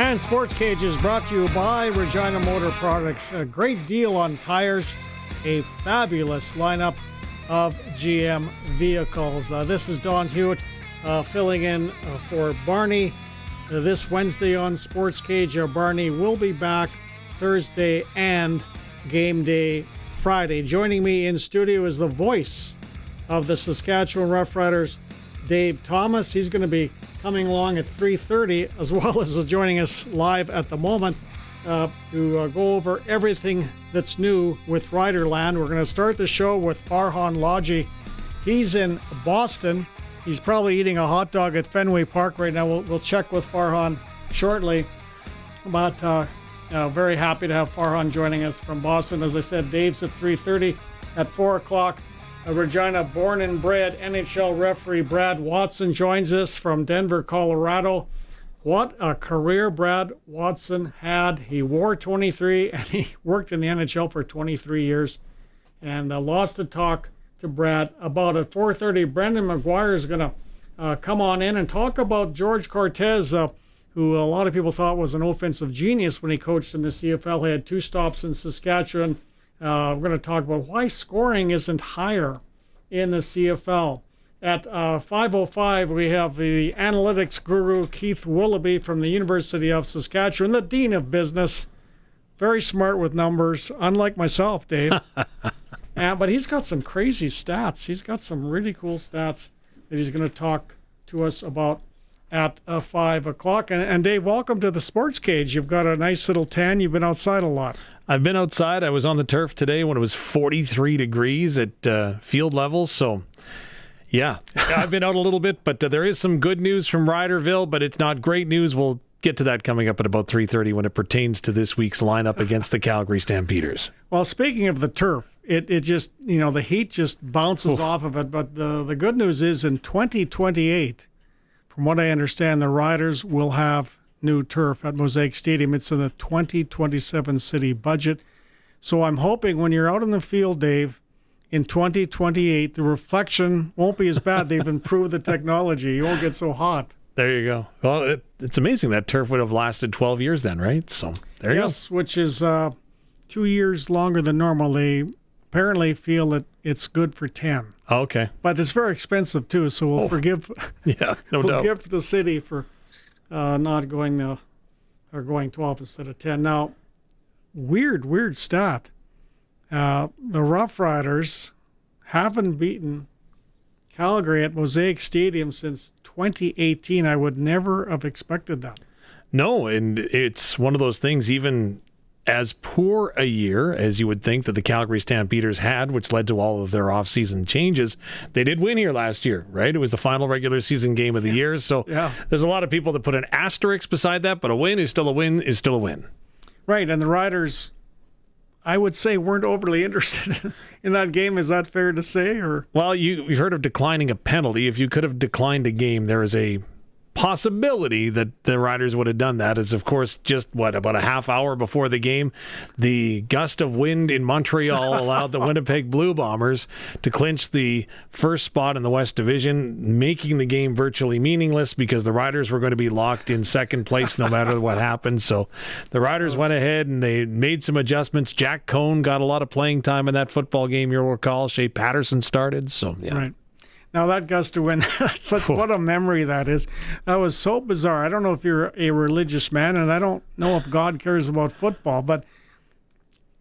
And SportsCage is brought to you by Regina Motor Products. A great deal on tires, a fabulous lineup of GM vehicles. This is Don Hewitt filling in for Barney this Wednesday on SportsCage. Barney will be back Thursday and game day Friday. Joining me in studio is the voice of the Saskatchewan Roughriders, Dave Thomas. He's going to be coming along at 3:30, as well as joining us live at the moment to go over everything that's new with Riderland. We're going to start the show with Farhan Lalji. He's in Boston. He's probably eating a hot dog at Fenway Park right now. We'll check with Farhan shortly. But very happy to have Farhan joining us from Boston. As I said, Dave's at 3:30. At 4 o'clock, a Regina born and bred NHL referee Brad Watson joins us from Denver, Colorado. What a career Brad Watson had. He wore 23 and he worked in the NHL for 23 years. And lots to talk to Brad about. At 4:30, Brendan McGuire is going to come on in and talk about George Cortez, who a lot of people thought was an offensive genius when he coached in the CFL. He had 2 stops in Saskatchewan. We're going to talk about why scoring isn't higher in the CFL. At 5:05, we have the analytics guru Keith Willoughby from the University of Saskatchewan, the Dean of Business. Very smart with numbers, unlike myself, Dave. But he's got some crazy stats. He's got some really cool stats that he's going to talk to us about at 5 o'clock. And Dave, welcome to the Sports Cage. You've got a nice little tan. You've been outside a lot. I've been outside. I was on the turf today when it was 43 degrees at field level. So, yeah, I've been out a little bit. But there is some good news from Riderville, but it's not great news. We'll get to that coming up at about 3:30 when it pertains to this week's lineup against the Calgary Stampeders. Well, speaking of the turf, it just, the heat just bounces off of it. But the good news is in 2028, from what I understand, the Riders will have new turf at Mosaic Stadium. It's in the 2027 city budget. So I'm hoping when you're out in the field, Dave, in 2028, the reflection won't be as bad. They've improved the technology. You won't get so hot. There you go. Well, it's amazing that turf would have lasted 12 years then, right? So there you go. Yes, which is 2 years longer than normal. They apparently feel that it's good for 10. Oh, okay. But it's very expensive too, so we'll forgive the city for not going or going 12 instead of 10. Now, weird stat. The Rough Riders haven't beaten Calgary at Mosaic Stadium since 2018. I would never have expected that. No, and it's one of those things, even as poor a year as you would think that the Calgary Stampeders had, which led to all of their offseason changes, they did win here last year, right? It was the final regular season game of the year. So there's a lot of people that put an asterisk beside that, but a win is still a win is still a win. Right, and the Riders, I would say, weren't overly interested in that game. Is that fair to say? Or well, you've heard of declining a penalty. If you could have declined a game, there is a possibility that the Riders would have done that. Is of course just about a half hour before the game, the gust of wind in Montreal allowed the Winnipeg Blue Bombers to clinch the first spot in the West Division, making the game virtually meaningless because the Riders were going to be locked in second place no matter what happened. So the Riders went ahead and they made some adjustments. Jack Cohn got a lot of playing time in that football game, you'll recall. Shea Patterson started. So yeah. Right. Now that gust of wind, what a memory that is. That was so bizarre. I don't know if you're a religious man, and I don't know if God cares about football, but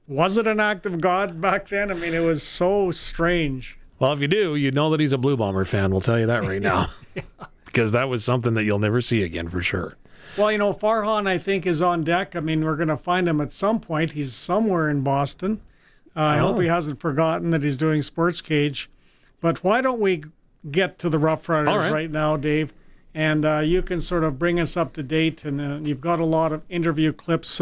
was it an act of God back then? I mean, it was so strange. Well, if you do, you know that he's a Blue Bomber fan. We'll tell you that right now. Because that was something that you'll never see again for sure. Well, Farhan, I think, is on deck. I mean, we're going to find him at some point. He's somewhere in Boston. I hope he hasn't forgotten that he's doing Sports Cage. But why don't we get to the Rough Riders right now, Dave, and you can sort of bring us up to date, and you've got a lot of interview clips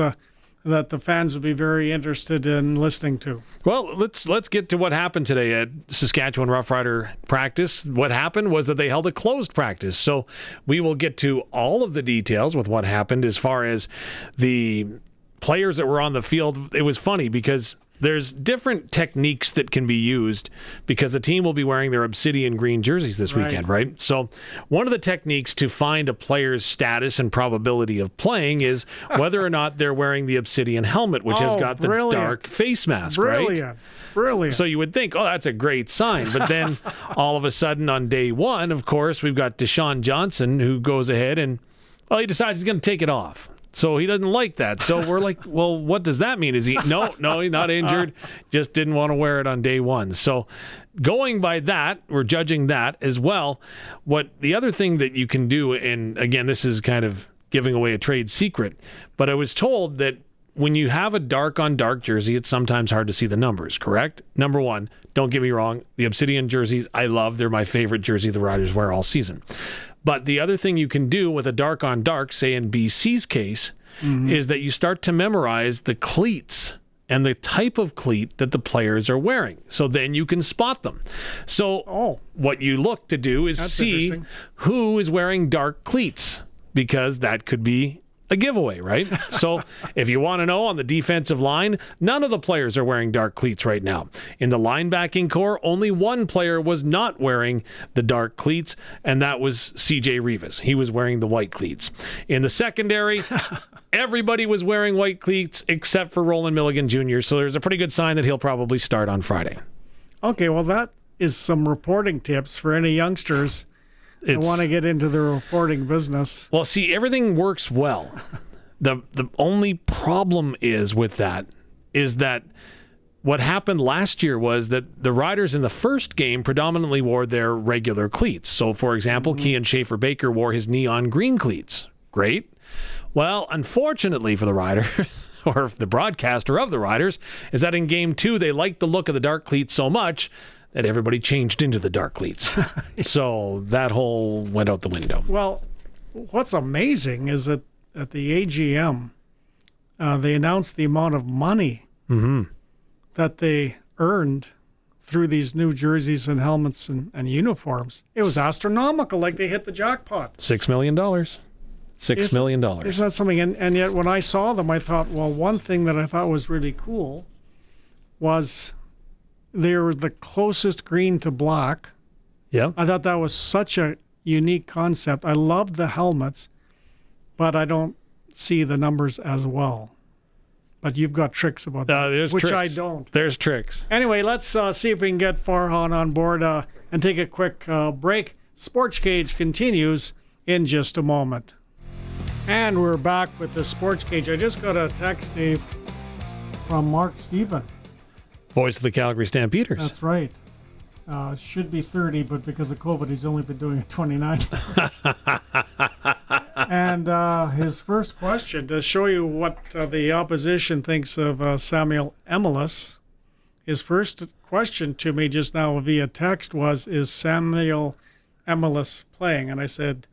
that the fans would be very interested in listening to. Well, let's get to what happened today at Saskatchewan Rough Rider practice. What happened was that they held a closed practice, so we will get to all of the details with what happened as far as the players that were on the field. It was funny because there's different techniques that can be used because the team will be wearing their obsidian green jerseys this weekend, right? So one of the techniques to find a player's status and probability of playing is whether or not they're wearing the obsidian helmet, which has got the dark face mask, right? Brilliant. So you would think, oh, that's a great sign. But then all of a sudden on day one, of course, we've got Deshaun Johnson who goes ahead and, well, he decides he's going to take it off. So he doesn't like that. So we're like, well, what does that mean? Is he, no, he's not injured. Just didn't want to wear it on day one. So going by that, we're judging that as well. What the other thing that you can do, and again, this is kind of giving away a trade secret, but I was told that when you have a dark on dark jersey, it's sometimes hard to see the numbers, correct? Number one, don't get me wrong, the obsidian jerseys, I love. They're my favorite jersey the Riders wear all season. But the other thing you can do with a dark on dark, say in BC's case, is that you start to memorize the cleats and the type of cleat that the players are wearing. So then you can spot them. So what you look to do is see who is wearing dark cleats, because that could be a giveaway, right? So if you want to know, on the defensive line, none of the players are wearing dark cleats right now. In the linebacking core, only one player was not wearing the dark cleats, and that was CJ Rivas. He was wearing the white cleats. In the secondary, everybody was wearing white cleats except for Roland Milligan Jr., so there's a pretty good sign that he'll probably start on Friday. Okay, well, that is some reporting tips for any youngsters I want to get into the reporting business. Well, see, everything works well. The only problem is with that is that what happened last year was that the Riders in the first game predominantly wore their regular cleats. So, for example, Kean Schaefer-Baker wore his neon green cleats. Great. Well, unfortunately for the Riders, or the broadcaster of the Riders, is that in game 2 they liked the look of the dark cleats so much that everybody changed into the dark cleats. So that whole went out the window. Well, what's amazing is that at the AGM, they announced the amount of money that they earned through these new jerseys and helmets and uniforms. It was astronomical, like they hit the jackpot. $6 million. $6 million. Isn't that something? And yet when I saw them, I thought, well, one thing that I thought was really cool was they were the closest green to black. Yeah. I thought that was such a unique concept. I love the helmets, but I don't see the numbers as well. But you've got tricks about that, which tricks. I don't. There's tricks. Anyway, let's see if we can get Farhan on board and take a quick break. SportsCage continues in just a moment. And we're back with the SportsCage. I just got a text, Dave, from Mark Stephen. Voice of the Calgary Stampeders. That's right. Should be 30, but because of COVID, he's only been doing it 29. And his first question, to show you what the opposition thinks of Samuel Emilus, his first question to me just now via text was, is Samuel Emilus playing? And I said,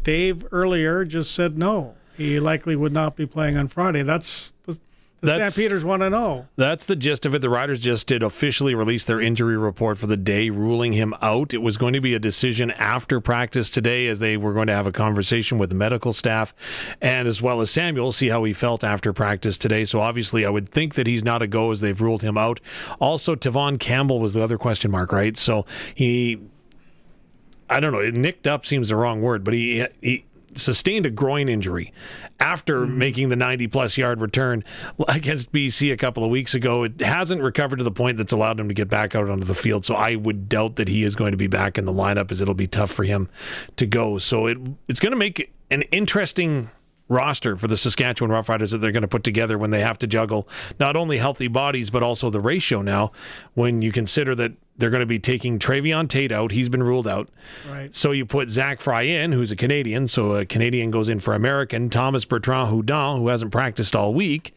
Dave earlier just said no. He likely would not be playing on Friday. That's the Stampeders want to know. That's the gist of it. The Riders just did officially release their injury report for the day, ruling him out. It was going to be a decision after practice today, as they were going to have a conversation with the medical staff and as well as Samuel, see how he felt after practice today. So obviously I would think that he's not a go, as they've ruled him out. Also, Tavon Campbell was the other question mark, right? So I don't know, nicked up seems the wrong word, but he sustained a groin injury after making the 90-plus yard return against BC a couple of weeks ago. It hasn't recovered to the point that's allowed him to get back out onto the field, so I would doubt that he is going to be back in the lineup, as it'll be tough for him to go. So it's going to make an interesting roster for the Saskatchewan Roughriders that they're going to put together when they have to juggle not only healthy bodies but also the ratio now, when you consider that they're going to be taking Travion Tate out. He's been ruled out. Right. So you put Zach Fry in, who's a Canadian, so a Canadian goes in for American. Thomas Bertrand-Houdin, who hasn't practiced all week,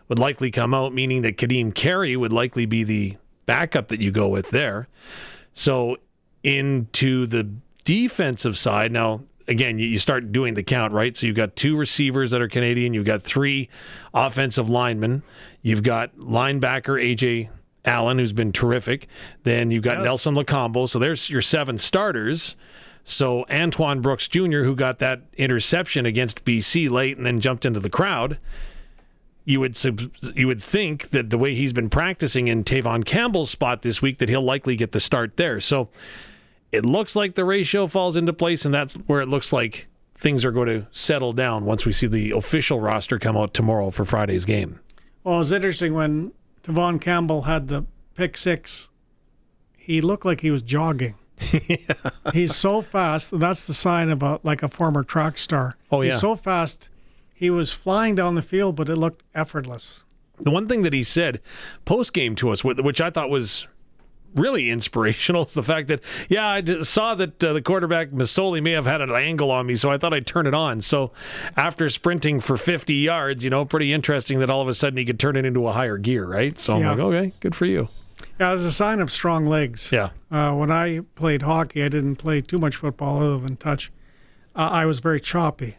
would likely come out, meaning that Kadeem Carey would likely be the backup that you go with there. So into the defensive side, now again, you start doing the count, right? So you've got 2 receivers that are Canadian. You've got 3 offensive linemen. You've got linebacker A.J. Allen, who's been terrific. Then you've got Nelson Lacombo. So there's your 7 starters. So Antoine Brooks Jr., who got that interception against BC late and then jumped into the crowd. you would think that the way he's been practicing in Tavon Campbell's spot this week, that he'll likely get the start there. So it looks like the ratio falls into place, and that's where it looks like things are going to settle down once we see the official roster come out tomorrow for Friday's game. Well, it's interesting when Tavon Campbell had the pick six, he looked like he was jogging. Yeah. He's so fast. That's the sign of a former track star. Oh, yeah. He's so fast. He was flying down the field, but it looked effortless. The one thing that he said post-game to us, which I thought was really inspirational, is the fact that, I saw that the quarterback Masoli may have had an angle on me, so I thought I'd turn it on. So after sprinting for 50 yards, pretty interesting that all of a sudden he could turn it into a higher gear, right? So I'm like, okay, good for you. Yeah, it's a sign of strong legs. Yeah. When I played hockey, I didn't play too much football other than touch. I was very choppy.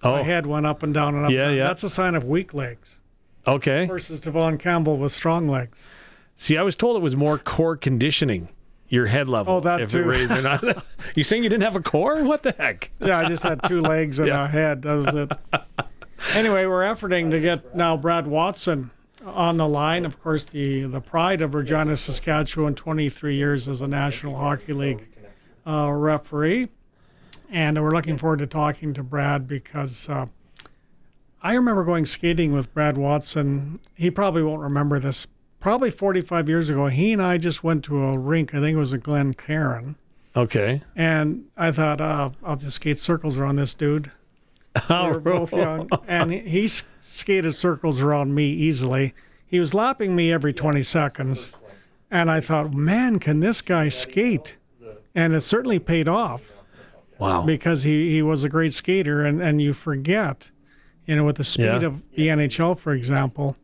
My head went up and down and up and down. That's a sign of weak legs. Okay. Versus Tavon Campbell with strong legs. See, I was told it was more core conditioning, your head level. Oh, that too. It raised or not. You saying you didn't have a core? What the heck? Yeah, I just had two legs and a head. That was it. Anyway, we're efforting to get now Brad Watson on the line. Of course, the pride of Regina, Saskatchewan, 23 years as a National Hockey League referee. And we're looking forward to talking to Brad because I remember going skating with Brad Watson. He probably won't remember this. Probably 45 years ago, he and I just went to a rink. I think it was at Glen Cairn. Okay. And I thought, I'll just skate circles around this dude. We were both young. And he skated circles around me easily. He was lapping me every 20 seconds. And I thought, man, can this guy skate? And it certainly paid off. Wow. Because he was a great skater. And you forget, with the speed of the NHL, for example,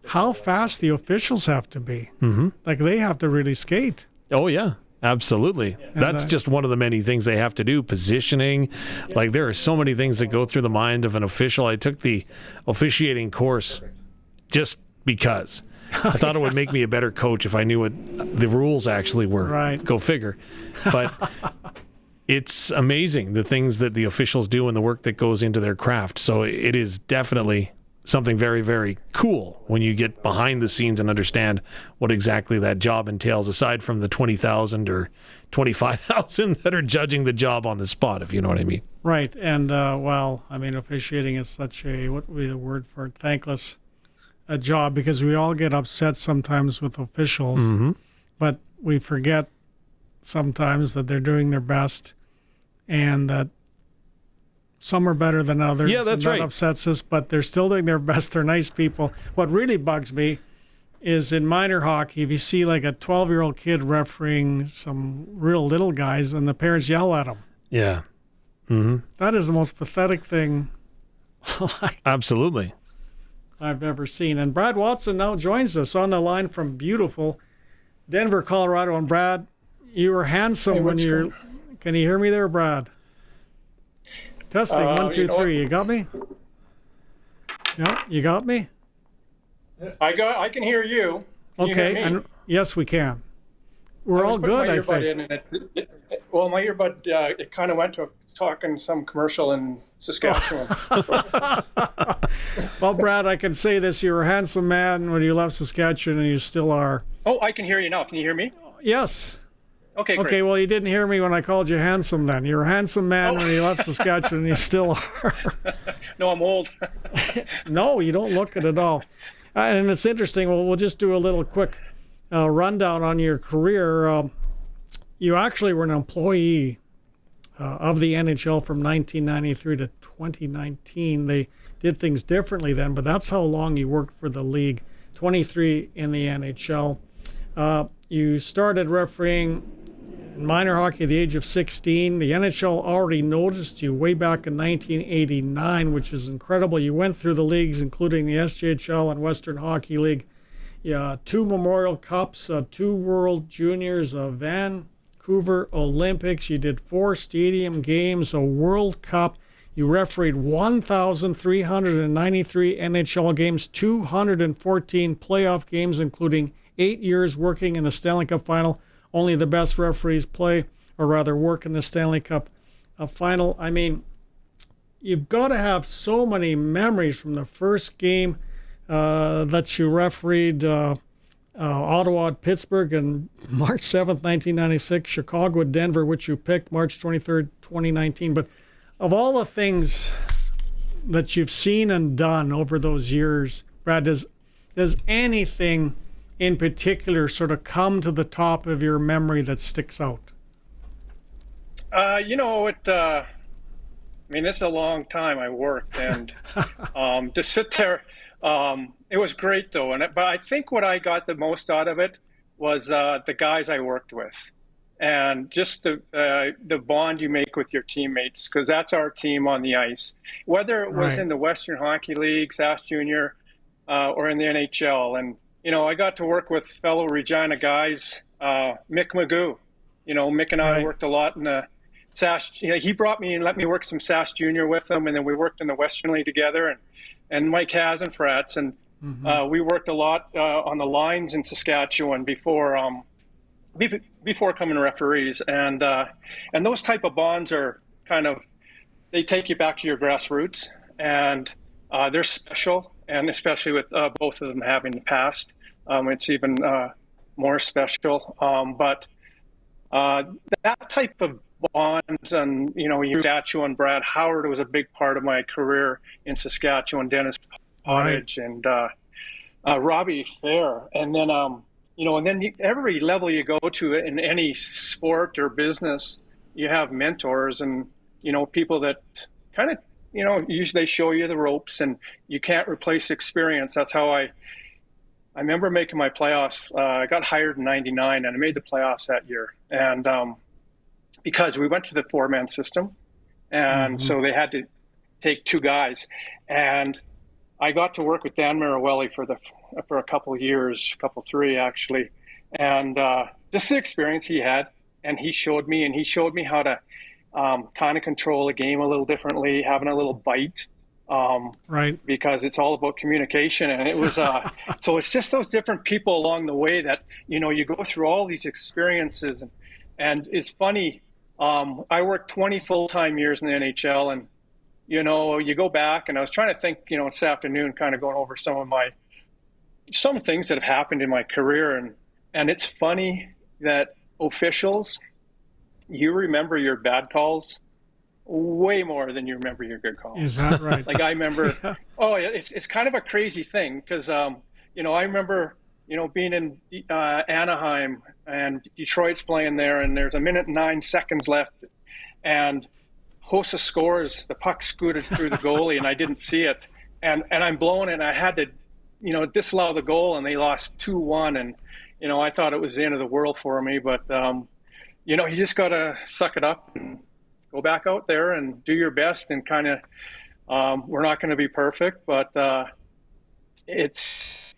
how fast the officials have to be. Mm-hmm. Like, they have to really skate. Oh, yeah. Absolutely. That's just one of the many things they have to do. Positioning. Like, there are so many things that go through the mind of an official. I took the officiating course just because. I thought it would make me a better coach if I knew what the rules actually were. Right. Go figure. But it's amazing the things that the officials do and the work that goes into their craft. So it is definitely something very, very cool when you get behind the scenes and understand what exactly that job entails, aside from the 20,000 or 25,000 that are judging the job on the spot, if you know what I mean. Right. And, officiating is such a, what would be the word for it, thankless job, because we all get upset sometimes with officials, but we forget sometimes that they're doing their best and that some are better than others. Yeah, that's right. That upsets us, but they're still doing their best. They're nice people. What really bugs me is in minor hockey, if you see like a 12-year-old kid refereeing some real little guys and the parents yell at them. Yeah. Mm-hmm. That is the most pathetic thing Absolutely. I've ever seen. And Brad Watson now joins us on the line from beautiful Denver, Colorado. And Brad, you were handsome when you're... Can you hear me there, Brad? Testing, 1, 2, 3. You got me? Yeah, you got me? I can hear you. Can okay, you hear me? and yes, we can. We're all good, I think. Well, my earbud, it kind of went to talking some commercial in Saskatchewan. Well, Brad, I can say this. You were a handsome man when you left Saskatchewan, and you still are. Oh, I can hear you now. Can you hear me? Yes. Okay, great. Okay, well, you didn't hear me when I called you handsome then. You're a handsome man when you left Saskatchewan, and you still are. No, I'm old. No, you don't look it at all. And it's interesting. Well, we'll just do a little quick rundown on your career. You actually were an employee of the NHL from 1993 to 2019. They did things differently then, but that's how long you worked for the league. 23 in the NHL. You started refereeing in minor hockey at the age of 16. The NHL already noticed you way back in 1989, which is incredible. You went through the leagues, including the SJHL and Western Hockey League. 2 Memorial Cups, 2 World Juniors, Vancouver Olympics. You did 4 stadium games, a World Cup. You refereed 1,393 NHL games, 214 playoff games, including 8 years working in the Stanley Cup final. Only the best referees play, or rather work in the Stanley Cup final. I mean, you've got to have so many memories from the first game that you refereed Ottawa at Pittsburgh and March 7th, 1996, Chicago at Denver, which you picked March 23rd, 2019. But of all the things that you've seen and done over those years, Brad, does anything in particular sort of come to the top of your memory that sticks out? It's a long time I worked, and to sit there, it was great though. But I think what I got the most out of it was the guys I worked with, and just the bond you make with your teammates, because that's our team on the ice. Whether it was in the Western Hockey League, SAS Junior, or in the NHL, and I got to work with fellow Regina guys, Mick Magoo. Mick and I worked a lot in the SAS. He brought me and let me work some SAS Junior with him, and then we worked in the Western League together. And Mike Hasenfratz, and we worked a lot on the lines in Saskatchewan before coming referees. And those type of bonds are they take you back to your grassroots, and they're special. And especially with both of them having passed, it's even more special. But that type of bonds, and Saskatchewan, Brad Howard was a big part of my career in Saskatchewan, Dennis Pottage, and Robbie Fair. And then, every level you go to in any sport or business, you have mentors and, people that usually they show you the ropes, and you can't replace experience. That's how I remember making my playoffs. I got hired in '99, and I made the playoffs that year. And because we went to the 4-man system, and so they had to take 2 guys. And I got to work with Dan Marawelli for a couple of years, 3 actually. And just the experience he had, and he showed me how to kind of control a game a little differently, having a little bite, because it's all about communication. And it was so it's just those different people along the way that you go through all these experiences, and it's funny. I worked 20 full-time years in the NHL, and you go back, and I was trying to think this afternoon, kind of going over some things that have happened in my career, and it's funny that officials, you remember your bad calls way more than you remember your good calls. Is that right? Like I remember, it's kind of a crazy thing, because I remember being in Anaheim, and Detroit's playing there, and there's 1 minute and 9 seconds left, and Hossa scores, the puck scooted through the goalie, and I didn't see it, and I'm blowing it, and I had to disallow the goal, and they lost 2-1, and I thought it was the end of the world for me, but you just got to suck it up and go back out there and do your best, and we're not going to be perfect, but it's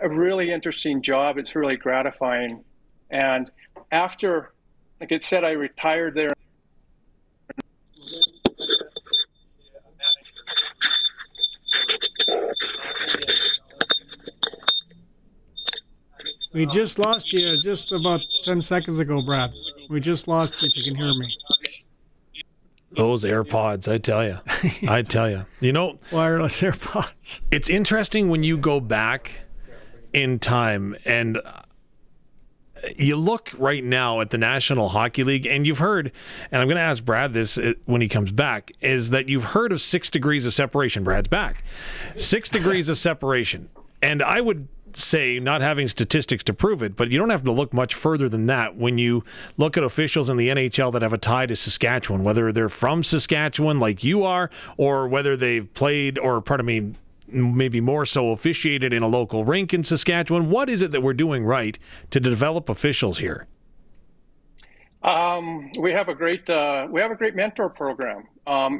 a really interesting job. It's really gratifying. And after, like it said, I retired there. We just lost you just about 10 seconds ago, Brad. We just lost you, if you can hear me. Those AirPods, I tell you. Wireless AirPods. It's interesting when you go back in time and you look right now at the National Hockey League, and you've heard, and I'm going to ask Brad this when he comes back, is that you've heard of 6 degrees of separation. Brad's back. 6 degrees of separation. And I would say, not having statistics to prove it, but you don't have to look much further than that when you look at officials in the NHL that have a tie to Saskatchewan, whether they're from Saskatchewan like you are, or whether they've played, or maybe more so officiated in a local rink in Saskatchewan. What is it that we're doing right to develop officials here? We have a great mentor program.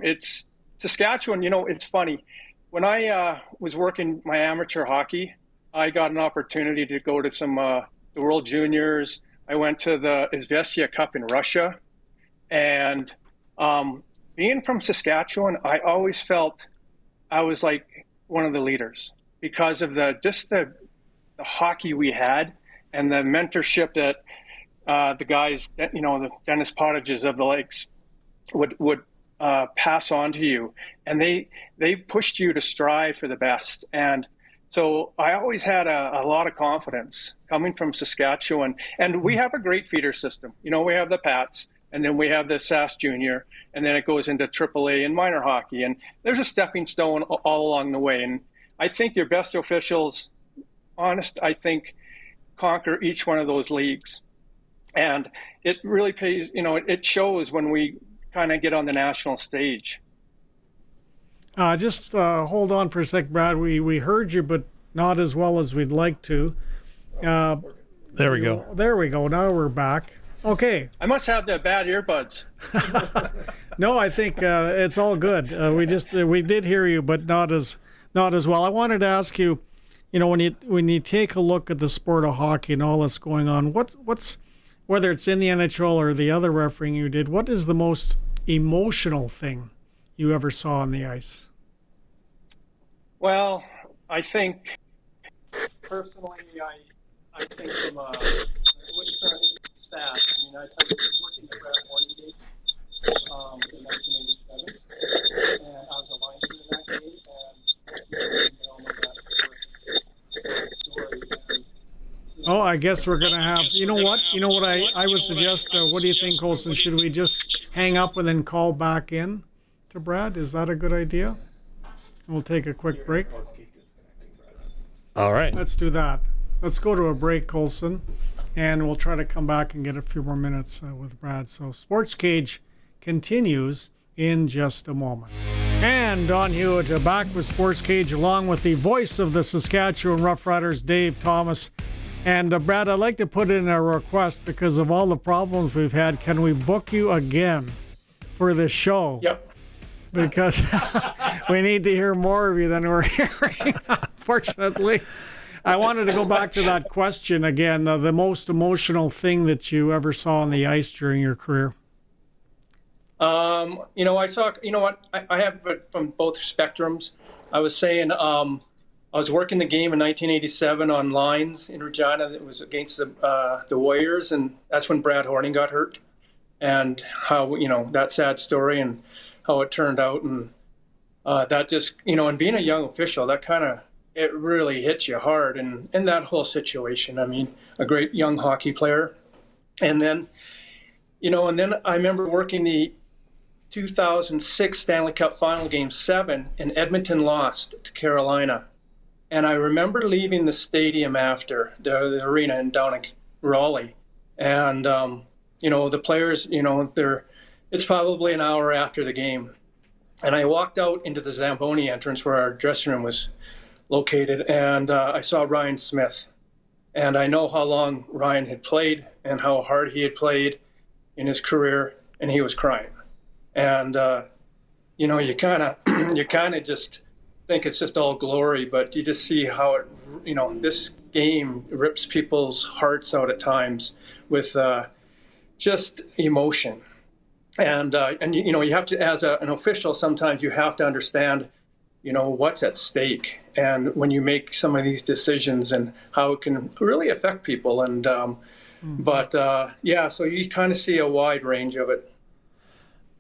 It's Saskatchewan. It's funny. When I was working my amateur hockey, I got an opportunity to go to some the World Juniors. I went to the Izvestia Cup in Russia, and being from Saskatchewan, I always felt I was like one of the leaders because of the hockey we had and the mentorship that the guys that the Dennis Pottages of the Lakes would pass on to you, and they pushed you to strive for the best. And So I always had a lot of confidence coming from Saskatchewan. And we have a great feeder system. We have the Pats, and then we have the SAS Junior, and then it goes into AAA and minor hockey. And there's a stepping stone all along the way. And I think your best officials, I think, conquer each one of those leagues. And it really pays, it shows when we kind of get on the national stage. Just hold on for a sec, Brad. We heard you, but not as well as we'd like to. There we go. There we go. Now we're back. Okay. I must have the bad earbuds. No, I think it's all good. We did hear you, but not as well. I wanted to ask you, when you take a look at the sport of hockey and all that's going on, what's whether it's in the NHL or the other refereeing you did, what is the most emotional thing you ever saw on the ice? Well, I think personally, I think from a staff. I was working for Brad Morningate in 1987, and I was a linesman in that game, Oh, I guess we're going to have, you know what I would suggest, what do you think, Olsen? Should we just hang up and then call back in to Brad? Is that a good idea? We'll take a quick break. All right. Let's do that. Let's go to a break, Colson, and we'll try to come back and get a few more minutes with Brad. So SportsCage continues in just a moment. And Don Hewitt back with SportsCage along with the voice of the Saskatchewan Roughriders, Dave Thomas. And Brad, I'd like to put in a request because of all the problems we've had. Can we book you again for this show? Yep. Because we need to hear more of you than we're hearing, unfortunately. I wanted to go back to that question again, the most emotional thing that you ever saw on the ice during your career. I saw, I have it from both spectrums. I was saying, I was working the game in 1987 on lines in Regina. It was against the Warriors, and that's when Brad Horning got hurt. And how, that sad story and how it turned out. And that just, and being a young official, that kind of, it really hits you hard. And in that whole situation, I mean, a great young hockey player. And then, and then I remember working the 2006 Stanley Cup Final Game 7, and Edmonton lost to Carolina. And I remember leaving the stadium after the arena and down in Raleigh. And, the players, it's probably an hour after the game. And I walked out into the Zamboni entrance where our dressing room was located, and I saw Ryan Smith. And I know how long Ryan had played and how hard he had played in his career, and he was crying. And, you kind of just think it's just all glory, but you just see how it, this game rips people's hearts out at times with just emotion. And you have to, as an official, sometimes you have to understand, what's at stake. And when you make some of these decisions and how it can really affect people. And, so you kind of see a wide range of it.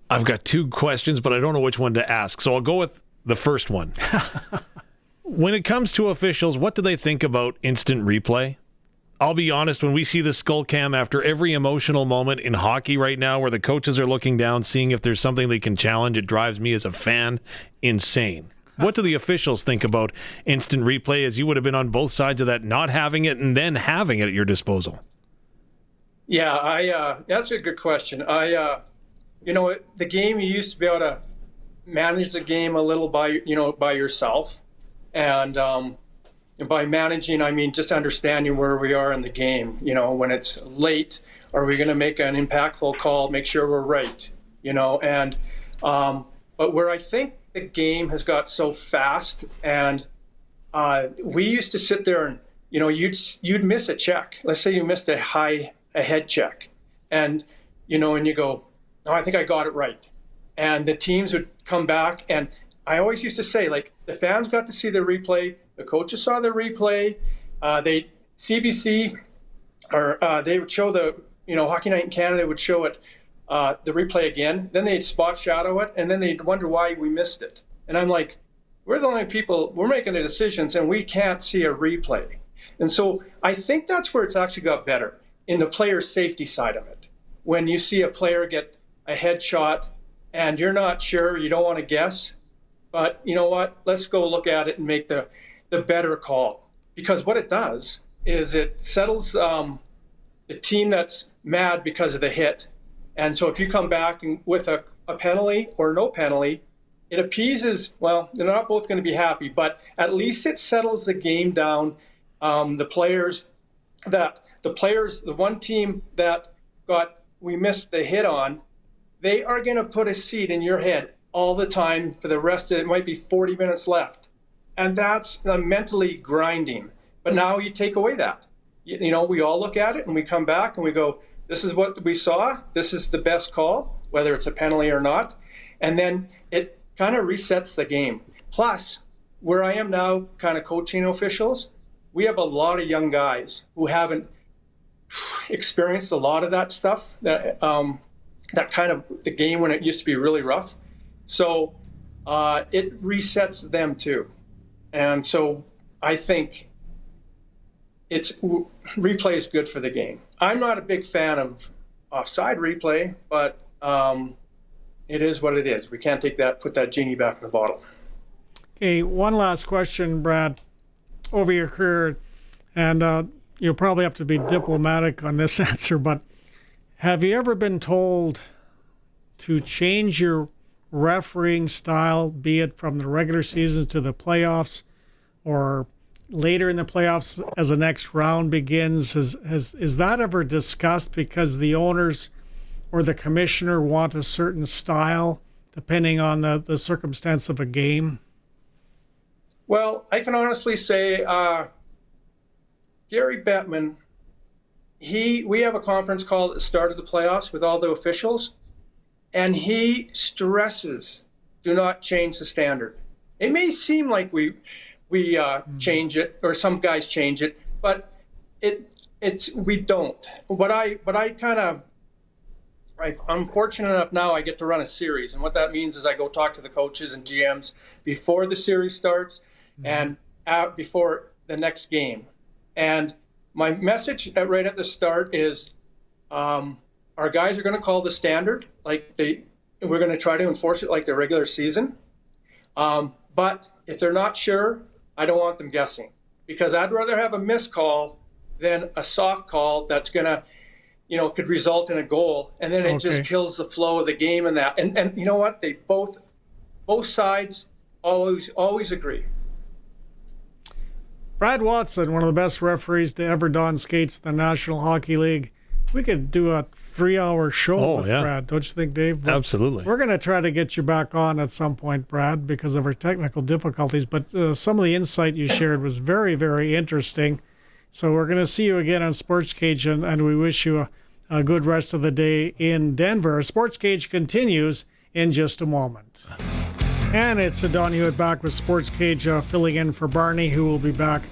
I've got two questions, but I don't know which one to ask. So I'll go with the first one. When it comes to officials, what do they think about instant replay? I'll be honest, when we see the skull cam after every emotional moment in hockey right now where the coaches are looking down, seeing if there's something they can challenge, it drives me as a fan insane. What do the officials think about instant replay, as you would have been on both sides of that, not having it and then having it at your disposal? Yeah, that's a good question. The game, you used to be able to manage the game a little by yourself. And by managing, I mean just understanding where we are in the game. When it's late, are we going to make an impactful call, make sure we're right? But where I think the game has got so fast, and we used to sit there and, you'd miss a check. Let's say you missed a head check, and you go, "Oh, I think I got it right." And the teams would come back, and I always used to say, like, the fans got to see the replay, the coaches saw the replay, CBC, or they would show the, Hockey Night in Canada would show it, the replay again, then they'd spot shadow it, and then they'd wonder why we missed it. And I'm like, we're the only people, we're making the decisions and we can't see a replay. And so I think that's where it's actually got better, in the player safety side of it. When you see a player get a headshot and you're not sure, you don't want to guess, but you know what, let's go look at it and make the better call. Because what it does is it settles the team that's mad because of the hit. And so if you come back with a penalty or no penalty, it appeases, well, they're not both going to be happy, but at least it settles the game down. The one team that we missed the hit on, they are going to put a seed in your head all the time for the rest of it. It might be 40 minutes left. And that's mentally grinding. But now you take away that. You know, we all look at it and we come back and we go, this is what we saw. This is the best call, whether it's a penalty or not. And then it kind of resets the game. Plus, where I am now kind of coaching officials, we have a lot of young guys who haven't experienced a lot of that stuff, that kind of the game when it used to be really rough. So it resets them too. And so I think replay is good for the game. I'm not a big fan of offside replay, but it is what it is. We can't put that genie back in the bottle. Okay, one last question, Brad. Over your career, and you'll probably have to be diplomatic on this answer, but have you ever been told to change your refereeing style, be it from the regular season to the playoffs or later in the playoffs as the next round begins? Is that ever discussed because the owners or the commissioner want a certain style depending on the circumstance of a game? Well, I can honestly say Gary Bettman, we have a conference call at the start of the playoffs with all the officials, and he stresses, do not change the standard. It may seem like we change it, or some guys change it, but we don't. I'm fortunate enough now I get to run a series, and what that means is I go talk to the coaches and GMs before the series starts and before the next game. And my message right at the start is our guys are going to call the standard, we're going to try to enforce it like the regular season. But if they're not sure, I don't want them guessing, because I'd rather have a missed call than a soft call that's going to, could result in a goal, and then it just kills the flow of the game and that. And you know what? They both sides always agree. Brad Watson, one of the best referees to ever don skates in the National Hockey League. We could do a 3-hour show with Brad, don't you think, Dave? But absolutely. We're going to try to get you back on at some point, Brad, because of our technical difficulties. But some of the insight you shared was very, very interesting. So we're going to see you again on SportsCage, and we wish you a good rest of the day in Denver. SportsCage continues in just a moment. And it's Don Hewitt back with SportsCage, filling in for Barney, who will be back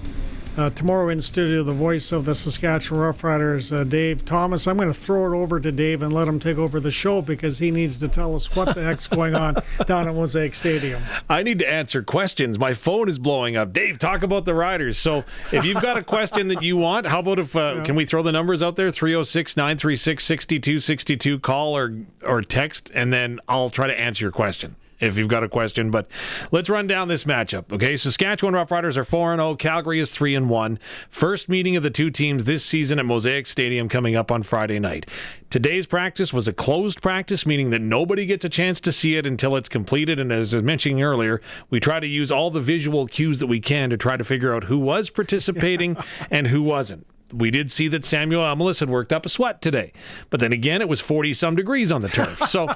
tomorrow in studio, the voice of the Saskatchewan Roughriders, Dave Thomas. I'm going to throw it over to Dave and let him take over the show because he needs to tell us what the heck's going on down at Mosaic Stadium. I need to answer questions. My phone is blowing up. Dave, talk about the Riders. So if you've got a question that you want, how about if can we throw the numbers out there? 306-936-6262. Call or text, and then I'll try to answer your question if you've got a question. But let's run down this matchup, okay? Saskatchewan Roughriders are 4-0. Calgary is 3-1. First meeting of the two teams this season at Mosaic Stadium coming up on Friday night. Today's practice was a closed practice, meaning that nobody gets a chance to see it until it's completed. And as I was mentioning earlier, we try to use all the visual cues that we can to try to figure out who was participating and who wasn't. We did see that Samuel Amelis had worked up a sweat today. But then again, it was 40-some degrees on the turf. So,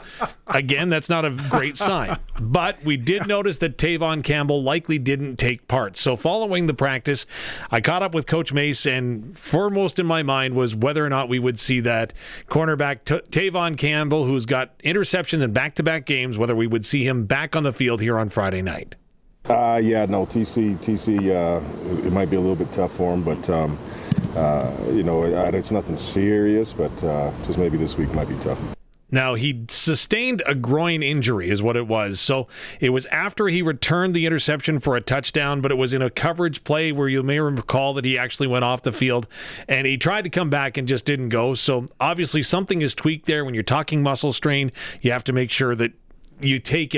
again, that's not a great sign. But we did notice that Tavon Campbell likely didn't take part. So following the practice, I caught up with Coach Mace, and foremost in my mind was whether or not we would see that cornerback Tavon Campbell, who's got interceptions in back-to-back games, whether we would see him back on the field here on Friday night. TC, it might be a little bit tough for him, but it's nothing serious, but just maybe this week might be tough. Now, he sustained a groin injury is what it was. So it was after he returned the interception for a touchdown, but it was in a coverage play where you may recall that he actually went off the field, and he tried to come back and just didn't go. So obviously something is tweaked there. When you're talking muscle strain, you have to make sure that you take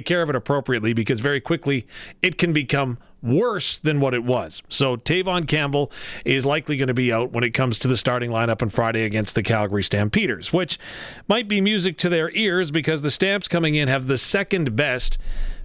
care of it appropriately, because very quickly it can become worse than what it was. So Tavon Campbell is likely going to be out when it comes to the starting lineup on Friday against the Calgary Stampeders, which might be music to their ears because the Stamps coming in have the second best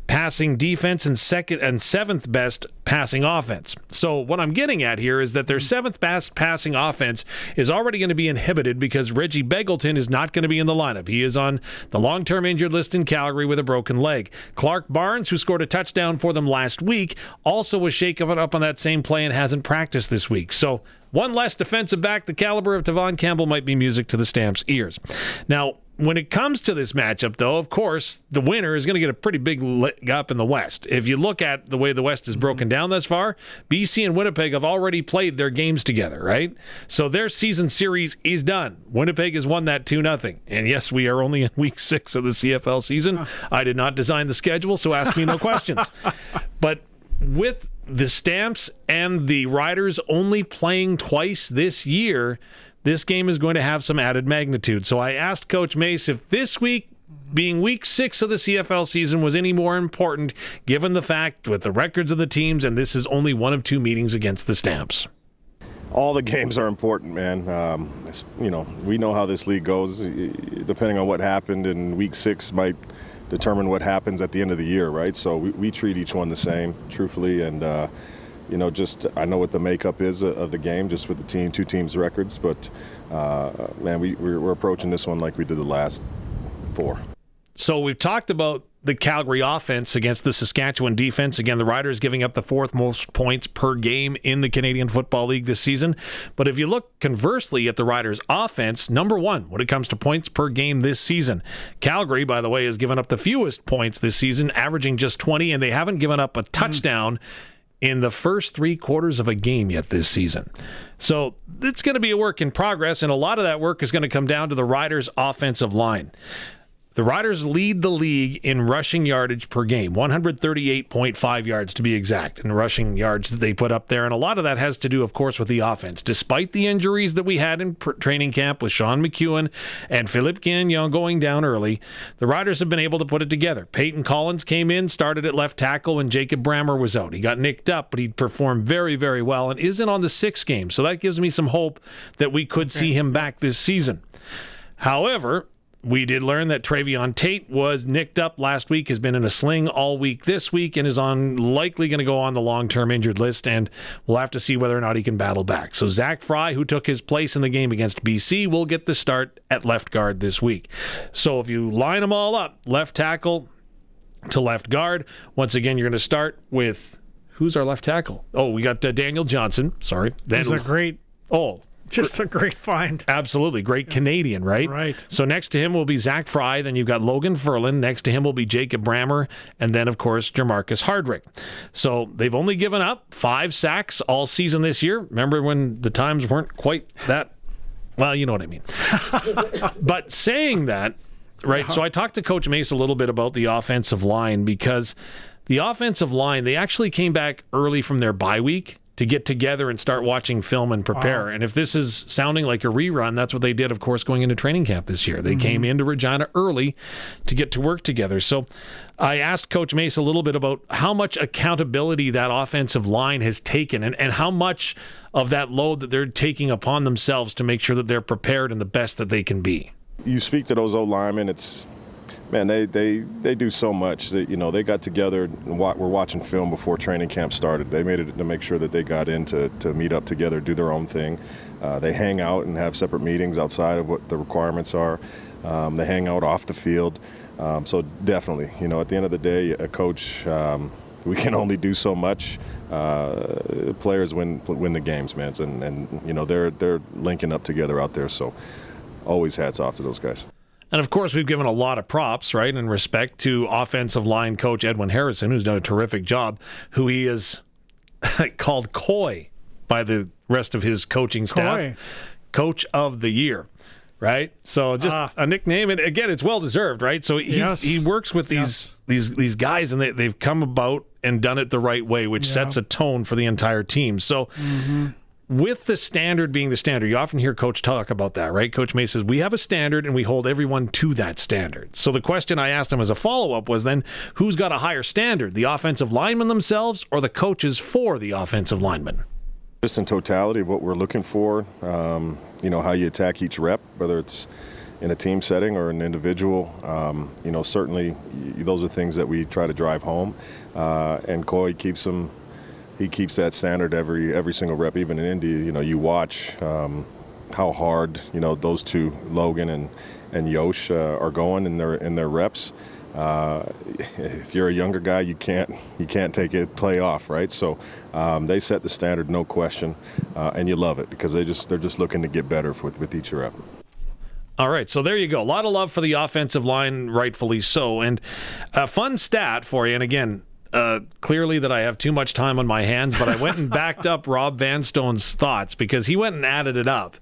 passing defense and seventh best passing offense. So what I'm getting at here is that their seventh best passing offense is already going to be inhibited because Reggie Begelton is not going to be in the lineup. He is on the long-term injured list in Calgary with a broken leg. Clark Barnes, who scored a touchdown for them last week, also was shaken up on that same play and hasn't practiced this week. So one less defensive back, the caliber of Tavon Campbell, might be music to the Stamps' ears. Now, when it comes to this matchup, though, of course, the winner is going to get a pretty big leg up in the West. If you look at the way the West is broken down thus far, BC and Winnipeg have already played their games together, right? So their season series is done. Winnipeg has won that 2-0. And yes, we are only in week 6 of the CFL season. I did not design the schedule, so ask me no questions. But with the Stamps and the Riders only playing twice this year, this game is going to have some added magnitude. So I asked Coach Mace if this week, being week 6 of the CFL season, was any more important, given the fact with the records of the teams, and this is only one of 2 meetings against the Stamps. All the games are important, man. We know how this league goes. Depending on what happened in week 6 might determine what happens at the end of the year, right? So we treat each one the same, truthfully, and I know what the makeup is of the game, just with the 2 teams' records. But, man, we're approaching this one like we did the last 4. So we've talked about the Calgary offense against the Saskatchewan defense. Again, the Riders giving up the 4th most points per game in the Canadian Football League this season. But if you look conversely at the Riders offense, number 1 when it comes to points per game this season. Calgary, by the way, has given up the fewest points this season, averaging just 20, and they haven't given up a touchdown in the first 3 quarters of a game yet this season. So it's going to be a work in progress, and a lot of that work is going to come down to the Riders' offensive line. The Riders lead the league in rushing yardage per game, 138.5 yards to be exact, in rushing yards that they put up there. And a lot of that has to do, of course, with the offense. Despite the injuries that we had in training camp with Sean McEwen and Philippe Gagnon going down early, the Riders have been able to put it together. Peyton Collins came in, started at left tackle when Jacob Brammer was out. He got nicked up, but he performed very, very well and isn't on the 6th game. So that gives me some hope that we could see him back this season. However, we did learn that Travion Tate was nicked up last week, has been in a sling all week this week, and is likely going to go on the long-term injured list, and we'll have to see whether or not he can battle back. So Zach Fry, who took his place in the game against BC, will get the start at left guard this week. So if you line them all up, left tackle to left guard, once again, you're going to start with, who's our left tackle? Oh, we got Daniel Johnson. Sorry. He's a great... Oh, just a great find. Absolutely. Great Canadian, right? Right. So next to him will be Zach Fry. Then you've got Logan Ferlin. Next to him will be Jacob Brammer. And then, of course, Jamarcus Hardrick. So they've only given up 5 sacks all season this year. Remember when the times weren't quite that, well, you know what I mean. But saying that, right, so I talked to Coach Mace a little bit about the offensive line, because the offensive line, they actually came back early from their bye week to get together and start watching film and prepare. Wow. And if this is sounding like a rerun, that's what they did, of course, going into training camp this year. They came into Regina early to get to work together. So I asked Coach Mace a little bit about how much accountability that offensive line has taken, and how much of that load that they're taking upon themselves to make sure that they're prepared and the best that they can be. You speak to those O-linemen, man, they do so much. They got together and we're watching film before training camp started. They made it to make sure that they got in to meet up together, do their own thing. They hang out and have separate meetings outside of what the requirements are. They hang out off the field. So definitely, at the end of the day, a coach, we can only do so much. Players win the games, man, and they're linking up together out there. So always hats off to those guys. And, of course, we've given a lot of props, right, in respect to offensive line coach Edwin Harrison, who's done a terrific job, who he is called Coy by the rest of his coaching staff. Coach of the year. right? So just a nickname, and again, it's well deserved, right? So he works with these guys, and they've come about and done it the right way, which sets a tone for the entire team. So with the standard being the standard, you often hear Coach talk about that, right? Coach May says, we have a standard and we hold everyone to that standard. So the question I asked him as a follow-up was then, who's got a higher standard, the offensive linemen themselves or the coaches for the offensive linemen? Just in totality of what we're looking for, how you attack each rep, whether it's in a team setting or an individual, certainly those are things that we try to drive home. And Coy keeps them. He keeps that standard every single rep, even in Indy. You watch how hard those two, Logan and Yosh, are going in their reps. If you're a younger guy, you can't take a play off, right? So they set the standard, no question, and you love it because they're just looking to get better with each rep. All right, so there you go. A lot of love for the offensive line, rightfully so. And a fun stat for you, and again, clearly that I have too much time on my hands, but I went and backed up Rob Vanstone's thoughts because he went and added it up.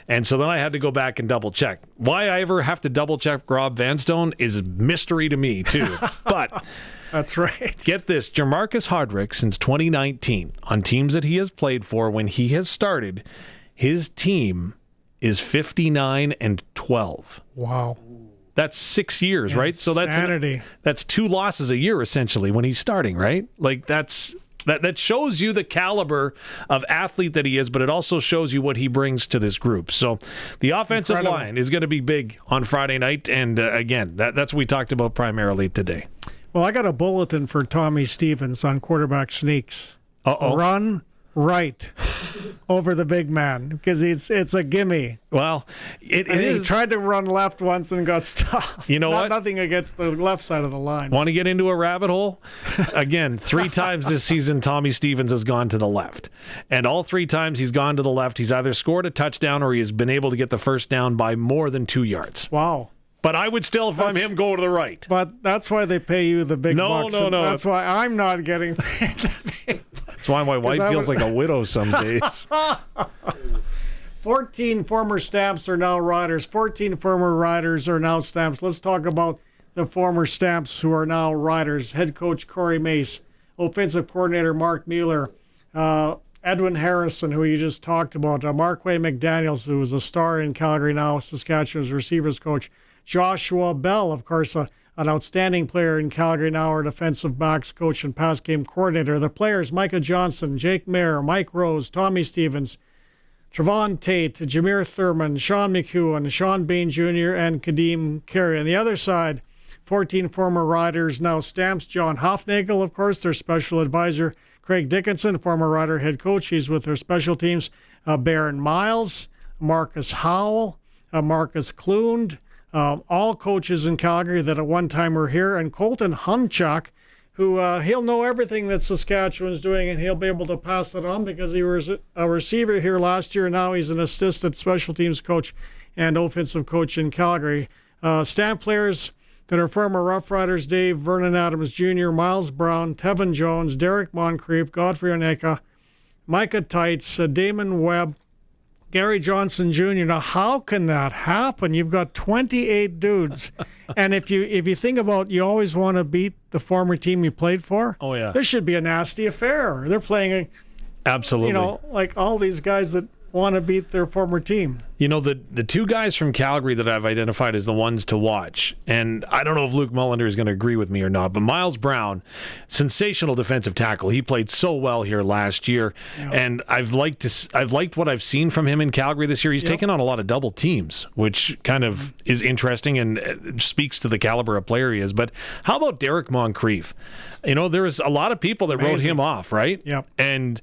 And so then I had to go back and double check. Why I ever have to double check Rob Vanstone is a mystery to me too. But that's right. Get this, Jamarcus Hardrick since 2019 on teams that he has played for when he has started, his team is 59-12. Wow. That's 6 years, right? So that's 2 losses a year essentially when he's starting, right? Like that shows you the caliber of athlete that he is, but it also shows you what he brings to this group. So the offensive line is going to be big on Friday night, and again, that's what we talked about primarily today. Well, I got a bulletin for Tommy Stevens on quarterback sneaks. Run right over the big man because it's a gimme. Well, it is. He tried to run left once and got stopped. You know what? Nothing against the left side of the line. Want to get into a rabbit hole? Again, 3 times this season, Tommy Stevens has gone to the left. And all 3 times he's gone to the left, he's either scored a touchdown or he has been able to get the first down by more than 2 yards. Wow. But I would still, if I'm him, go to the right. But that's why they pay you the big bucks. No. That's why I'm not getting paid the big bucks. That's why my wife feels like a widow some days. 14 former Stamps are now Riders. 14 former Riders are now Stamps. Let's talk about the former Stamps who are now Riders. Head coach Corey Mace, offensive coordinator Mark Mueller, Edwin Harrison, who you just talked about, Marquay McDaniels, who is a star in Calgary now, Saskatchewan's receivers coach, Joshua Bell, of course, an outstanding player in Calgary now, our defensive backs coach and pass game coordinator. The players, Micah Johnson, Jake Mayer, Mike Rose, Tommy Stevens, Trevon Tate, Jameer Thurman, Sean McEwen, Sean Bain Jr., and Kadeem Carey. On the other side, 14 former Riders, now Stamps. John Hofnagel, of course, their special advisor. Craig Dickinson, former Rider head coach. He's with their special teams. Baron Miles, Marcus Howell, Marcus Klund, all coaches in Calgary that at one time were here. And Colton Humchak, who he'll know everything that Saskatchewan's doing, and he'll be able to pass that on because he was a receiver here last year. Now he's an assistant special teams coach and offensive coach in Calgary. Stamp players that are former Rough Riders: Dave Vernon Adams Jr., Miles Brown, Tevin Jones, Derek Moncrief, Godfrey Oneka, Micah Tights, Damon Webb, Gary Johnson Jr. Now, how can that happen? You've got 28 dudes. And if you think about, you always want to beat the former team you played for. Oh, yeah. This should be a nasty affair. They're playing, absolutely, like all these guys that want to beat their former team. You know, the 2 guys from Calgary that I've identified as the ones to watch, and I don't know if Luke Mullender is going to agree with me or not, but Miles Brown, sensational defensive tackle. He played so well here last year, and I've liked what I've seen from him in Calgary this year. He's taken on a lot of double teams, which kind of is interesting and speaks to the caliber of player he is. But how about Derek Moncrief? You know, there's a lot of people that wrote him off, right? Yep. And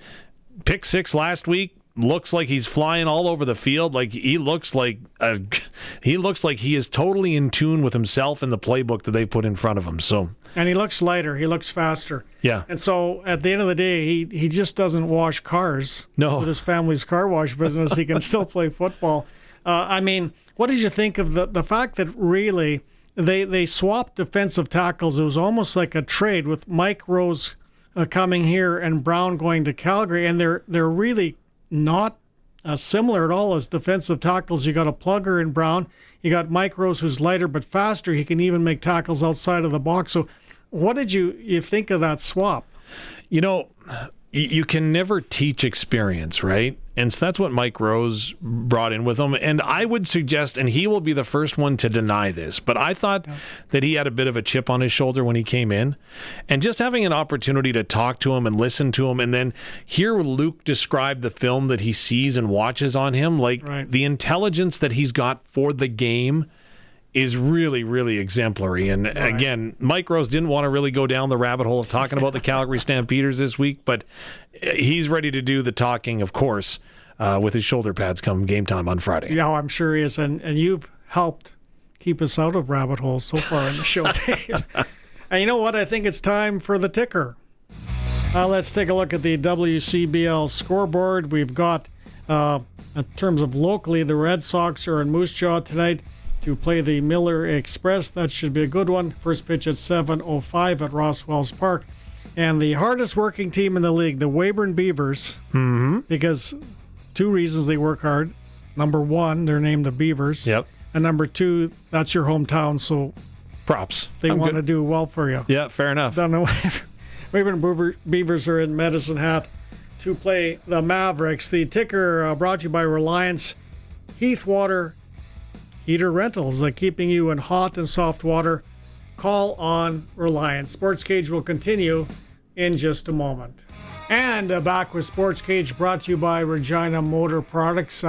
pick 6 last week. Looks like he's flying all over the field. Like he looks like he is totally in tune with himself and the playbook that they put in front of him. So, and he looks lighter. He looks faster. Yeah. And so at the end of the day, he just doesn't wash cars. No. With his family's car wash business, he can still play football. I mean, what did you think of the fact that really they swapped defensive tackles? It was almost like a trade with Mike Rose coming here and Brown going to Calgary, and they're really not similar at all as defensive tackles. You got a Plugger in Brown. You got Mike Rose, who's lighter but faster. He can even make tackles outside of the box. So what did you think of that swap? You know, you can never teach experience, right? And so that's what Mike Rose brought in with him. And I would suggest, and he will be the first one to deny this, but I thought that he had a bit of a chip on his shoulder when he came in. And just having an opportunity to talk to him and listen to him and then hear Luke describe the film that he sees and watches on him, like the intelligence that he's got for the game is really, really exemplary. And again, Mike Rose didn't want to really go down the rabbit hole of talking about the Calgary Stampeders this week, but he's ready to do the talking, of course, with his shoulder pads come game time on Friday. Yeah, I'm sure he is. And you've helped keep us out of rabbit holes so far in the show, Dave. And you know what? I think it's time for the ticker. Let's take a look at the WCBL scoreboard. We've got, in terms of locally, the Red Sox are in Moose Jaw tonight to play the Miller Express. That should be a good one. First pitch at 7:05 at Ross Wells Park. And the hardest working team in the league, the Weyburn Beavers, because two reasons they work hard. Number one, they're named the Beavers. Yep. And number two, that's your hometown, so props. They want to do well for you. Yeah, fair enough. Don't know. Weyburn Beavers are in Medicine Hat to play the Mavericks. The ticker brought to you by Reliance Heathwater Heater Rentals, keeping you in hot and soft water. Call on Reliance. SportsCage will continue in just a moment. And back with SportsCage, brought to you by Regina Motor Products.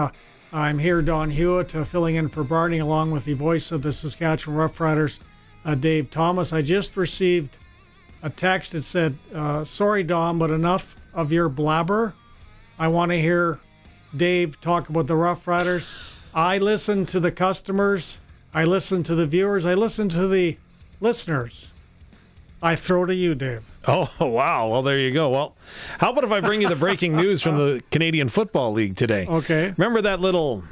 I'm here, Don Hewitt, filling in for Barney, along with the voice of the Saskatchewan Roughriders, Dave Thomas. I just received a text that said, sorry, Don, but enough of your blabber. I want to hear Dave talk about the Roughriders. I listen to the customers. I listen to the viewers. I listen to the listeners. I throw to you, Dave. Oh, wow. Well, there you go. Well, how about if I bring you the breaking news from the Canadian Football League today? Okay. Remember that little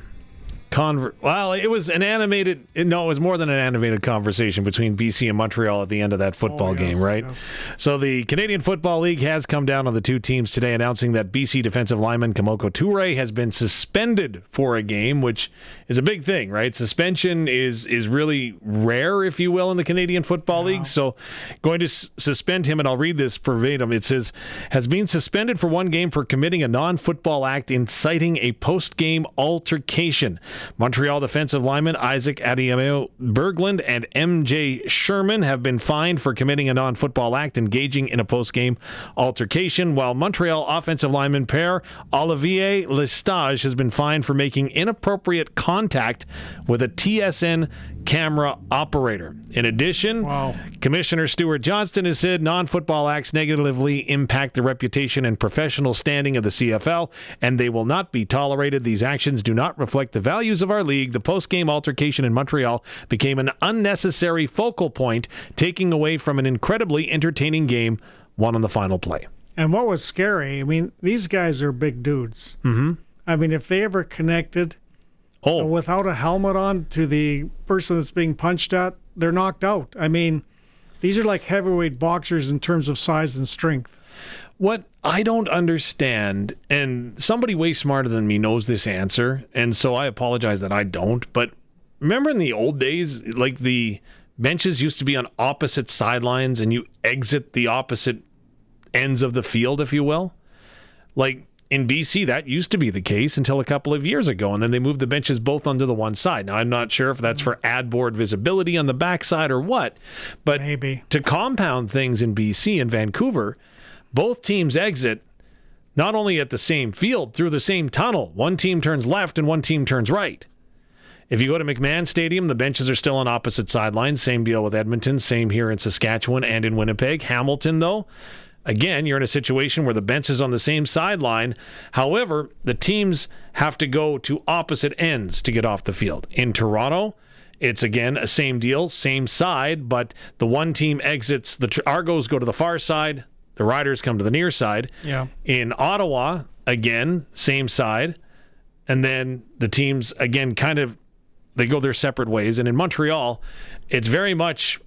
well, it was an animated, no, it was more than an animated conversation between BC and Montreal at the end of that football game, right? Yes. So the Canadian Football League has come down on the two teams today, announcing that BC defensive lineman Kamoko Toure has been suspended for a game, which is a big thing, right? Suspension is really rare, if you will, in the Canadian Football League. So going to suspend him, and I'll read this verbatim. It says, has been suspended for one game for committing a non-football act inciting a post-game altercation. Montreal defensive lineman Isaac Adiamio Berglund and MJ Sherman have been fined for committing a non-football act engaging in a post-game altercation, while Montreal offensive lineman Père Olivier Lestage has been fined for making inappropriate contact with a TSN camera operator. In addition, Commissioner Stuart Johnston has said non-football acts negatively impact the reputation and professional standing of the CFL, and they will not be tolerated. These actions do not reflect the values of our league. The post-game altercation in Montreal became an unnecessary focal point, taking away from an incredibly entertaining game won on the final play. And what was scary, I mean, these guys are big dudes. Mm-hmm. I mean, if they ever connected without a helmet on to the person that's being punched at, they're knocked out. I mean, these are like heavyweight boxers in terms of size and strength. What I don't understand, and somebody way smarter than me knows this answer, and so I apologize that I don't, but remember in the old days, like the benches used to be on opposite sidelines and you exit the opposite ends of the field, if you will? Like, in BC, that used to be the case until a couple of years ago, and then they moved the benches both onto the one side. Now, I'm not sure if that's for ad board visibility on the backside or what, but maybe to compound things in BC and Vancouver, both teams exit not only at the same field, through the same tunnel. One team turns left and one team turns right. If you go to McMahon Stadium, the benches are still on opposite sidelines. Same deal with Edmonton, same here in Saskatchewan and in Winnipeg. Hamilton, though, again, you're in a situation where the bench is on the same sideline. However, the teams have to go to opposite ends to get off the field. In Toronto, it's again a same deal, same side, but the one team exits, the Argos go to the far side, the Riders come to the near side. Yeah. In Ottawa, again, same side, and then the teams, again, they go their separate ways. And in Montreal, it's very much,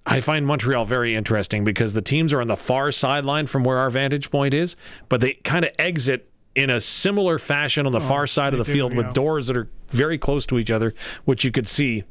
I find Montreal very interesting because the teams are on the far sideline from where our vantage point is, but they kind of exit in a similar fashion on the far side of the field with doors that are very close to each other, which you could see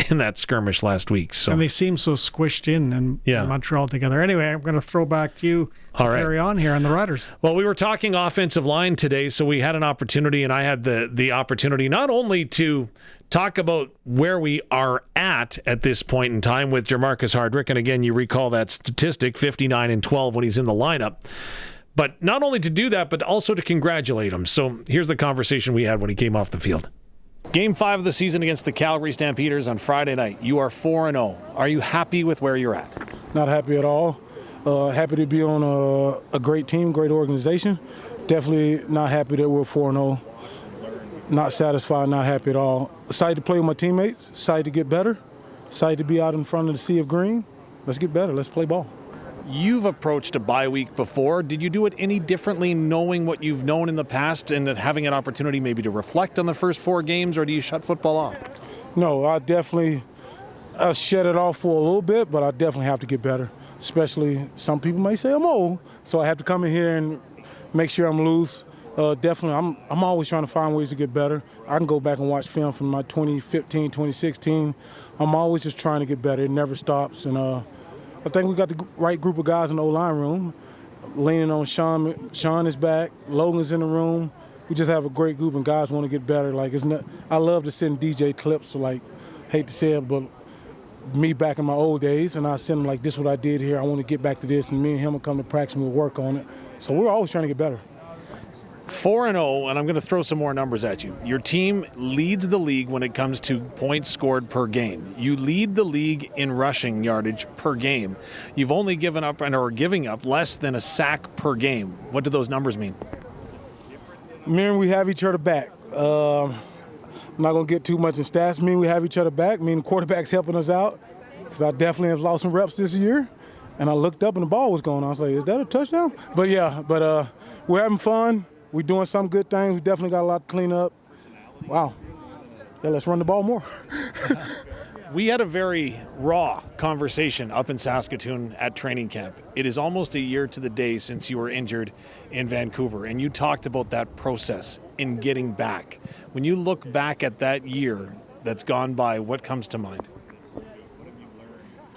in that skirmish last week. So. And they seem so squished in Montreal together. Anyway, I'm going to throw back to you to carry on here on the Riders. Well, we were talking offensive line today, so we had an opportunity, and I had the opportunity not only to talk about where we are at this point in time with Jermarcus Hardrick, and again, you recall that statistic, 59-12 when he's in the lineup, but not only to do that, but also to congratulate him. So here's the conversation we had when he came off the field. Game 5 of the season against the Calgary Stampeders on Friday night. You are 4-0. Are you happy with where you're at? Not happy at all. Happy to be on a great team, great organization. Definitely not happy that we're 4-0. Not satisfied, not happy at all. Excited to play with my teammates, excited to get better, excited to be out in front of the sea of green. Let's get better, let's play ball. You've approached a bye week before. Did you do it any differently knowing what you've known in the past and having an opportunity maybe to reflect on the first 4 games, or do you shut football off? No, I shut it off for a little bit, but I definitely have to get better. Especially some people may say I'm old, so I have to come in here and make sure I'm loose. Definitely, I'm always trying to find ways to get better. I can go back and watch film from my 2015, 2016. I'm always just trying to get better. It never stops, and I think we got the right group of guys in the O-line room. Leaning on Sean. Sean is back. Logan's in the room. We just have a great group, and guys want to get better. I love to send DJ clips. So hate to say it, but me back in my old days, and I send him this is what I did here. I want to get back to this, and me and him will come to practice and we'll work on it. So we're always trying to get better. 4-0, and I'm going to throw some more numbers at you. Your team leads the league when it comes to points scored per game. You lead the league in rushing yardage per game. You've only giving up less than a sack per game. What do those numbers mean? We have each other back. I'm not going to get too much in stats. We have each other back. The quarterback's helping us out because I definitely have lost some reps this year. And I looked up and the ball was going. I was like, is that a touchdown? But we're having fun. We're doing some good things. We definitely got a lot to clean up. Wow. Yeah, let's run the ball more. We had a very raw conversation up in Saskatoon at training camp. It is almost a year to the day since you were injured in Vancouver, and you talked about that process in getting back. When you look back at that year that's gone by, what comes to mind?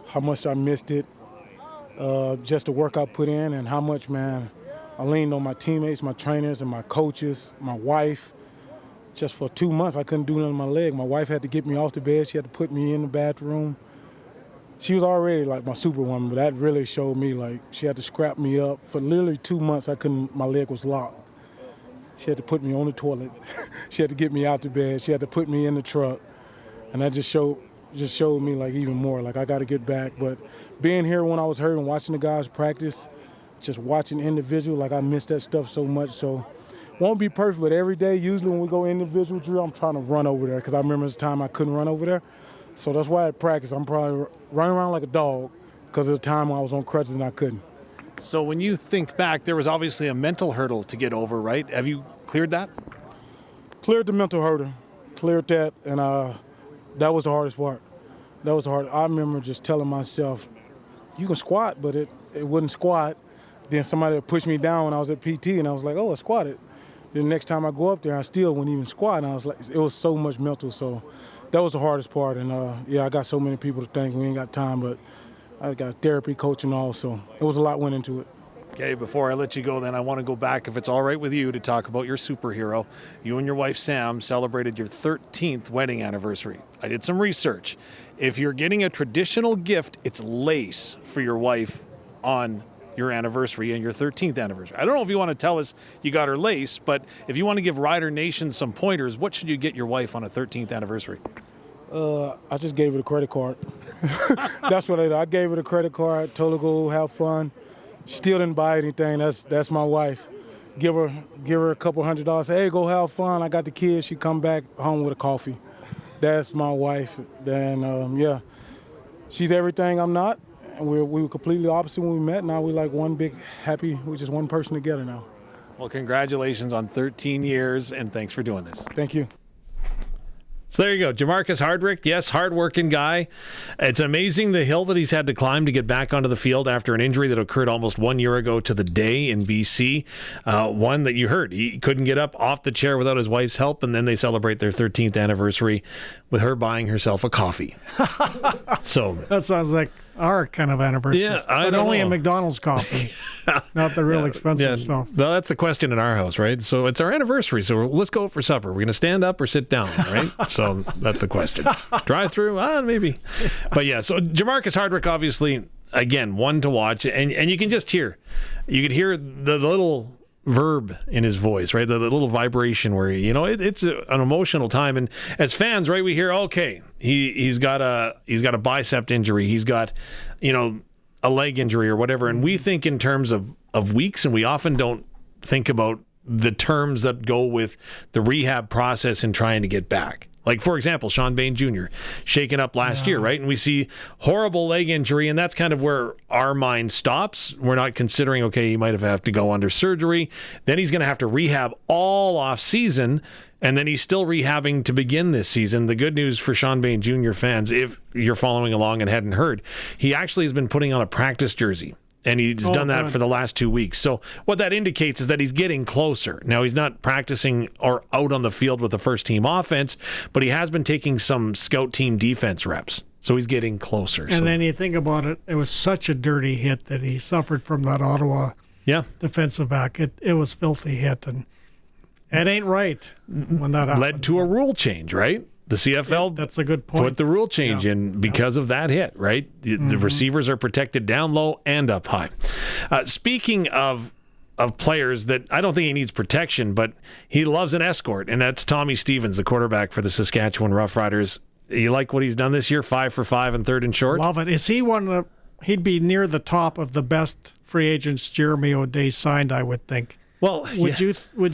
How much I missed it, just the work I put in, and how much, I leaned on my teammates, my trainers, and my coaches, my wife. Just for 2 months, I couldn't do nothing with my leg. My wife had to get me off the bed. She had to put me in the bathroom. She was already my superwoman, but that really showed me she had to scrap me up. For literally 2 months, my leg was locked. She had to put me on the toilet. She had to get me out the bed. She had to put me in the truck. And that just showed me even more, I got to get back. But being here when I was hurt and watching the guys practice, just watching individual, I miss that stuff so much. So won't be perfect, but every day, usually when we go individual drill, I'm trying to run over there because I remember the time I couldn't run over there. So that's why at practice, I'm probably running around like a dog because of the time I was on crutches and I couldn't. So when you think back, there was obviously a mental hurdle to get over, right? Have you cleared that? Cleared the mental hurdle, cleared that, and that was the hardest part. That was hard. I remember just telling myself, you can squat, but it wouldn't squat. Then somebody would push me down when I was at PT, and I was like, oh, I squatted. Then the next time I go up there, I still wouldn't even squat, and I was like, it was so much mental. So that was the hardest part. And, I got so many people to thank. We ain't got time, but I got therapy, coaching, all, so it was a lot went into it. Okay, before I let you go, then I want to go back, if it's all right with you, to talk about your superhero. You and your wife, Sam, celebrated your 13th wedding anniversary. I did some research. If you're getting a traditional gift, it's lace for your wife on your anniversary and your 13th anniversary. I don't know if you want to tell us you got her lace, but if you want to give Rider Nation some pointers, what should you get your wife on a 13th anniversary? I just gave her a credit card. That's what I did. I gave her a credit card, told her to go have fun. Still didn't buy anything. That's my wife. Give her a couple $100. Say, hey, go have fun. I got the kids. She come back home with a coffee. That's my wife. Then she's everything I'm not. And we were completely opposite when we met. Now we're like one big happy. We're just one person together now. Well, congratulations on 13 years, and thanks for doing this. Thank you. So there you go. Jamarcus Hardwick, yes, hardworking guy. It's amazing the hill that he's had to climb to get back onto the field after an injury that occurred almost 1 year ago to the day in BC. One that you heard. He couldn't get up off the chair without his wife's help, and then they celebrate their 13th anniversary with her buying herself a coffee. So that sounds like our kind of anniversary. Yeah, but only a McDonald's coffee, not the real expensive stuff. Well, that's the question in our house, right? So it's our anniversary, so let's go out for supper. We're going to stand up or sit down, right? So that's the question. Drive through? Maybe. But yeah, so Jamarcus Hardwick, obviously, again, one to watch, and you can just hear, you could hear the little verb in his voice, right? The little vibration where, it's an emotional time. And as fans, right, we hear, okay, he's got a bicep injury. He's got, a leg injury or whatever. And we think in terms of weeks, and we often don't think about the terms that go with the rehab process and trying to get back. Like, for example, Sean Bain Jr. shaken up last year, right? And we see horrible leg injury, and that's kind of where our mind stops. We're not considering, okay, he might have to go under surgery. Then he's going to have to rehab all off season, and then he's still rehabbing to begin this season. The good news for Sean Bain Jr. fans, if you're following along and hadn't heard, he actually has been putting on a practice jersey. And he's done that for the last 2 weeks. So what that indicates is that he's getting closer. Now, he's not practicing or out on the field with the first-team offense, but he has been taking some scout team defense reps. So he's getting closer. And then you think about it, it was such a dirty hit that he suffered from that Ottawa defensive back. It was filthy hit, and it ain't right when that happened. Led to a rule change, right? The CFL that's a good point. Put the rule change in because of that hit, right? The receivers are protected down low and up high. Speaking of players that I don't think he needs protection, but he loves an escort, and that's Tommy Stevens, the quarterback for the Saskatchewan Roughriders. You like what he's done this year? 5 for 5 and third and short? Love it. Is he one he'd be near the top of the best free agents Jeremy O'Day signed, I would think. Well, would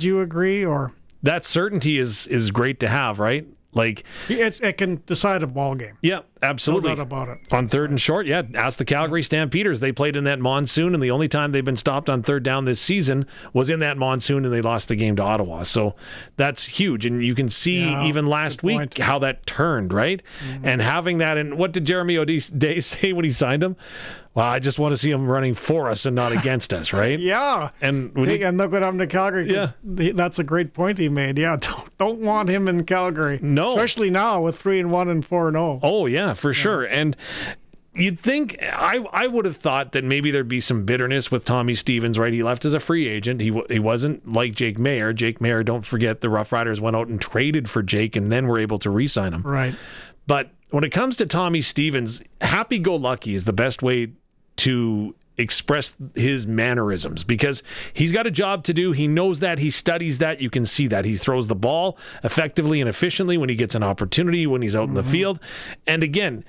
you agree, or that certainty is great to have, right? Like it can decide a ball game. Yeah, absolutely. No doubt about it. On third and short, ask the Calgary Stampeders. They played in that monsoon, and the only time they've been stopped on third down this season was in that monsoon, and they lost the game to Ottawa. So that's huge, and you can see even last week how that turned, right? And having that, and what did Jeremy O'Day say when he signed him? Well, I just want to see him running for us and not against us, right? Yeah. And look what happened to Calgary. That's a great point he made. Yeah, don't want him in Calgary. No. Especially now with 3-1 and 4-0. Oh, yeah, for sure. And you'd think, I would have thought that maybe there'd be some bitterness with Tommy Stevens, right? He left as a free agent. He wasn't like Jake Mayer. Jake Mayer, don't forget, the Rough Riders went out and traded for Jake and then were able to re-sign him. Right. But when it comes to Tommy Stevens, happy-go-lucky is the best way to express his mannerisms because he's got a job to do. He knows that. He studies that. You can see that. He throws the ball effectively and efficiently when he gets an opportunity, when he's out in the field. And again,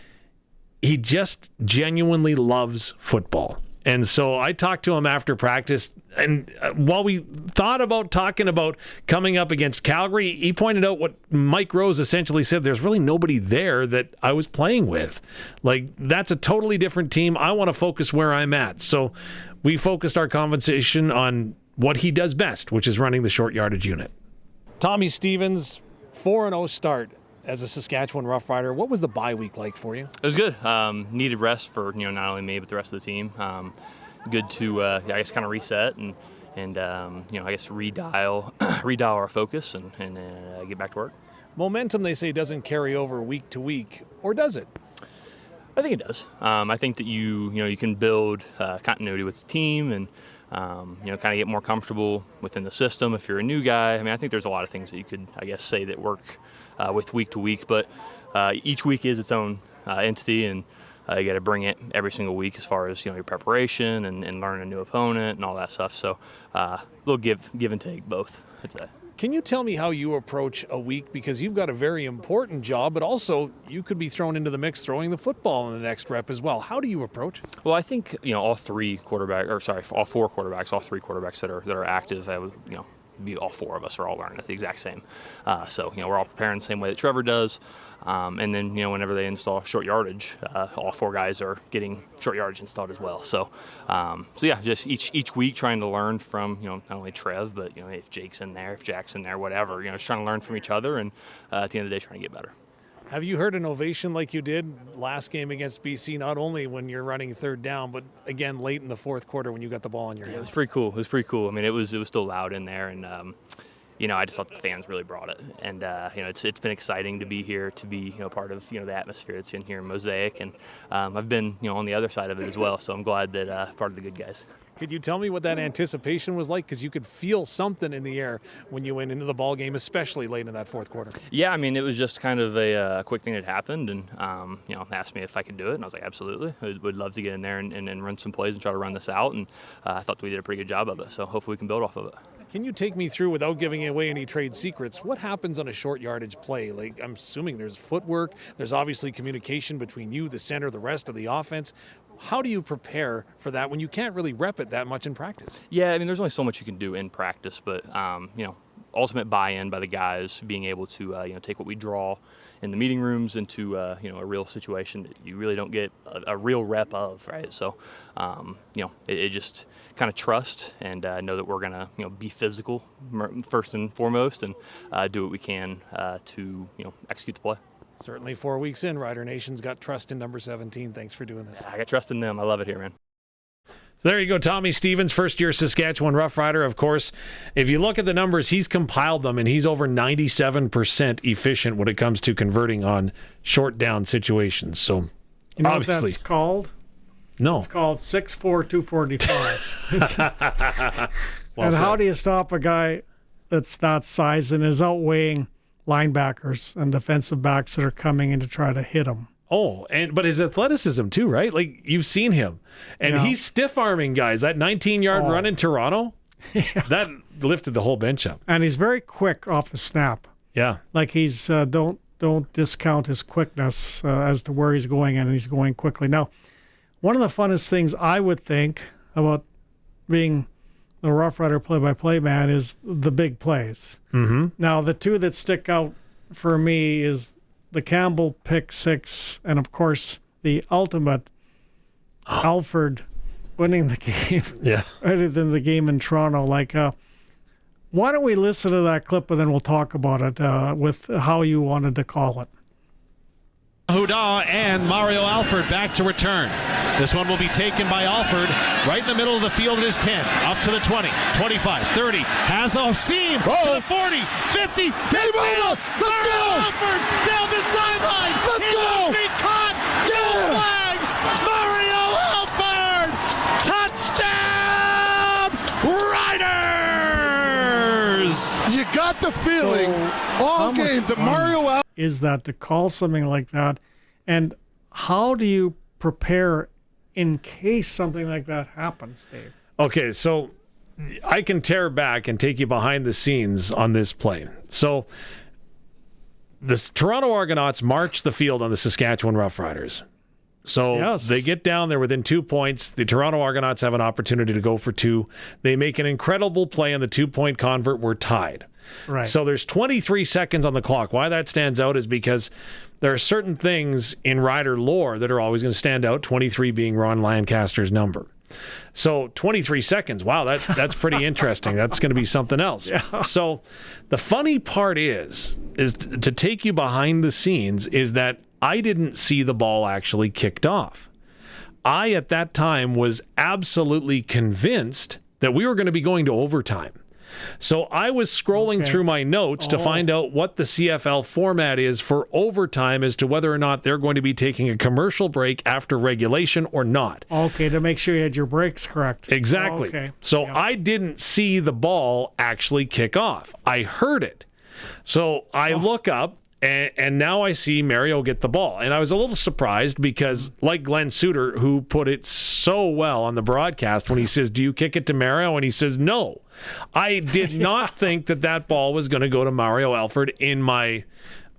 he just genuinely loves football. And so I talked to him after practice, and while we thought about talking about coming up against Calgary, he pointed out what Mike Rose essentially said, there's really nobody there that I was playing with. Like, that's a totally different team. I want to focus where I'm at. So we focused our conversation on what he does best, which is running the short yardage unit. Tommy Stevens, 4-0 start as a Saskatchewan Roughrider. What was the bye week like for you? It was good. Needed rest for not only me but the rest of the team. Good to I guess kind of reset and I guess redial our focus and get back to work. Momentum, they say, doesn't carry over week to week, or does it? I think it does. I think that you can build continuity with the team and kind of get more comfortable within the system if you're a new guy. I mean, I think there's a lot of things that you could, I guess, say that work with week to week, but each week is its own entity, and you got to bring it every single week as far as your preparation and learning a new opponent and all that stuff. So a little give and take both, I'd say. Can you tell me how you approach a week? Because you've got a very important job, but also you could be thrown into the mix throwing the football in the next rep as well. How do you approach? Well, I think all three quarterbacks that are active, I would all four of us are all learning at the exact same. So we're all preparing the same way that Trevor does. And then, whenever they install short yardage, all four guys are getting short yardage installed as well. So yeah, just each week trying to learn from, not only Trev, but, if Jake's in there, if Jack's in there, whatever, just trying to learn from each other and at the end of the day, trying to get better. Have you heard an ovation like you did last game against BC, not only when you're running third down, but again late in the fourth quarter when you got the ball in your hands? It was pretty cool. I mean, it was still loud in there, and I just thought the fans really brought it. And it's been exciting to be here, to be part of the atmosphere that's in here in Mosaic, and I've been on the other side of it as well. So I'm glad that part of the good guys. Could you tell me what that anticipation was like? Because you could feel something in the air when you went into the ball game, especially late in that fourth quarter. Yeah, I mean, it was just kind of a quick thing that happened, and asked me if I could do it, and I was like, absolutely. I would love to get in there and run some plays and try to run this out, and I thought we did a pretty good job of it. So hopefully we can build off of it. Can you take me through, without giving away any trade secrets, what happens on a short yardage play? Like, I'm assuming there's footwork, there's obviously communication between you, the center, the rest of the offense. How do you prepare for that when you can't really rep it that much in practice? Yeah, I mean, there's only so much you can do in practice, but ultimate buy-in by the guys, being able to take what we draw in the meeting rooms into a real situation that you really don't get a real rep of, right? So it just kind of trust and know that we're gonna be physical first and foremost, and do what we can to execute the play. Certainly 4 weeks in, Rider Nation's got trust in number 17. Thanks for doing this. I got trust in them. I love it here, man. There you go, Tommy Stevens, first-year Saskatchewan Rough Rider. Of course, if you look at the numbers, he's compiled them, and he's over 97% efficient when it comes to converting on short down situations. So, you know obviously, what that's called? No. It's called 6'4", 245. Well and said. how do you stop a guy that's that size and is outweighing linebackers and defensive backs that are coming in to try to hit him? Oh, but his athleticism too, right? Like, you've seen him. And he's stiff-arming guys. That 19-yard run in Toronto, that lifted the whole bench up. And he's very quick off the snap. Yeah. Like, he's don't discount his quickness as to where he's going, and he's going quickly. Now, one of the funnest things I would think about being the Rough Rider play-by-play man is the big plays. Mm-hmm. Now, the two that stick out for me is the Campbell pick six, and of course the ultimate Alford winning the game. Yeah. Rather than the game in Toronto. Like, why don't we listen to that clip and then we'll talk about it with how you wanted to call it. Houda and Mario Alford back to return. This one will be taken by Alford right in the middle of the field at his 10, up to the 20, 25, 30, has a seam to the 40, 50, midfield, Mario Alford down the sideline. Let's go! Be caught, no flags, Mario Alford, touchdown, Riders! You got the feeling all game that Mario Alford is that to call something like that, and how do you prepare in case something like that happens, Dave? Okay, so I can tear back and take you behind the scenes on this play. So the Toronto Argonauts march the field on the Saskatchewan Roughriders. So they get down there within 2 points. The Toronto Argonauts have an opportunity to go for two. They make an incredible play on the 2-point convert. We're tied. Right. So there's 23 seconds on the clock. Why that stands out is because there are certain things in Rider lore that are always going to stand out, 23 being Ron Lancaster's number. So 23 seconds, wow, that's pretty interesting. That's going to be something else. Yeah. So the funny part is to take you behind the scenes is that I didn't see the ball actually kicked off. I, at that time, was absolutely convinced that we were going to be going to overtime. So I was scrolling through my notes to find out what the CFL format is for overtime as to whether or not they're going to be taking a commercial break after regulation or not. Okay, to make sure you had your breaks correct. Exactly. Okay. So I didn't see the ball actually kick off. I heard it. So I look up, and now I see Mario get the ball. And I was a little surprised because, like Glenn Suter, who put it so well on the broadcast when he says, "Do you kick it to Mario?" And he says, "No." I did not think that ball was going to go to Mario Alford in my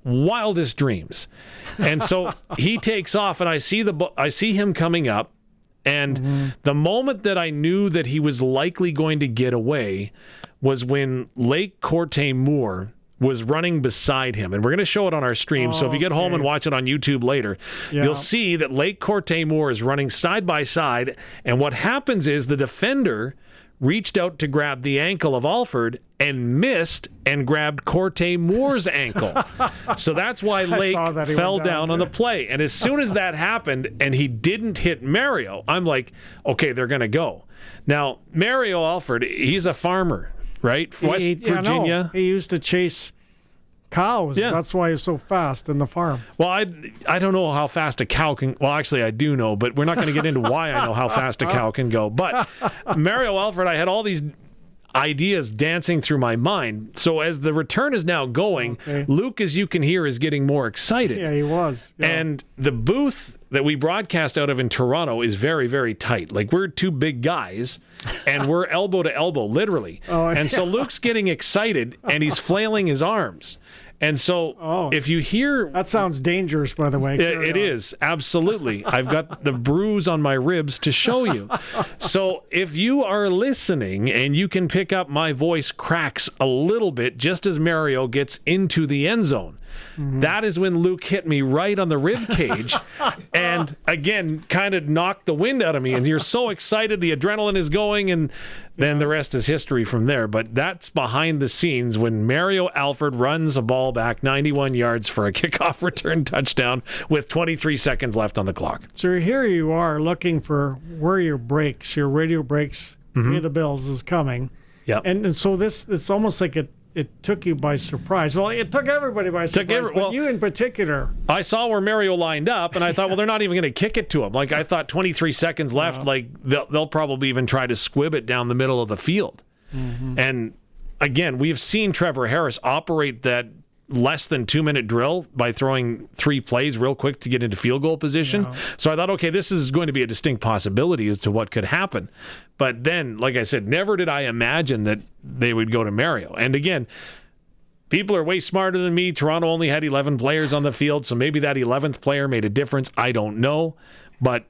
wildest dreams. And so he takes off, and I see him coming up, And the moment that I knew that he was likely going to get away was when Lake Corte Moore was running beside him. And we're going to show it on our stream. So if you get home and watch it on YouTube later, you'll see that Lake Corte Moore is running side by side. And what happens is the defender reached out to grab the ankle of Alford and missed and grabbed Corte Moore's ankle. So that's why Lake fell down on the play. And as soon as that happened and he didn't hit Mario, I'm like, okay, they're going to go. Now, Mario Alford, he's a farmer, right? West Virginia. He used to chase cows. Yeah. That's why he's so fast in the farm. Well, I don't know how fast a cow can. Well, actually, I do know, but we're not going to get into why I know how fast a cow can go. But Mario Alford, I had all these ideas dancing through my mind. So as the return is now going, Luke, as you can hear, is getting more excited. Yeah, he was. Yeah. And the booth that we broadcast out of in Toronto is very, very tight. Like, we're two big guys, and we're elbow to elbow, literally. And so Luke's getting excited, and he's flailing his arms. And so if you hear... That sounds dangerous, by the way. It is, absolutely. I've got the bruise on my ribs to show you. So if you are listening and you can pick up my voice cracks a little bit just as Mario gets into the end zone, that is when Luke hit me right on the rib cage and, again, kind of knocked the wind out of me. And you're so excited, the adrenaline is going, and then the rest is history from there. But that's behind the scenes when Mario Alford runs a ball back 91 yards for a kickoff return touchdown with 23 seconds left on the clock. So here you are looking for where your breaks, your radio breaks, Pay the Bills is coming. Yep. And so it's almost like it took you by surprise. Well, it took everybody by surprise, but you in particular. I saw where Mario lined up, and I thought, well, they're not even going to kick it to him. Like, I thought 23 seconds left, like, they'll probably even try to squib it down the middle of the field. And, again, we've seen Trevor Harris operate that less than 2-minute drill by throwing 3 plays real quick to get into field goal position. So I thought, okay, this is going to be a distinct possibility as to what could happen. But then, like I said, never did I imagine that they would go to Mario. And again, people are way smarter than me. Toronto only had 11 players on the field, so maybe that 11th player made a difference. I don't know. But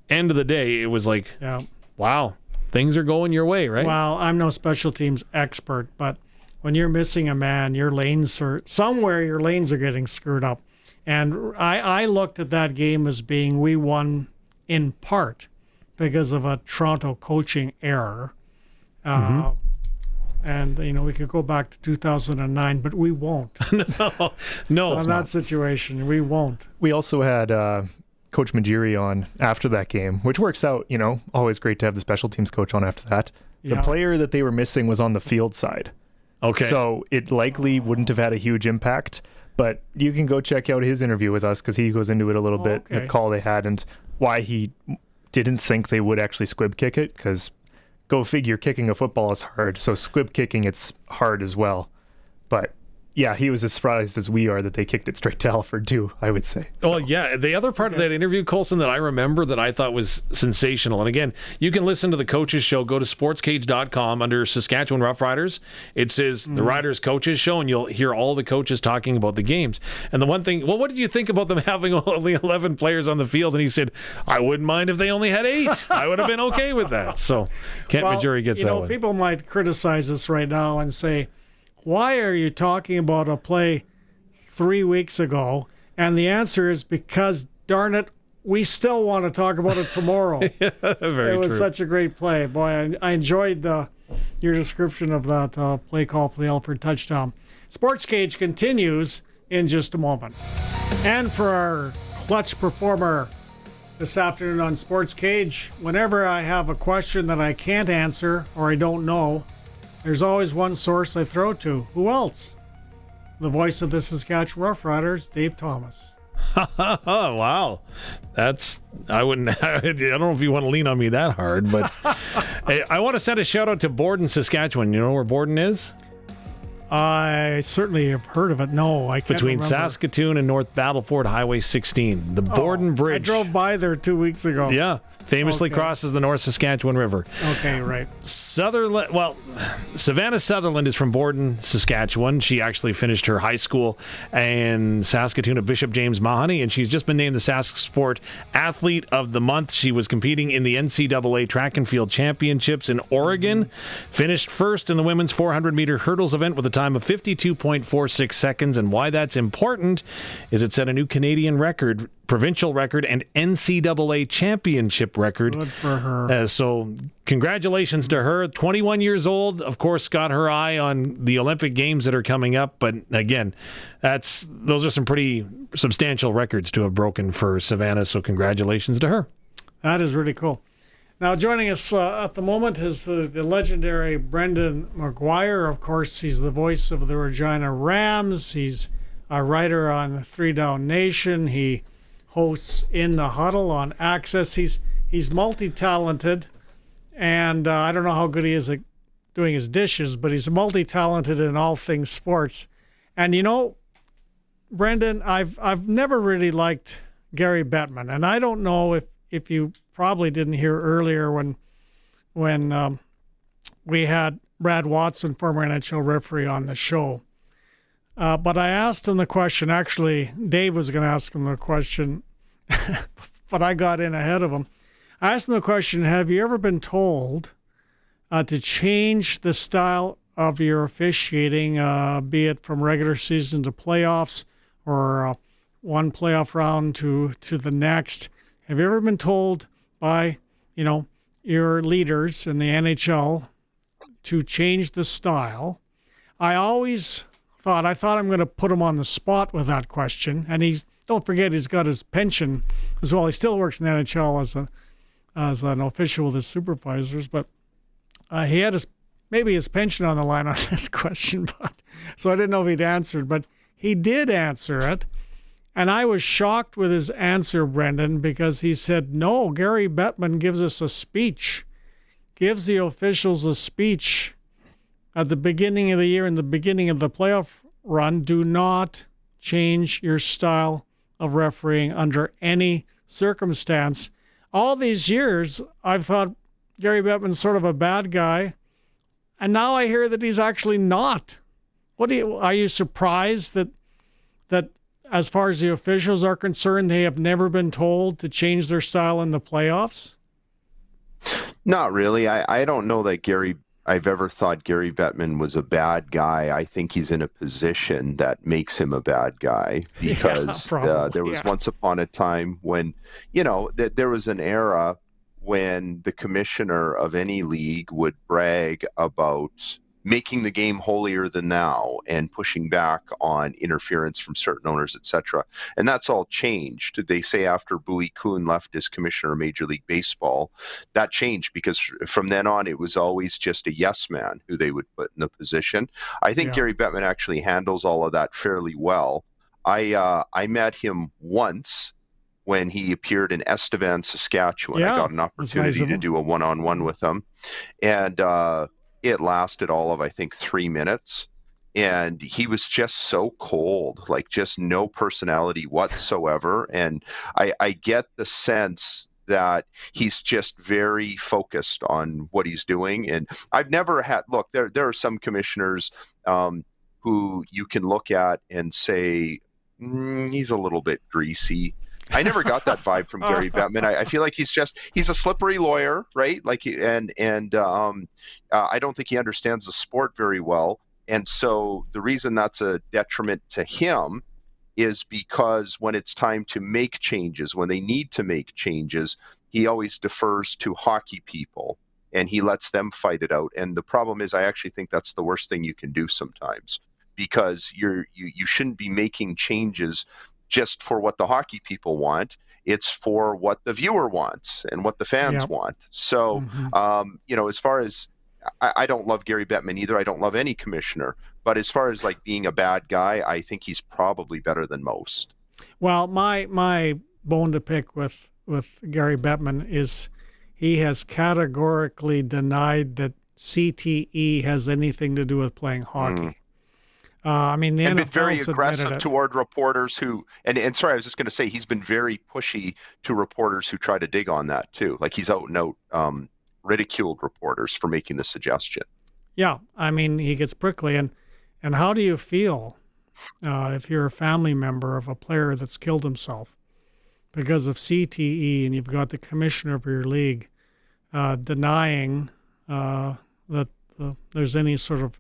end of the day, it was like, wow, things are going your way, right? Well, I'm no special teams expert, but when you're missing a man, your lanes are getting screwed up. And I looked at that game as being we won in part because of a Toronto coaching error. And, we could go back to 2009, but we won't. No. On that situation, we won't. We also had Coach Majiri on after that game, which works out, always great to have the special teams coach on after that. The player that they were missing was on the field side. Okay. So it likely wouldn't have had a huge impact, but you can go check out his interview with us because he goes into it a little bit, the call they had and why he didn't think they would actually squib kick it, because go figure, kicking a football is hard. So squib kicking, it's hard as well. But yeah, he was as surprised as we are that they kicked it straight to Alford too, I would say. So. Well, yeah, the other part of that interview, Colson, that I remember that I thought was sensational, and again, you can listen to the coaches show, go to sportscage.com under Saskatchewan Roughriders. It says the Riders Coaches Show, and you'll hear all the coaches talking about the games. And the one thing, well, what did you think about them having only 11 players on the field? And he said, I wouldn't mind if they only had 8. I would have been okay with that. So Kent Majuri gets that one. People might criticize us right now and say, why are you talking about a play 3 weeks ago? And the answer is because, darn it, we still want to talk about it tomorrow. Very it was true. Such a great play. Boy, I enjoyed your description of that play call for the Alford touchdown. Sports Cage continues in just a moment. And for our clutch performer this afternoon on Sports Cage, whenever I have a question that I can't answer or I don't know, there's always one source I throw to. Who else? The voice of the Saskatchewan Roughriders, Dave Thomas. Oh, wow. I don't know if you want to lean on me that hard, but hey, I want to send a shout out to Borden, Saskatchewan. You know where Borden is? I certainly have heard of it. No, I can't Between remember. Saskatoon and North Battleford Highway 16. The Borden Bridge. I drove by there 2 weeks ago. Yeah. Famously crosses the North Saskatchewan River. Okay, right. Savannah Sutherland is from Borden, Saskatchewan. She actually finished her high school in Saskatoon at Bishop James Mahoney, and she's just been named the Sask Sport Athlete of the Month. She was competing in the NCAA Track and Field Championships in Oregon. Finished first in the women's 400-meter hurdles event with a time of 52.46 seconds. And why that's important is it set a new Canadian record, provincial record, and NCAA championship record. Good for her. So congratulations to her. 21 years old, of course, got her eye on the Olympic Games that are coming up. But again, those are some pretty substantial records to have broken for Savannah. So congratulations to her. That is really cool. Now, joining us at the moment is the legendary Brendan McGuire. Of course, he's the voice of the Regina Rams. He's a writer on 3 Down Nation. He hosts In the Huddle on Access. He's multi-talented, and I don't know how good he is at doing his dishes, but he's multi-talented in all things sports. And you know, Brendan, I've never really liked Gary Bettman, and I don't know if you probably didn't hear earlier when we had Brad Watson, former NHL referee, on the show. But I asked him the question. Actually, Dave was going to ask him the question, but I got in ahead of him. I asked him the question, have you ever been told to change the style of your officiating, be it from regular season to playoffs or one playoff round to the next? Have you ever been told by, your leaders in the NHL to change the style? I thought I'm going to put him on the spot with that question. And don't forget, he's got his pension as well. He still works in the NHL as an official with his supervisors, but he had his pension on the line on this question, so I didn't know if he'd answered, but he did answer it. And I was shocked with his answer, Brendan, because he said, no, Gary Bettman gives us a speech, gives the officials a speech at the beginning of the year and the beginning of the playoff run. Do not change your style of refereeing under any circumstance. All these years, I've thought Gary Bettman's sort of a bad guy, and now I hear that he's actually not. Are you surprised that as far as the officials are concerned, they have never been told to change their style in the playoffs? Not really. I don't know that I've ever thought Gary Bettman was a bad guy. I think he's in a position that makes him a bad guy because there was once upon a time when, there was an era when the commissioner of any league would brag about making the game holier than thou and pushing back on interference from certain owners, etc. And that's all changed. They say after Bowie Kuhn left as commissioner of Major League Baseball, that changed because from then on it was always just a yes man who they would put in the position. I think Gary Bettman actually handles all of that fairly well. I met him once when he appeared in Estevan, Saskatchewan. I got an opportunity to do a one-on-one with him. And it lasted all of, I think, 3 minutes. And he was just so cold, like just no personality whatsoever. And I get the sense that he's just very focused on what he's doing. And I've never had, look, there are some commissioners who you can look at and say, he's a little bit greasy. I never got that vibe from Gary Bettman. I feel like he's a slippery lawyer, right? Like, and I don't think he understands the sport very well. And so the reason that's a detriment to him is because when it's time to make changes, when they need to make changes, he always defers to hockey people and he lets them fight it out. And the problem is, I actually think that's the worst thing you can do sometimes, because you shouldn't be making changes just for what the hockey people want. It's for what the viewer wants and what the fans want. So, as far as I don't love Gary Bettman either. I don't love any commissioner. But as far as like being a bad guy, I think he's probably better than most. Well, my bone to pick with Gary Bettman is he has categorically denied that CTE has anything to do with playing hockey. I mean, the and been NFL's very admitted aggressive it. toward reporters who, and sorry, I was just going to say he's been very pushy to reporters who try to dig on that too. Like he's out and out ridiculed reporters for making the suggestion. Yeah, I mean, he gets prickly. And how do you feel if you're a family member of a player that's killed himself because of CTE, and you've got the commissioner of your league denying that there's any sort of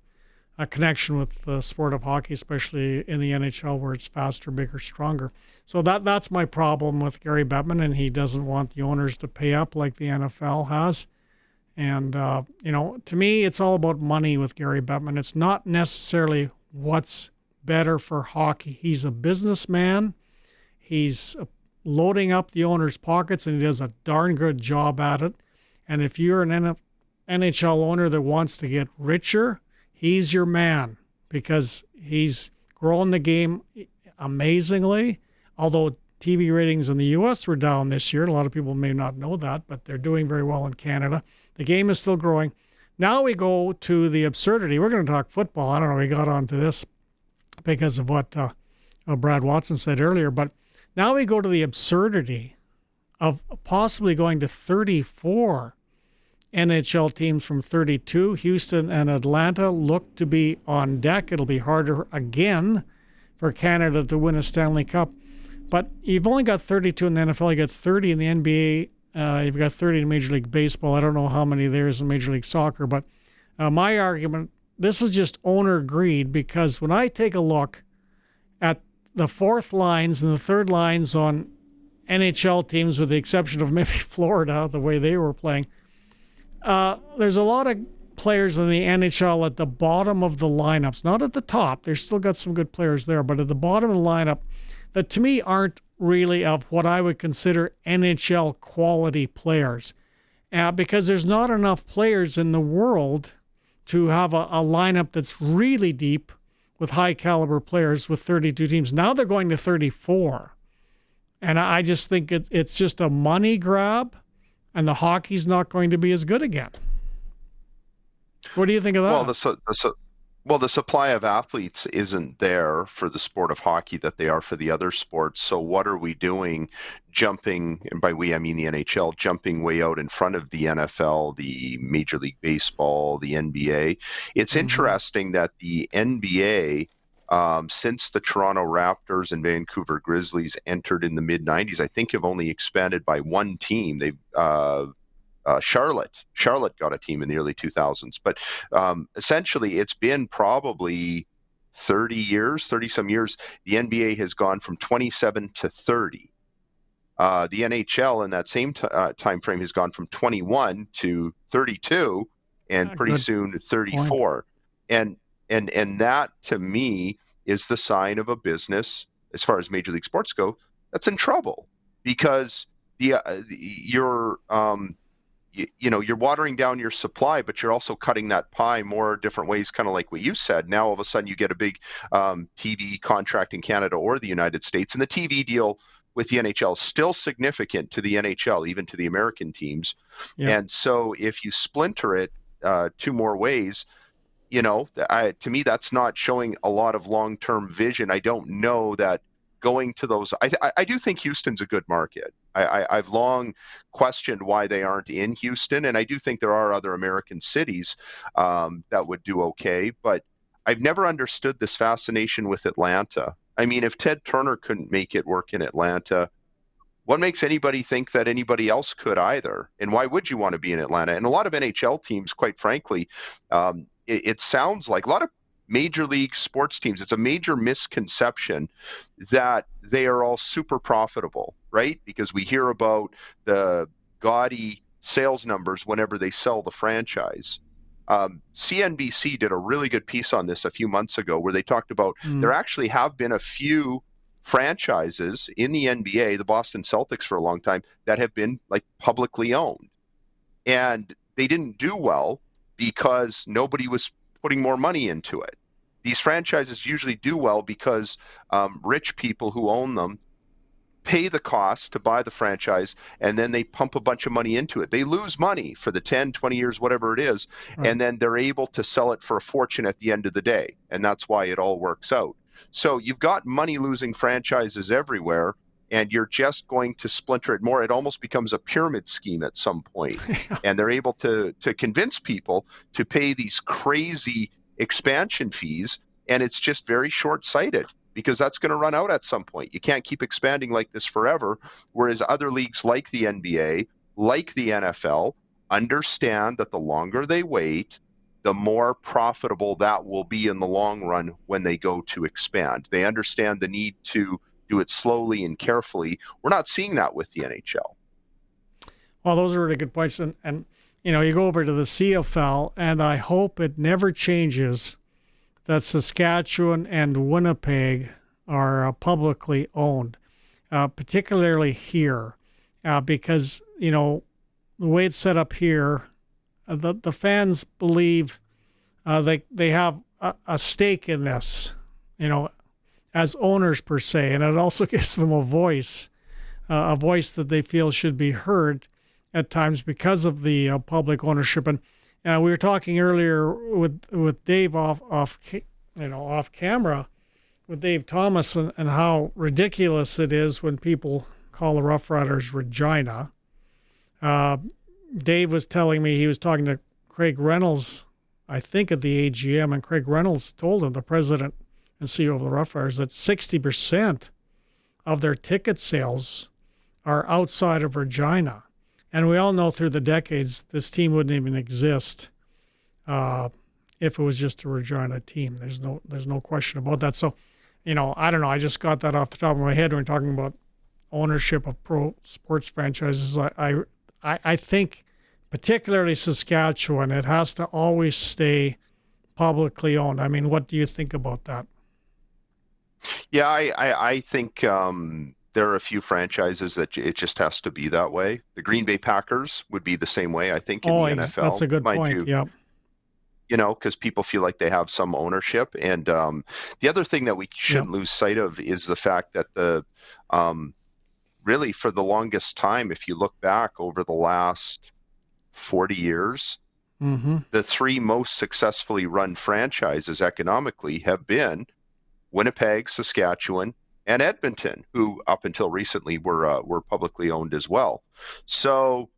a connection with the sport of hockey, especially in the NHL where it's faster, bigger, stronger. So that's my problem with Gary Bettman, and he doesn't want the owners to pay up like the NFL has. And, to me, it's all about money with Gary Bettman. It's not necessarily what's better for hockey. He's a businessman. He's loading up the owner's pockets, and he does a darn good job at it. And if you're an NHL owner that wants to get richer, he's your man, because he's grown the game amazingly. Although TV ratings in the U.S. were down this year, a lot of people may not know that, but they're doing very well in Canada. The game is still growing. Now we go to the absurdity. We're going to talk football. I don't know, we got onto this because of what Brad Watson said earlier, but now we go to the absurdity of possibly going to 34 NHL teams from 32. Houston and Atlanta look to be on deck. It'll be harder again for Canada to win a Stanley Cup. But you've only got 32 in the NFL. You got 30 in the NBA. You've got 30 in Major League Baseball. I don't know how many there is in Major League Soccer. But my argument, this is just owner greed, because when I take a look at the fourth lines and the third lines on NHL teams, with the exception of maybe Florida, the way they were playing, there's a lot of players in the NHL at the bottom of the lineups, not at the top. They've still got some good players there, but at the bottom of the lineup that to me aren't really of what I would consider NHL quality players, because there's not enough players in the world to have a lineup that's really deep with high caliber players with 32 teams. Now they're going to 34. And I just think it's just a money grab, and the hockey's not going to be as good again. What do you think of that? Well, the supply of athletes isn't there for the sport of hockey that they are for the other sports. So what are we doing, jumping, and by we I mean the NHL, jumping way out in front of the NFL, the Major League Baseball, the NBA? It's interesting that the NBA, since the Toronto Raptors and Vancouver Grizzlies entered in the mid-'90s, I think have only expanded by one team. Charlotte got a team in the early 2000s, but essentially it's been probably 30-some years. The NBA has gone from 27 to 30. The NHL in that same time frame has gone from 21 to 32, and pretty soon 34. And that to me is the sign of a business, as far as Major League Sports go, that's in trouble, because you're watering down your supply, but you're also cutting that pie more different ways, kind of like what you said. Now all of a sudden you get a big TV contract in Canada or the United States, and the TV deal with the NHL is still significant to the NHL, even to the American teams. Yeah. And so if you splinter it two more ways, to me that's not showing a lot of long-term vision. I don't know that going to those, I do think Houston's a good market. I've long questioned why they aren't in Houston, and I do think there are other American cities that would do okay, but I've never understood this fascination with Atlanta. I mean, if Ted Turner couldn't make it work in Atlanta, what makes anybody think that anybody else could either? And why would you want to be in Atlanta? And a lot of NHL teams, quite frankly, it sounds like a lot of Major League sports teams, it's a major misconception that they are all super profitable, right? Because we hear about the gaudy sales numbers whenever they sell the franchise. CNBC did a really good piece on this a few months ago, where they talked about there actually have been a few franchises in the NBA, the Boston Celtics for a long time, that have been like publicly owned. And they didn't do well because nobody was putting more money into it. These franchises usually do well because rich people who own them pay the cost to buy the franchise, and then they pump a bunch of money into it. They lose money for the 10, 20 years, whatever it is, and then they're able to sell it for a fortune at the end of the day. And that's why it all works out. So you've got money-losing franchises everywhere, and you're just going to splinter it more. It almost becomes a pyramid scheme at some point. And they're able to convince people to pay these crazy expansion fees, and it's just very short-sighted, because that's going to run out at some point. You can't keep expanding like this forever, whereas other leagues like the NBA, like the NFL, understand that the longer they wait, the more profitable that will be in the long run when they go to expand. They understand the need to do it slowly and carefully. We're not seeing that with the NHL. Well, those are really good points. And you know, you go over to the CFL, and I hope it never changes that Saskatchewan and Winnipeg are publicly owned, particularly here, because, you know, the way it's set up here, the fans believe they have a stake in this, you know, as owners per se, and it also gives them a voice that they feel should be heard at times because of the public ownership. And we were talking earlier with Dave off camera with Dave Thomas and how ridiculous it is when people call the Rough Riders Regina. Dave was telling me he was talking to Craig Reynolds, I think at the AGM, and Craig Reynolds told him, the president and CEO of the Rough Riders, that 60% of their ticket sales are outside of Regina. And we all know through the decades this team wouldn't even exist if it was just a Regina team. There's no question about that. So, you know, I don't know. I just got that off the top of my head when we're talking about ownership of pro sports franchises. I think, particularly Saskatchewan, it has to always stay publicly owned. I mean, what do you think about that? Yeah, I think there are a few franchises that it just has to be that way. The Green Bay Packers would be the same way, I think, in the NFL. That's a good point. Yeah. You know, because people feel like they have some ownership. And the other thing that we shouldn't lose sight of is the fact that really for the longest time, if you look back over the last 40 years, the three most successfully run franchises economically have been Winnipeg, Saskatchewan, and Edmonton, who up until recently were publicly owned as well. So,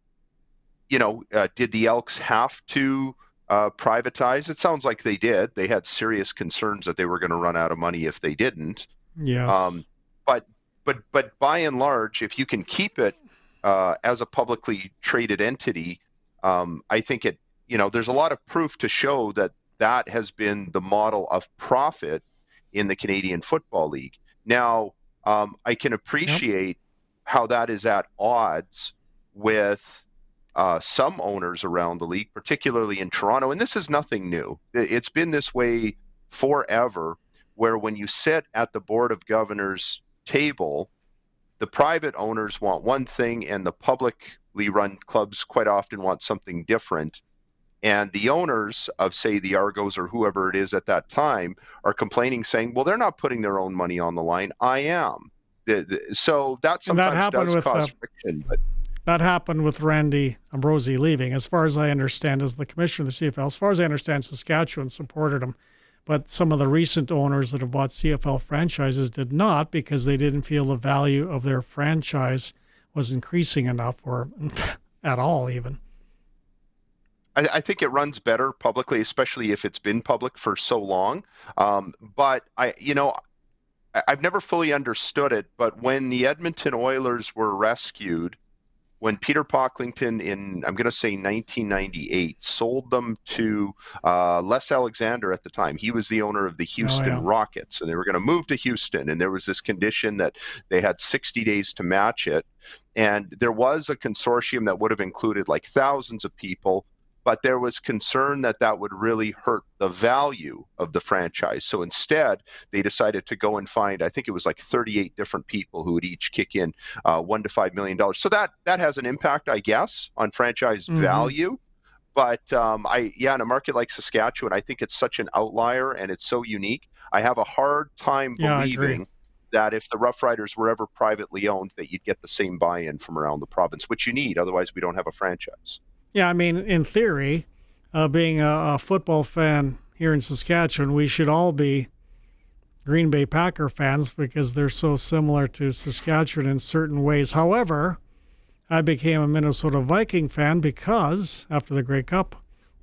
you know, did the Elks have to privatize? It sounds like they did. They had serious concerns that they were going to run out of money if they didn't. Yeah. But by and large, if you can keep it as a publicly traded entity, I think it, you know, there's a lot of proof to show that that has been the model of profit in the Canadian Football League. Now, I can appreciate how that is at odds with some owners around the league, particularly in Toronto. And this is nothing new. It's been this way forever, where when you sit at the Board of Governors table, the private owners want one thing and the publicly run clubs quite often want something different. And the owners of, say, the Argos or whoever it is at that time are complaining, saying, well, they're not putting their own money on the line. I am. So that sometimes does cause friction. But that happened with Randy Ambrosi leaving. As far as I understand, as the commissioner of the CFL, as far as I understand, Saskatchewan supported him. But some of the recent owners that have bought CFL franchises did not, because they didn't feel the value of their franchise was increasing enough, or at all even. I think it runs better publicly, especially if it's been public for so long. But I've never fully understood it. But when the Edmonton Oilers were rescued, when Peter Pocklington in, I'm going to say 1998, sold them to Les Alexander at the time. He was the owner of the Houston Rockets, and they were going to move to Houston. And there was this condition that they had 60 days to match it. And there was a consortium that would have included like thousands of people, but there was concern that that would really hurt the value of the franchise. So instead, they decided to go and find, I think it was like 38 different people who would each kick in $1 to $5 million. So that has an impact, I guess, on franchise value. But in a market like Saskatchewan, I think it's such an outlier and it's so unique. I have a hard time believing that if the Rough Riders were ever privately owned, that you'd get the same buy-in from around the province, which you need. Otherwise, we don't have a franchise. Yeah, I mean, in theory, being a football fan here in Saskatchewan, we should all be Green Bay Packer fans because they're so similar to Saskatchewan in certain ways. However, I became a Minnesota Viking fan because after the Grey Cup,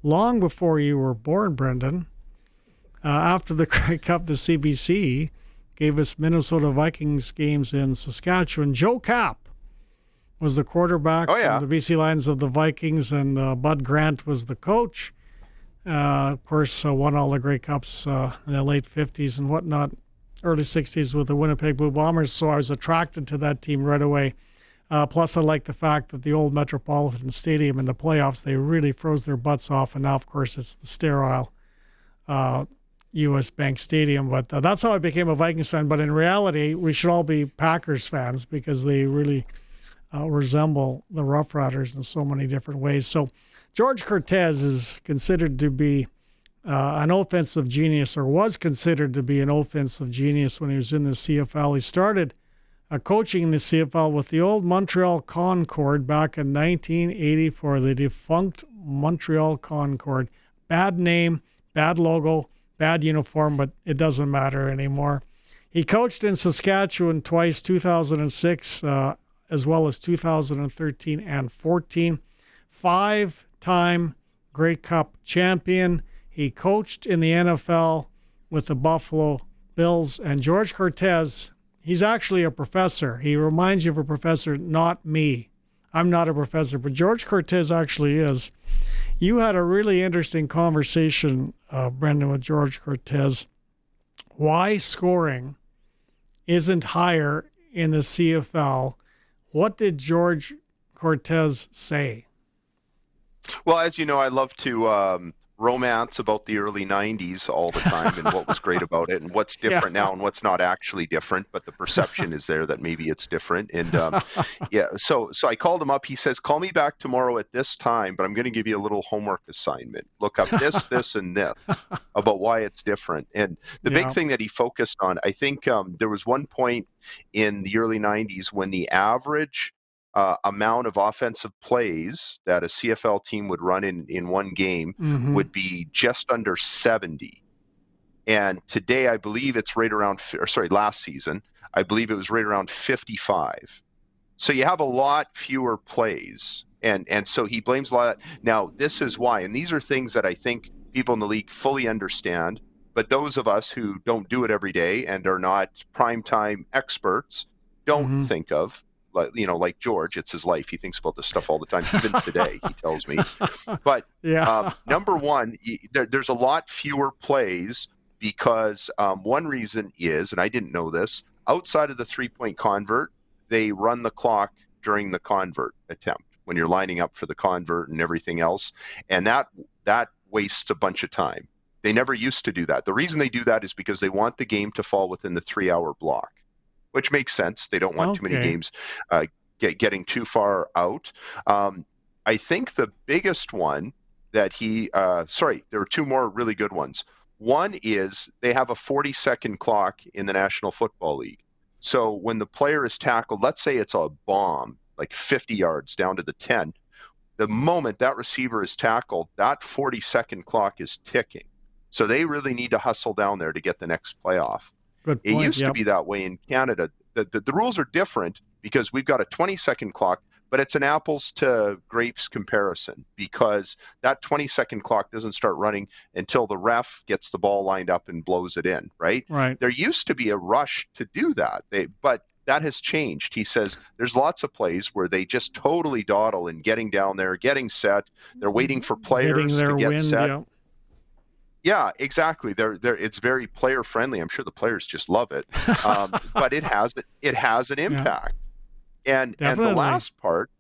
long before you were born, Brendan, after the Grey Cup, the CBC gave us Minnesota Vikings games in Saskatchewan. Joe Kapp was the quarterback from the BC Lions of the Vikings, and Bud Grant was the coach. Of course, won all the Grey Cups in the late 50s and whatnot, early 60s with the Winnipeg Blue Bombers, so I was attracted to that team right away. Plus, I like the fact that the old Metropolitan Stadium in the playoffs, they really froze their butts off, and now, of course, it's the sterile U.S. Bank Stadium. But that's how I became a Vikings fan. But in reality, we should all be Packers fans because they really resemble the Rough Riders in so many different ways. So George Cortez is considered to be an offensive genius, or was considered to be an offensive genius when he was in the CFL. He started coaching in the CFL with the old Montreal Concorde back in 1984, the defunct Montreal Concorde. Bad name, bad logo, bad uniform, but it doesn't matter anymore. He coached in Saskatchewan twice, 2006, as well as 2013 and 14. 5-time Grey Cup champion. He coached in the NFL with the Buffalo Bills. And George Cortez, he's actually a professor. He reminds you of a professor, not me. I'm not a professor, but George Cortez actually is. You had a really interesting conversation, Brendan, with George Cortez. Why scoring isn't higher in the CFL? What did George Cortez say? Well, as you know, I love to romance about the early 90s all the time and what was great about it and what's different now and what's not actually different, but the perception is there that maybe it's different. And so I called him up. He says, call me back tomorrow at this time, but I'm going to give you a little homework assignment. Look up this, this, and this about why it's different. And the big thing that he focused on, I think there was one point in the early 90s when the average amount of offensive plays that a CFL team would run in one game would be just under 70. And today, I believe it's right around, last season, I believe it was right around 55. So you have a lot fewer plays. And so he blames a lot. Now, this is why. And these are things that I think people in the league fully understand. But those of us who don't do it every day and are not primetime experts don't think of. Like George, it's his life. He thinks about this stuff all the time, even today, he tells me. But number one, there's a lot fewer plays because one reason is, and I didn't know this, outside of the three-point convert, they run the clock during the convert attempt when you're lining up for the convert and everything else. And that wastes a bunch of time. They never used to do that. The reason they do that is because they want the game to fall within the 3-hour block, which makes sense. They don't want too many games getting too far out. I think the biggest one that there were two more really good ones. One is they have a 40-second clock in the National Football League. So when the player is tackled, let's say it's a bomb, like 50 yards down to the 10, the moment that receiver is tackled, that 40-second clock is ticking. So they really need to hustle down there to get the next play off. Good point. It used to be that way in Canada. The rules are different because we've got a 20-second clock, but it's an apples to grapes comparison because that 20-second clock doesn't start running until the ref gets the ball lined up and blows it in, right? Right. There used to be a rush to do that, but that has changed. He says there's lots of plays where they just totally dawdle in getting down there, geting set. They're waiting for players to get set. Yeah, exactly. It's very player friendly. I'm sure the players just love it, but it has an impact. And the last part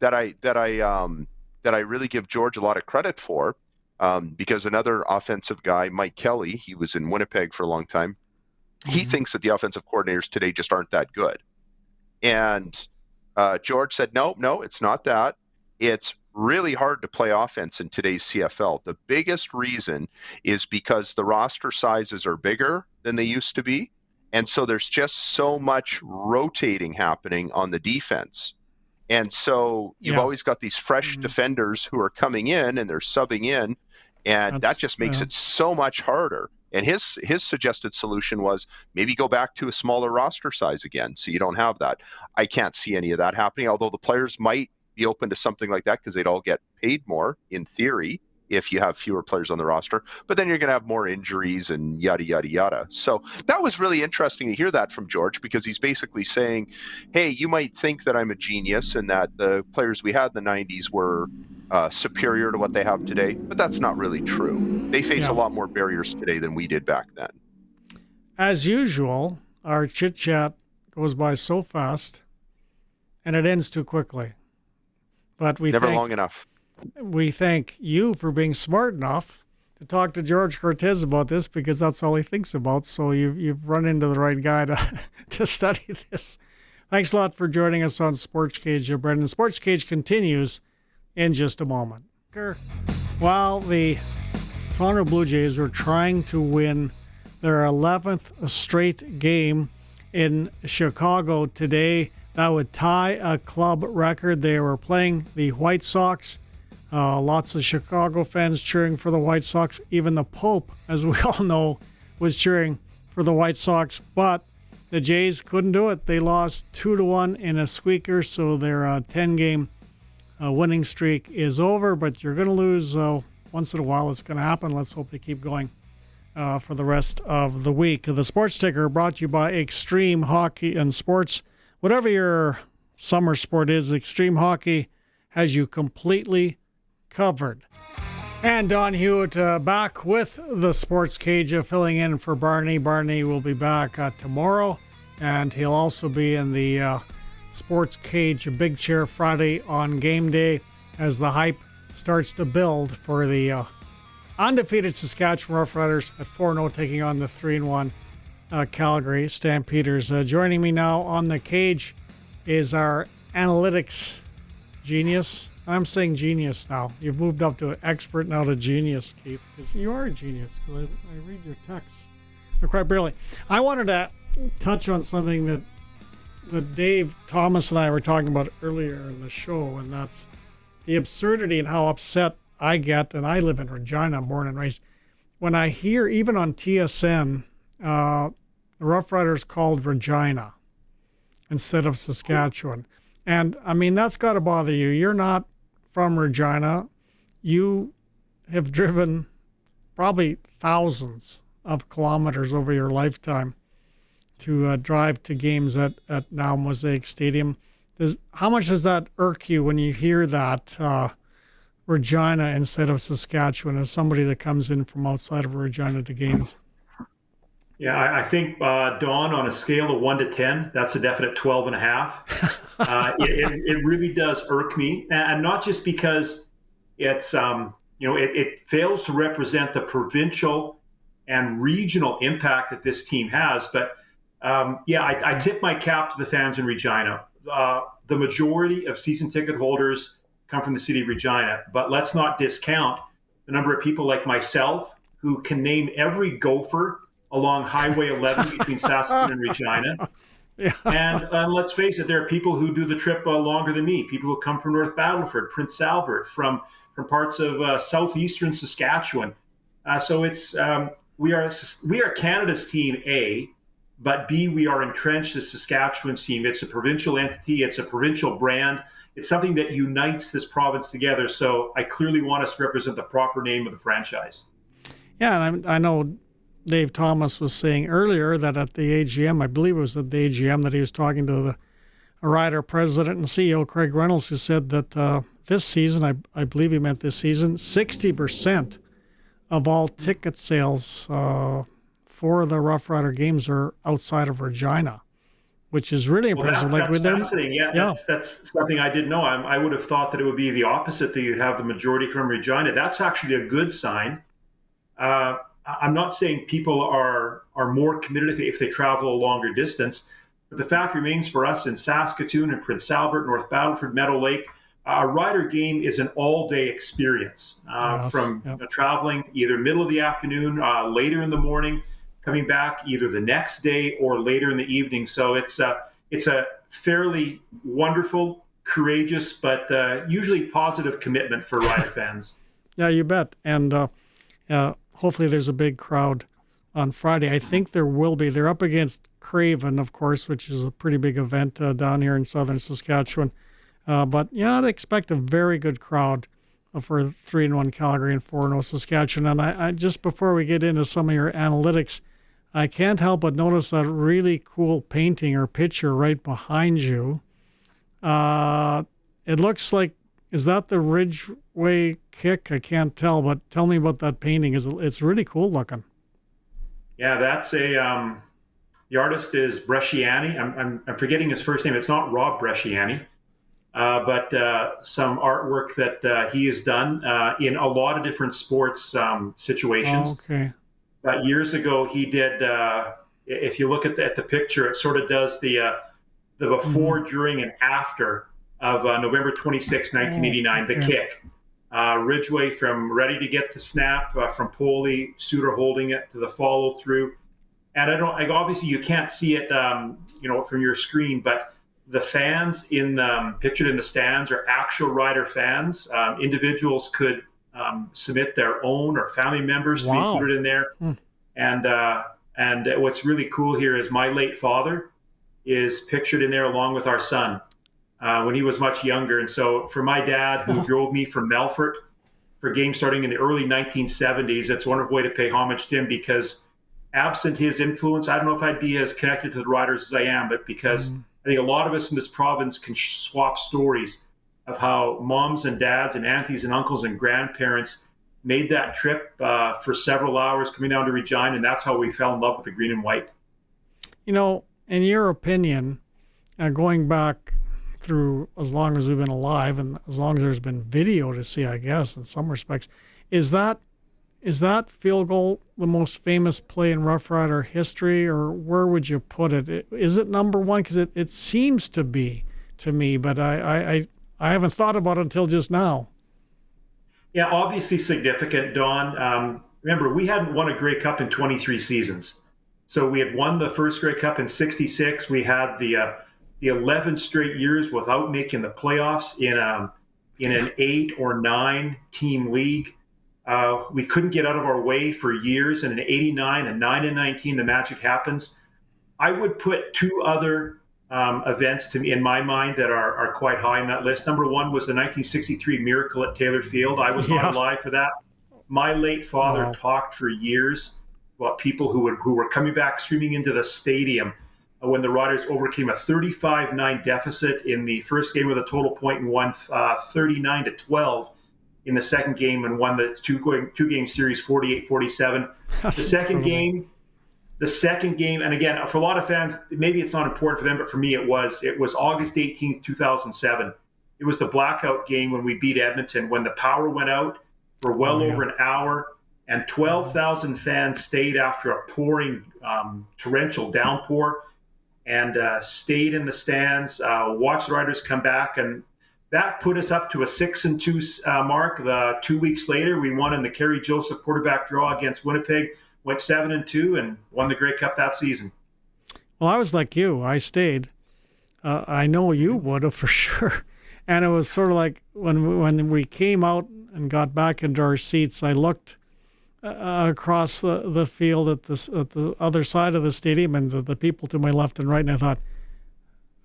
that I really give George a lot of credit for, because another offensive guy, Mike Kelly, he was in Winnipeg for a long time. He thinks that the offensive coordinators today just aren't that good. And George said, no, it's not that. It's really hard to play offense in today's CFL. The biggest reason is because the roster sizes are bigger than they used to be, And so there's just so much rotating happening on the defense. And so you've always got these fresh defenders who are coming in and they're subbing in, and that just makes it so much harder. And his suggested solution was maybe go back to a smaller roster size again, so you don't have that. I can't see any of that happening, although the players might be open to something like that because they'd all get paid more in theory if you have fewer players on the roster. But then you're going to have more injuries and yada, yada, yada. So that was really interesting to hear that from George, because he's basically saying, hey, you might think that I'm a genius and that the players we had in the 90s were superior to what they have today, but that's not really true. They face a lot more barriers today than we did back then. As usual, our chit-chat goes by so fast, and it ends too quickly. But never long enough. We thank you for being smart enough to talk to George Cortez about this, because that's all he thinks about. So you've run into the right guy to study this. Thanks a lot for joining us on SportsCage, Brendan. SportsCage continues in just a moment. While the Toronto Blue Jays were trying to win their 11th straight game in Chicago today, that would tie a club record. They were playing the White Sox. Lots of Chicago fans cheering for the White Sox. Even the Pope, as we all know, was cheering for the White Sox. But the Jays couldn't do it. They lost 2-1 in a squeaker, so their 10-game winning streak is over. But you're going to lose once in a while. It's going to happen. Let's hope they keep going for the rest of the week. The Sports Ticker brought to you by Extreme Hockey and Sports. Whatever your summer sport is, Extreme Hockey has you completely covered. And Don Hewitt back with the Sports Cage, filling in for Barney. Barney will be back tomorrow, and he'll also be in the Sports Cage Big Chair Friday on game day as the hype starts to build for the undefeated Saskatchewan Roughriders at 4-0, taking on the 3-1 Calgary Stampeders. Joining me now on the cage is our analytics genius. I'm saying genius now. You've moved up to an expert, now to genius, Keith. Because you are a genius, because I read your texts. Quite barely. I wanted to touch on something that Dave Thomas and I were talking about earlier in the show, and that's the absurdity and how upset I get, and I live in Regina, I'm born and raised, when I hear, even on TSN, the Rough Riders called Regina instead of Saskatchewan. And, I mean, that's got to bother you. You're not from Regina. You have driven probably thousands of kilometers over your lifetime to drive to games at now Mosaic Stadium. How much does that irk you when you hear that Regina instead of Saskatchewan, as somebody that comes in from outside of Regina to games? Yeah, I think, Don, on a scale of 1 to 10, that's a definite 12.5. It really does irk me, and not just because it's, it fails to represent the provincial and regional impact that this team has. But I tip my cap to the fans in Regina. The majority of season ticket holders come from the city of Regina, but let's not discount the number of people like myself who can name every gopher along Highway 11 between Saskatoon and Regina. Yeah. And let's face it, there are people who do the trip longer than me, people who come from North Battleford, Prince Albert, from parts of southeastern Saskatchewan. So it's we are Canada's team, A, but B, we are entrenched as Saskatchewan's team. It's a provincial entity. It's a provincial brand. It's something that unites this province together. So I clearly want us to represent the proper name of the franchise. Yeah, and I know Dave Thomas was saying earlier that at the AGM, I believe it was at the AGM, that he was talking to the Rider president and CEO, Craig Reynolds, who said that this season, I believe he meant this season, 60% of all ticket sales for the Rough Rider games are outside of Regina, which is really impressive. That's fascinating. Yeah. That's something I didn't know. I would have thought that it would be the opposite, that you'd have the majority from Regina. That's actually a good sign. I'm not saying people are more committed if they travel a longer distance, but the fact remains for us in Saskatoon and Prince Albert, North Battleford, Meadow Lake, a Rider game is an all-day experience. From traveling either middle of the afternoon, later in the morning, coming back either the next day or later in the evening. So it's a fairly wonderful, courageous, but usually positive commitment for Rider fans. Yeah, you bet. And hopefully there's a big crowd on Friday. I think there will be. They're up against Craven, of course, which is a pretty big event down here in southern Saskatchewan. But yeah, I'd expect a very good crowd for 3-1 Calgary and 4-0 Saskatchewan. And I just before we get into some of your analytics, I can't help but notice that really cool painting or picture right behind you. It looks like, is that the Ridgeway kick? I can't tell, but tell me about that painting. It's really cool looking. Yeah, that's the artist is Bresciani. I'm forgetting his first name. It's not Rob Bresciani, but some artwork that he has done in a lot of different sports situations. Oh, okay. But years ago, he did. If you look at the picture, it sort of does the before, during, and after of November 26, 1989, the kick. Ridgeway from ready to get the snap from Poley, Suter holding it to the follow through. And obviously you can't see it, from your screen, but the fans pictured in the stands are actual Rider fans. Individuals could submit their own or family members to be included in there. And what's really cool here is my late father is pictured in there along with our son when he was much younger. And so for my dad, who drove me from Melfort for games starting in the early 1970s, it's a wonderful way to pay homage to him, because absent his influence, I don't know if I'd be as connected to the Riders as I am, but because I think a lot of us in this province can swap stories of how moms and dads and aunties and uncles and grandparents made that trip for several hours coming down to Regina, and that's how we fell in love with the green and white. In your opinion, going back through as long as we've been alive and as long as there's been video to see, I guess, in some respects, is that field goal the most famous play in Rough Rider history, or where would you put it? Is it number one? Because it seems to be to me, but I haven't thought about it until just now. Yeah, obviously significant, Don. Remember, we hadn't won a Grey Cup in 23 seasons. So we had won the first Grey Cup in 66. We had the 11 straight years without making the playoffs in an 8 or 9 team league. We couldn't get out of our way for years. And in 89 and 9 and 19, the magic happens. I would put 2 other events in my mind that are quite high on that list. Number 1 was the 1963 Miracle at Taylor Field. I was not alive for that. My late father talked for years about people who were coming back streaming into the stadium when the Riders overcame a 35-9 deficit in the first game with a total point and won 39-12 in the second game, and won the two-game series 48-47. The second game, and again, for a lot of fans, maybe it's not important for them, but for me it was August 18th, 2007. It was the blackout game when we beat Edmonton, when the power went out for well over an hour, and 12,000 fans stayed after a pouring torrential downpour and stayed in the stands, watched the Riders come back, and that put us up to a 6-2 mark. 2 weeks later, we won in the Kerry Joseph quarterback draw against Winnipeg, went 7-2, and won the Grey Cup that season. Well, I was like you. I stayed. I know you would have for sure. And it was sort of like when we came out and got back into our seats, I looked across the field at the other side of the stadium and the people to my left and right, and I thought,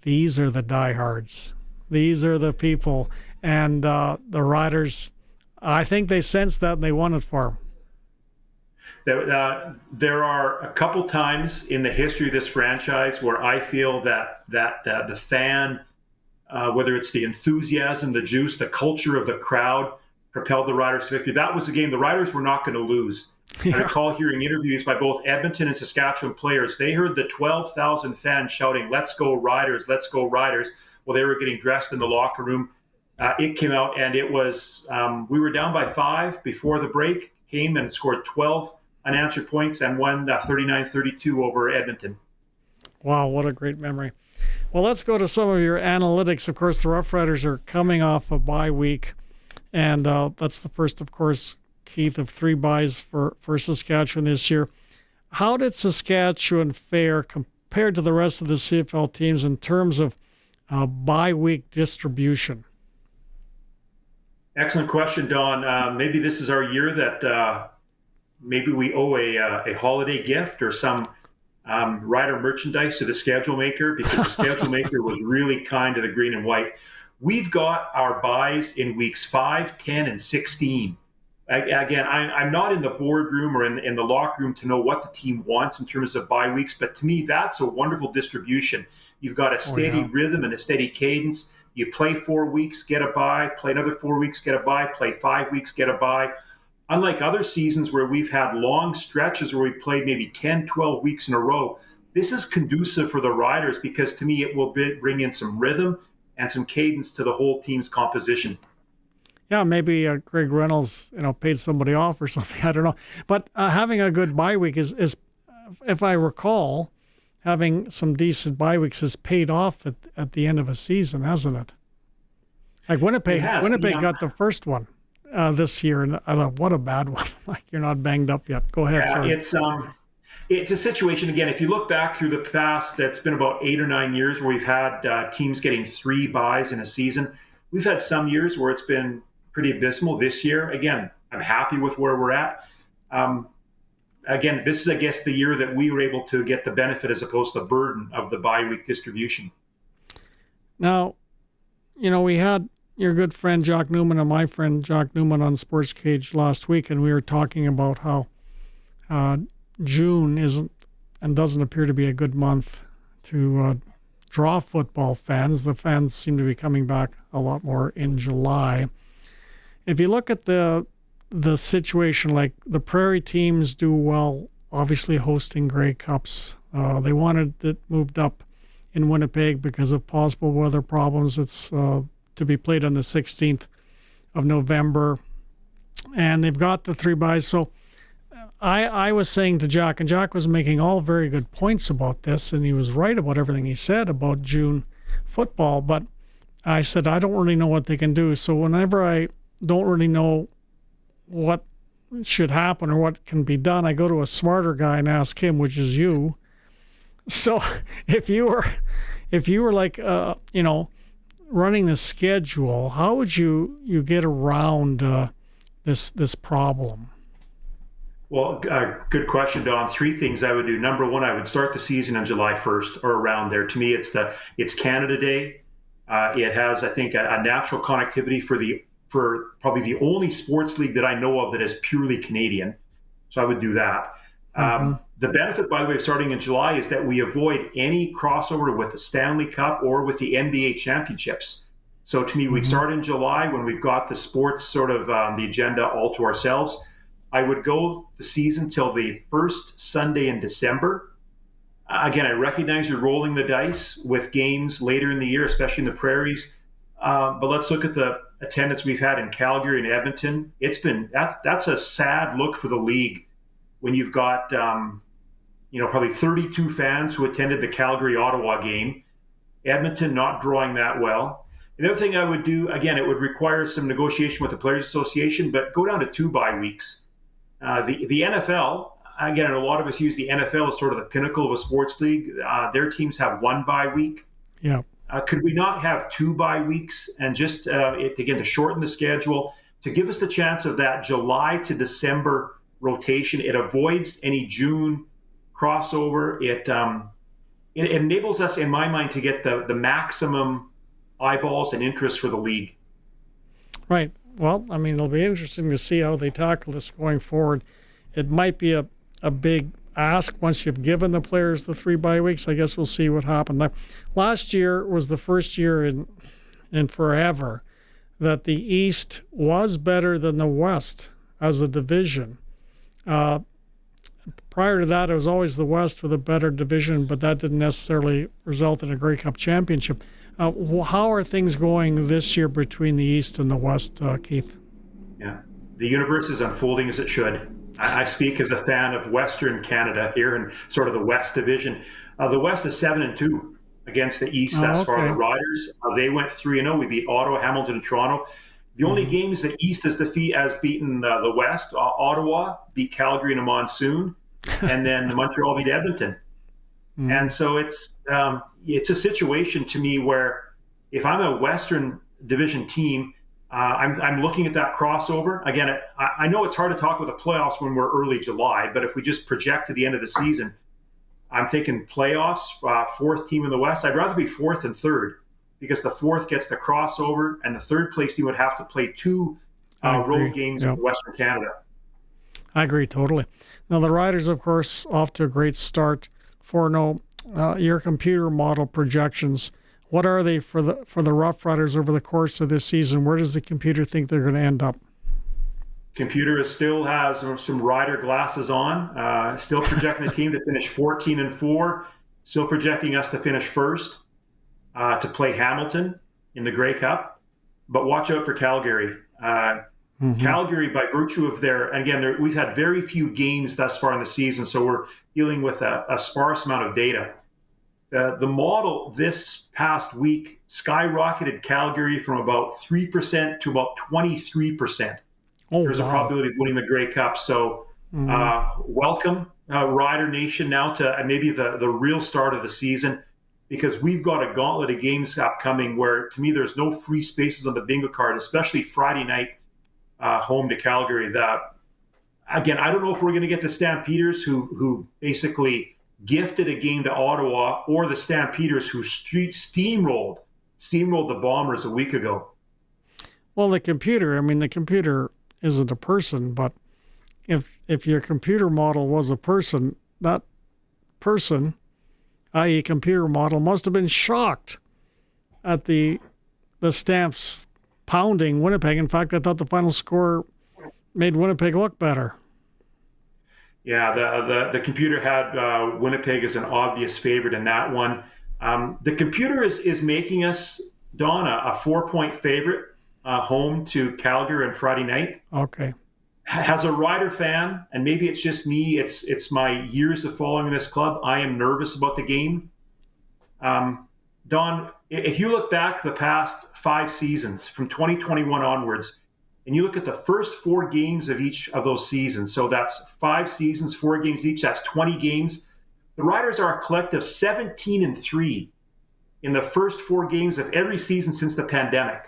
these are the diehards. These are the people. And the Riders, I think they sensed that and they won it for them. There are a couple times in the history of this franchise where I feel that the fan, whether it's the enthusiasm, the juice, the culture of the crowd, propelled the Riders to victory. That was a game the Riders were not going to lose. Yeah. I recall hearing interviews by both Edmonton and Saskatchewan players. They heard the 12,000 fans shouting, "Let's go Riders, let's go Riders," while they were getting dressed in the locker room. It came out, and it was, we were down by 5 before the break, came and scored 12 unanswered points and won 39-32 over Edmonton. Wow, what a great memory. Well, let's go to some of your analytics. Of course, the Rough Riders are coming off a bye week, and that's the first, of course, Keith, of 3 byes for Saskatchewan this year. how did Saskatchewan fare compared to the rest of the CFL teams in terms of bye-week distribution? Excellent question, Don. Maybe this is our year that maybe we owe a holiday gift or some rider merchandise to the schedule maker, because the schedule maker was really kind to the green and white. We've got our buys in weeks 5, 10, and 16. Again, I'm not in the boardroom or in the locker room to know what the team wants in terms of bye weeks, but to me, that's a wonderful distribution. You've got a steady rhythm and a steady cadence. You play 4 weeks, get a bye, play another 4 weeks, get a bye, play 5 weeks, get a bye. Unlike other seasons where we've had long stretches where we played maybe 10, 12 weeks in a row, this is conducive for the riders because to me it will bring in some rhythm and some cadence to the whole team's composition. Yeah, maybe Greg Reynolds, paid somebody off or something. I don't know. But having a good bye week is, if I recall, having some decent bye weeks has paid off at the end of a season, hasn't it? Like Winnipeg got the first one this year, and I thought, what a bad one. Like, you're not banged up yet. Go ahead, sorry. It's a situation, again, if you look back through the past, that's been about 8 or 9 years where we've had teams getting 3 byes in a season. We've had some years where it's been pretty abysmal. This year, again, I'm happy with where we're at. Again, this is, I guess, the year that we were able to get the benefit as opposed to the burden of the bye week distribution. Now, we had your good friend Jock Newman and my friend Jock Newman on SportsCage last week, and we were talking about how June isn't and doesn't appear to be a good month to draw football fans. The fans seem to be coming back a lot more in July. If you look at the situation, like the Prairie teams do well, obviously hosting Grey Cups. They wanted it moved up in Winnipeg because of possible weather problems. It's to be played on the 16th of November, and they've got the 3 byes. So I was saying to Jack, and Jack was making all very good points about this, and he was right about everything he said about June football, but I said, I don't really know what they can do. So whenever I don't really know what should happen or what can be done, I go to a smarter guy and ask him, which is you. So if you were like, running the schedule, how would you get around this problem? Well, good question, Don. 3 things I would do. Number 1, I would start the season on July 1st or around there. To me, it's Canada Day. It has, I think, a natural connectivity for probably the only sports league that I know of that is purely Canadian. So I would do that. The benefit, by the way, of starting in July is that we avoid any crossover with the Stanley Cup or with the NBA championships. So to me, we'd start in July when we've got the sports sort of the agenda all to ourselves. I would go the season till the first Sunday in December. Again, I recognize you're rolling the dice with games later in the year, especially in the Prairies. But let's look at the attendance we've had in Calgary and Edmonton. That's a sad look for the league when you've got probably 32 fans who attended the Calgary-Ottawa game. Edmonton not drawing that well. The other thing I would do, again, it would require some negotiation with the Players Association, but go down to 2 bye weeks. The NFL, again, a lot of us use the NFL as sort of the pinnacle of a sports league. Their teams have 1 bye week. Yeah. Could we not have 2 bye weeks and just, again, to shorten the schedule, to give us the chance of that July to December rotation? It avoids any June crossover. It enables us, in my mind, to get the maximum eyeballs and interest for the league. Right. Well, I mean, it'll be interesting to see how they tackle this going forward. It might be a big ask once you've given the players the 3 bye weeks. I guess we'll see what happens. Now, last year was the first year in forever that the East was better than the West as a division. Prior to that, it was always the West with a better division, but that didn't necessarily result in a Grey Cup championship. How are things going this year between the East and the West, Keith? Yeah, the universe is unfolding as it should. I speak as a fan of Western Canada here in sort of the West Division. The West is 7-2 against the East thus far. The Riders, they went 3-0. We beat Ottawa, Hamilton, and Toronto. The only games the East has beaten the West. Ottawa beat Calgary in a monsoon. and then Montreal beat Edmonton. And so it's a situation to me where if I'm a Western Division team, I'm looking at that crossover. Again, I know it's hard to talk with the playoffs when we're early July, but if we just project to the end of the season, I'm thinking playoffs, fourth team in the West. I'd rather be fourth and third because the fourth gets the crossover, and the third place team would have to play two road games in Western Canada. I agree totally. Now, the Riders, of course, off to a great start. 4-0. Your computer model projections, what are they for the Rough Riders over the course of this season? Where does the computer think they're going to end up? Computer still has some Rider glasses on. Still projecting the team to finish 14-4. Still projecting us to finish first, to play Hamilton in the Grey Cup. But watch out for Calgary. Calgary, by virtue of we've had very few games thus far in the season, so we're dealing with a sparse amount of data. The model this past week skyrocketed Calgary from about 3% to about 23%. There's a probability of winning the Grey Cup. So welcome, Rider Nation, now to maybe the real start of the season, because we've got a gauntlet of games upcoming where, to me, there's no free spaces on the bingo card, especially Friday night home to Calgary. Again, I don't know if we're going to get the Stampeders who basically gifted a game to Ottawa, or the Stampeders who steamrolled the Bombers a week ago. Well, the computer isn't a person, but if your computer model was a person, that person, i.e. computer model, must have been shocked at the Stamps pounding Winnipeg. In fact, I thought the final score made Winnipeg look better. Yeah, the computer had Winnipeg as an obvious favorite in that one. The computer is making us, Donna, a 4-point favorite home to Calgary on Friday night. Okay. As a Rider fan, and maybe it's just me, it's my years of following this club, I am nervous about the game. Don, if you look back the past 5 seasons, from 2021 onwards, and you look at the first 4 games of each of those seasons, so that's 5 seasons, 4 games each, that's 20 games. The Riders are a collective 17-3 in the first 4 games of every season since the pandemic.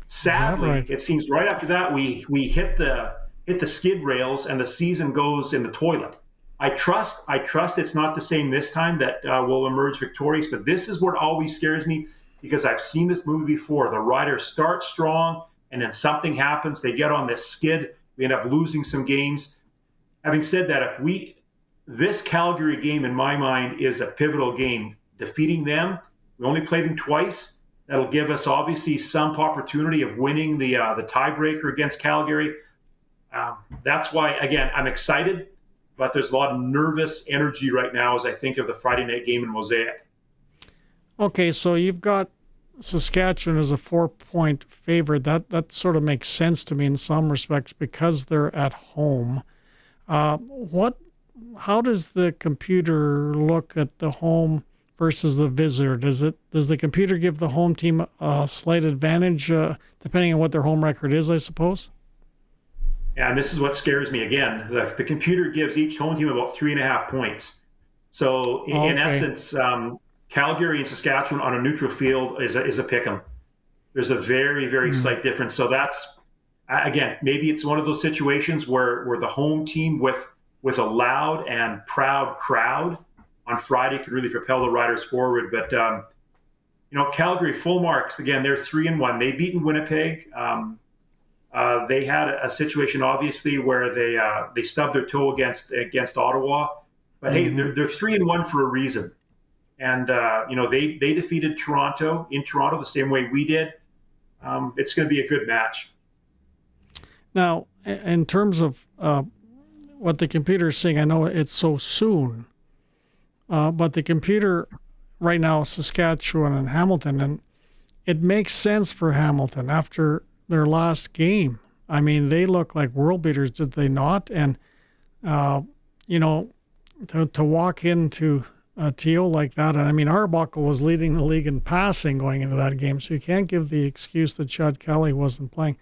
Sadly, right? It seems right after that we hit the skid rails and the season goes in the toilet. I trust it's not the same this time, that we'll emerge victorious, but this is what always scares me, because I've seen this movie before. The Riders start strong, and then something happens. They get on this skid. We end up losing some games. Having said that, this Calgary game, in my mind, is a pivotal game. Defeating them, we only played them twice. That'll give us obviously some opportunity of winning the tiebreaker against Calgary. That's why, again, I'm excited, but there's a lot of nervous energy right now as I think of the Friday night game in Mosaic. Okay, so you've got Saskatchewan as a 4-point favorite. That sort of makes sense to me in some respects because they're at home. How does the computer look at the home versus the visitor? Does the computer give the home team a slight advantage depending on what their home record is, I suppose? Yeah, and this is what scares me again. The computer gives each home team about 3.5 points. So in essence, Calgary and Saskatchewan on a neutral field is a pick 'em. There's a very, very slight difference. So that's, again, maybe it's one of those situations where the home team with a loud and proud crowd on Friday could really propel the Riders forward. But, Calgary, full marks. Again, they're 3-1. They've beaten Winnipeg. They had a situation, obviously, where they stubbed their toe against Ottawa. But, hey, they're 3-1 for a reason. And, they defeated Toronto in Toronto the same way we did. It's going to be a good match. Now, in terms of what the computer is saying, I know it's so soon, but the computer right now, Saskatchewan and Hamilton, and it makes sense for Hamilton after their last game. I mean, they look like world beaters, did they not? And, to walk into Teal like that. And I mean, Arbuckle was leading the league in passing going into that game, so you can't give the excuse that Chad Kelly wasn't playing.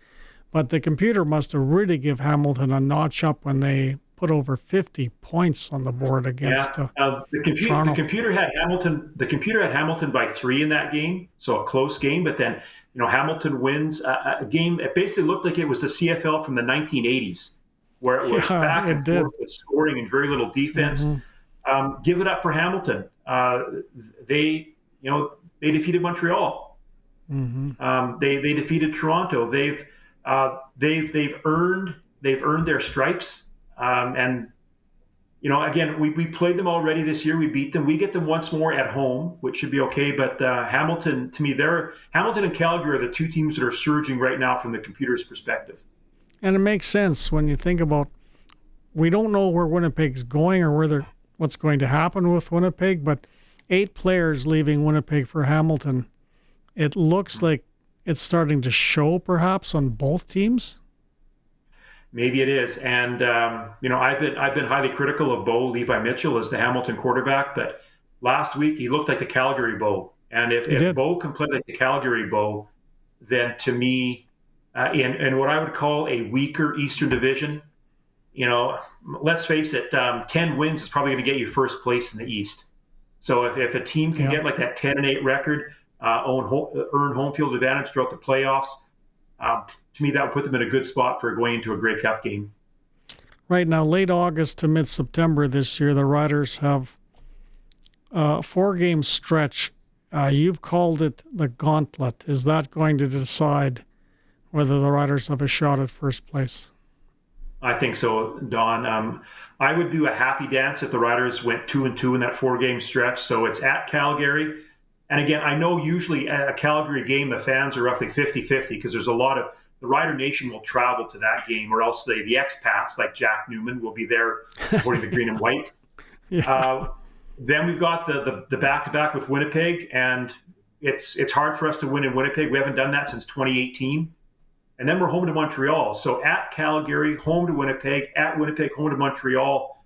But the computer must have really give Hamilton a notch up when they put over 50 points on the board against Toronto. The computer had Hamilton by 3 in that game, so a close game. But then, Hamilton wins a game. It basically looked like it was the CFL from the 1980s, where it was back and forth with scoring and very little defense. Mm-hmm. Give it up for Hamilton. They defeated Montreal. Mm-hmm. They defeated Toronto. They've earned their stripes. And again, we played them already this year. We beat them. We get them once more at home, which should be okay. But Hamilton, to me, Hamilton and Calgary are the two teams that are surging right now from the computer's perspective. And it makes sense when you think about, we don't know where Winnipeg's going or what's going to happen with Winnipeg, but 8 players leaving Winnipeg for Hamilton. It looks like it's starting to show perhaps on both teams. Maybe it is. And, I've been highly critical of Bo Levi Mitchell as the Hamilton quarterback, but last week he looked like the Calgary Bo. And if Bo can play like the Calgary Bo, then to me, in what I would call a weaker Eastern Division, let's face it, 10 wins is probably going to get you first place in the East. So if a team can get like that 10-8 record, earn home field advantage throughout the playoffs, to me, that would put them in a good spot for going into a Grey Cup game. Right now, late August to mid-September this year, the Riders have a 4-game stretch. You've called it the gauntlet. Is that going to decide whether the Riders have a shot at first place? I think so, Don. I would do a happy dance if the Riders went 2-2 in that 4-game stretch. So it's at Calgary. And again, I know usually at a Calgary game, the fans are roughly 50-50 because there's a lot of the Rider Nation will travel to that game, or else the expats like Jack Newman will be there supporting the green and white. Then we've got the back-to-back with Winnipeg, and it's hard for us to win in Winnipeg. We haven't done that since 2018. And then we're home to Montreal. So at Calgary, home to Winnipeg, at Winnipeg, home to Montreal.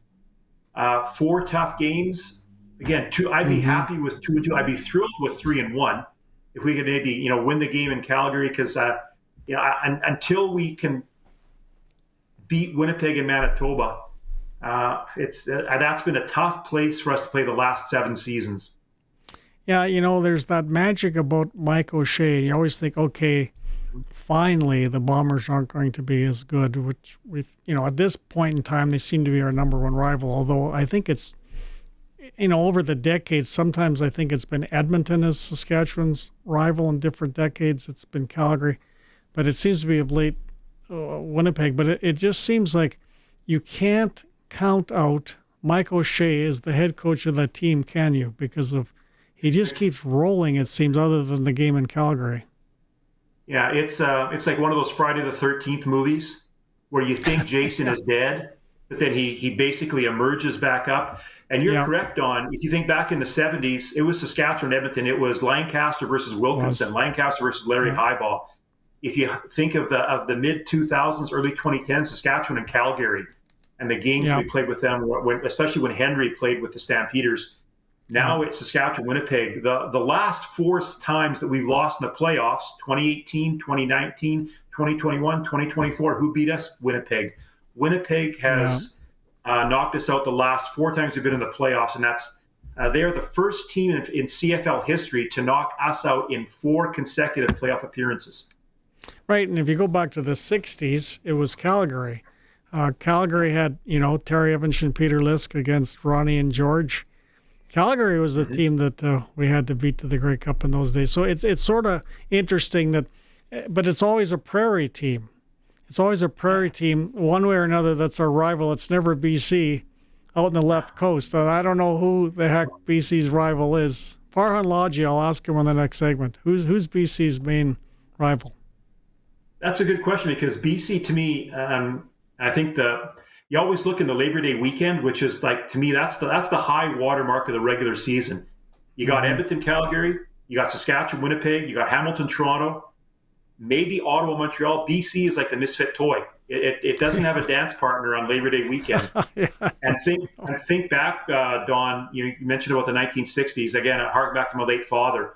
4 tough games. Again, I'd be happy with 2-2. I'd be thrilled with 3-1 if we could maybe win the game in Calgary, because until we can beat Winnipeg and Manitoba, that's been a tough place for us to play the last 7 seasons. Yeah, there's that magic about Mike O'Shea. You always think, okay, finally the Bombers aren't going to be as good, which at this point in time they seem to be our number 1 rival. Although I think it's over the decades, sometimes I think it's been Edmonton as Saskatchewan's rival. In different decades it's been Calgary, but it seems to be of late Winnipeg. But it just seems like you can't count out Mike O'Shea as the head coach of that team, can you? Because he just keeps rolling, it seems, other than the game in Calgary. Yeah, it's like one of those Friday the 13th movies where you think Jason is dead, but then he basically emerges back up. And you're correct, Don. If you think back in the 70s, it was Saskatchewan, Edmonton. It was Lancaster versus Wilkinson, Lancaster versus Larry Highball. If you think of the mid-2000s, early 2010s, Saskatchewan and Calgary, and the games we played with them, especially when Henry played with the Stampeders. Now it's Saskatchewan, Winnipeg. The last 4 times that we've lost in the playoffs, 2018, 2019, 2021, 2024, who beat us? Winnipeg. Winnipeg has knocked us out the last 4 times we've been in the playoffs, and that's they are the first team in CFL history to knock us out in 4 consecutive playoff appearances. Right, and if you go back to the 60s, it was Calgary. Calgary had, Terry Evans and Peter Lisk against Ronnie and George. Calgary was the team that we had to beat to the Grey Cup in those days. So it's sort of interesting but it's always a prairie team. It's always a prairie team, one way or another, that's our rival. It's never BC out in the left coast. I don't know who the heck BC's rival is. Farhan Lalji, I'll ask him on the next segment. Who's BC's main rival? That's a good question, because BC, to me, I think you always look in the Labor Day weekend, which is like, to me, that's the high water mark of the regular season. You got Edmonton, Calgary, you got Saskatchewan, Winnipeg, you got Hamilton, Toronto, maybe Ottawa, Montreal. BC is like the misfit toy. It doesn't have a dance partner on Labor Day weekend. And think back, Don, you mentioned about the 1960s. Again, I hark back to my late father,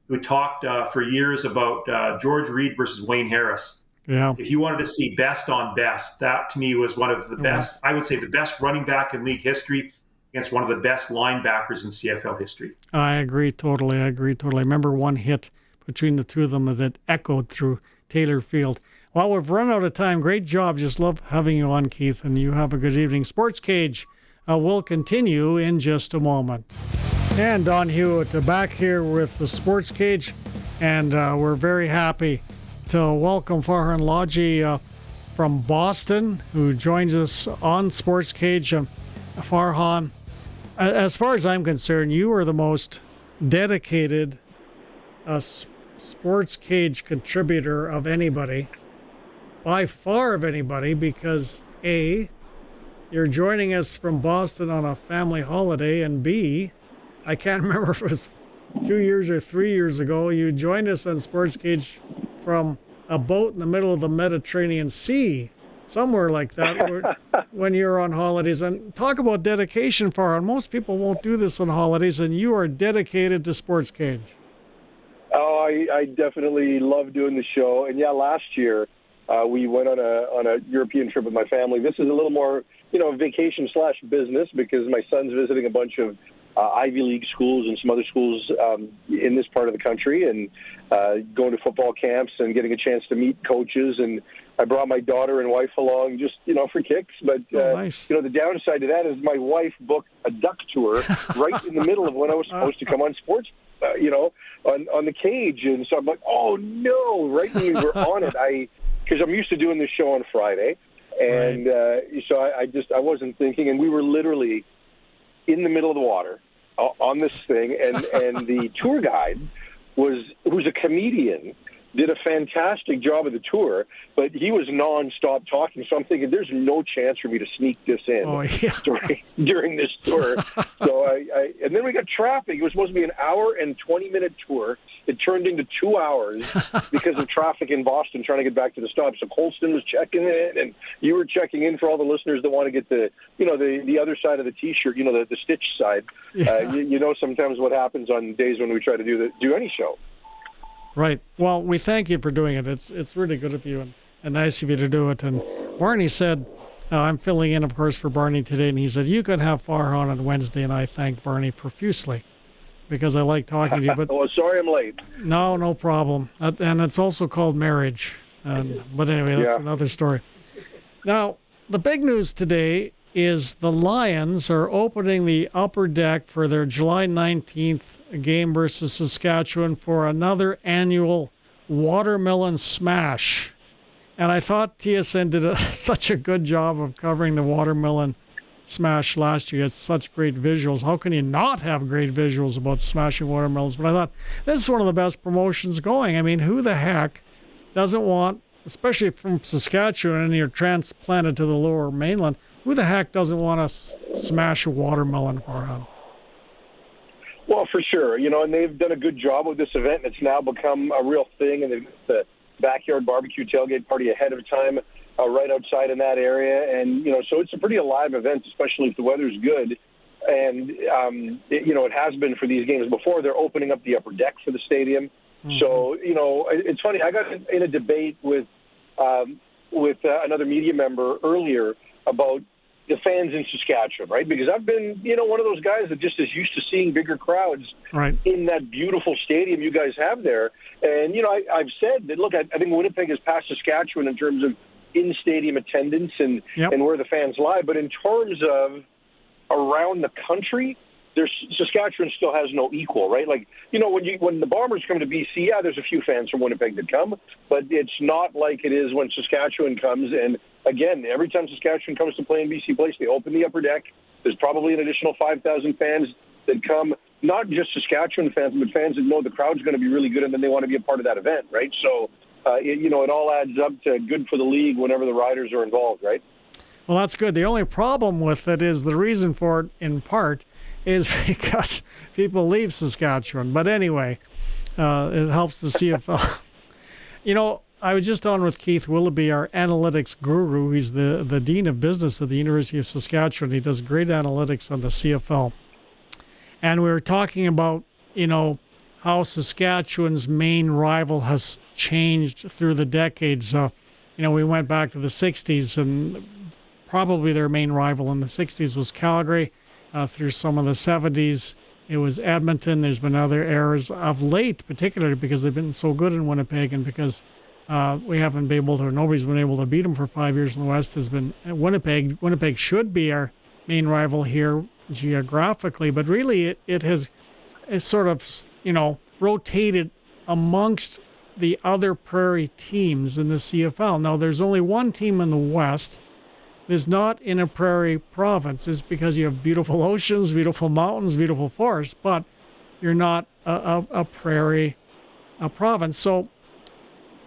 who talked for years about George Reed versus Wayne Harris. Yeah. If you wanted to see best on best, that to me was one of the best, I would say the best running back in league history against one of the best linebackers in CFL history. I agree totally. I remember one hit between the two of them that echoed through Taylor Field. Well, we've run out of time. Great job. Just love having you on, Keith, and you have a good evening. Sports Cage will continue in just a moment. And Don Hewitt back here with the Sports Cage, and we're very happy to welcome Farhan Lalji from Boston, who joins us on Sports Cage. Farhan, as far as I'm concerned, you are the most dedicated Sports Cage contributor of anybody, by far of anybody, because A, you're joining us from Boston on a family holiday, and B, I can't remember if it was 2 years or 3 years ago, you joined us on Sports Cage from a boat in the middle of the Mediterranean Sea, somewhere like that, when you're on holidays. And talk about dedication, Farhan. Most people won't do this on holidays, and you are dedicated to Sports Cage. Oh, I definitely love doing the show. And yeah, last year we went on a European trip with my family. This is a little more, vacation/business, because my son's visiting a bunch of Ivy League schools and some other schools in this part of the country, and going to football camps and getting a chance to meet coaches. And I brought my daughter and wife along just, for kicks. But, nice. The downside to that is my wife booked a duck tour right in the middle of when I was supposed to come on sports, on the cage. And so I'm like, oh, no, right when we were on it, because I'm used to doing this show on Friday. And so I wasn't thinking. And we were literally in the middle of the water on this thing, and the tour guide who's a comedian, did a fantastic job of the tour, but he was nonstop talking. So I'm thinking, there's no chance for me to sneak this in during this tour. So and then we got traffic. It was supposed to be an hour and 20-minute tour. It turned into 2 hours because of traffic in Boston trying to get back to the stop. So Colston was checking in, and you were checking in for all the listeners that want to get the other side of the T-shirt, the stitch side. Yeah. Sometimes what happens on days when we try to do any show. Right. Well, we thank you for doing it. It's really good of you and nice of you to do it. And Barney said, I'm filling in, of course, for Barney today, and he said, you can have Farhan on Wednesday, and I thanked Barney profusely because I like talking to you. But well, sorry I'm late. No problem. And it's also called marriage. But anyway, that's another story. Now, the big news today is the Lions are opening the upper deck for their July 19th game versus Saskatchewan for another annual Watermelon Smash. And I thought TSN did such a good job of covering the Watermelon Smash last year. It's such great visuals. How can you not have great visuals about smashing watermelons? But I thought, this is one of the best promotions going. I mean, who the heck doesn't want, especially from Saskatchewan and you're transplanted to the lower mainland, who the heck doesn't want to smash a watermelon, Farhan? Well, for sure, and they've done a good job with this event. It's now become a real thing, and they've got the backyard barbecue tailgate party ahead of time right outside in that area. And, so it's a pretty alive event, especially if the weather's good. And, it has been for these games before. They're opening up the upper deck for the stadium. Mm-hmm. So, it's funny. I got in a debate with another media member earlier about the fans in Saskatchewan, right? Because I've been, one of those guys that just is used to seeing bigger crowds in that beautiful stadium you guys have there. And, I've said that, look, I think Winnipeg has passed Saskatchewan in terms of in-stadium attendance and where the fans lie. But in terms of around the country, Saskatchewan still has no equal, right? Like, when the Bombers come to BC, there's a few fans from Winnipeg that come, but it's not like it is when Saskatchewan comes. And again, every time Saskatchewan comes to play in BC Place, they open the upper deck. There's probably an additional 5,000 fans that come, not just Saskatchewan fans, but fans that know the crowd's going to be really good and then they want to be a part of that event, right? So, it all adds up to good for the league whenever the Riders are involved, right? Well, that's good. The only problem with it is the reason for it, in part, is because people leave Saskatchewan. But anyway, it helps the CFL. I was just on with Keith Willoughby, our analytics guru. He's the Dean of Business at the University of Saskatchewan. He does great analytics on the CFL. And we were talking about, how Saskatchewan's main rival has changed through the decades. we went back to the 60s, and probably their main rival in the 60s was Calgary. Through some of the 70s, it was Edmonton. There's been other eras of late, particularly because they've been so good in Winnipeg, and because we haven't been able to, or nobody's been able to beat them for 5 years in the West, has been Winnipeg. Winnipeg should be our main rival here geographically, but really it's sort of, rotated amongst the other prairie teams in the CFL. Now, there's only one team in the West that's not in a prairie province. It's because you have beautiful oceans, beautiful mountains, beautiful forests, but you're not a prairie province. So,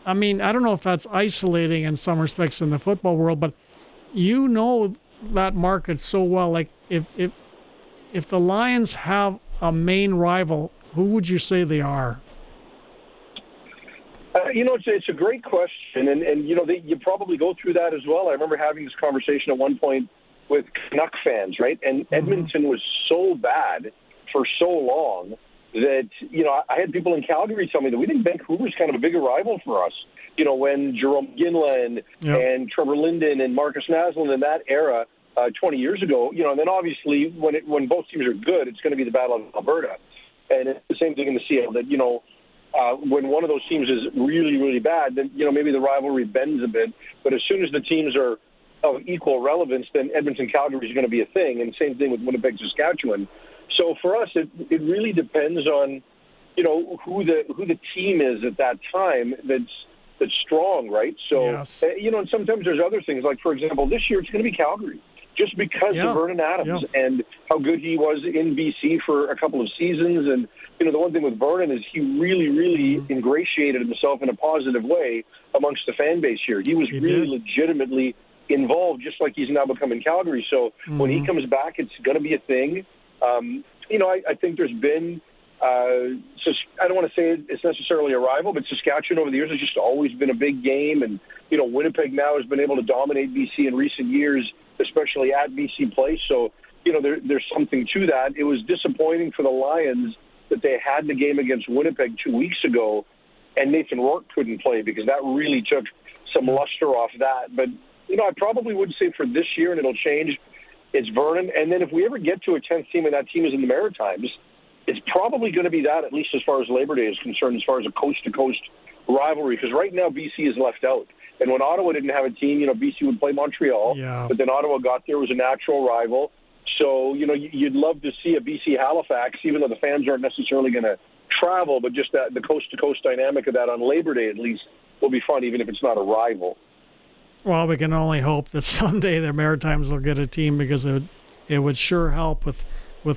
I mean, I don't know if that's isolating in some respects in the football world, but that market so well. Like, if the Lions have a main rival, who would you say they are? It's a great question, and you probably go through that as well. I remember having this conversation at one point with Canuck fans, right? And Edmonton was so bad for so long that, I had people in Calgary tell me that we think Vancouver's kind of a bigger rival for us. When Jerome Ginland and Trevor Linden and Marcus Naslund in that era 20 years ago, and then obviously when both teams are good, it's going to be the Battle of Alberta. And it's the same thing in the CFL that, when one of those teams is really, really bad, then, maybe the rivalry bends a bit. But as soon as the teams are of equal relevance, then Edmonton-Calgary is going to be a thing. And same thing with Winnipeg-Saskatchewan. So for us, it really depends on, who the team is at that time that's strong, right? So, yes. And sometimes there's other things. Like, for example, this year it's going to be Calgary. Just because of Vernon Adams and how good he was in BC for a couple of seasons. And, the one thing with Vernon is he really, really ingratiated himself in a positive way amongst the fan base here. He was legitimately involved, just like he's now become in Calgary. So when he comes back, it's going to be a thing. I think there's been, I don't want to say it's necessarily a rival, but Saskatchewan over the years has just always been a big game. And, Winnipeg now has been able to dominate BC in recent years, especially at BC Place. So, there's something to that. It was disappointing for the Lions that they had the game against Winnipeg 2 weeks ago, and Nathan Rourke couldn't play because that really took some luster off that. But, I probably would say for this year, and it'll change, it's Vernon. And then if we ever get to a 10th team and that team is in the Maritimes, it's probably going to be that, at least as far as Labor Day is concerned, as far as a coast-to-coast rivalry, because right now BC is left out. And when Ottawa didn't have a team, BC would play Montreal, but then Ottawa got there, was a natural rival. So, you'd love to see a BC Halifax, even though the fans aren't necessarily going to travel, but just the coast-to-coast dynamic of that on Labor Day, at least, will be fun, even if it's not a rival. Well, we can only hope that someday the Maritimes will get a team, because it would sure help with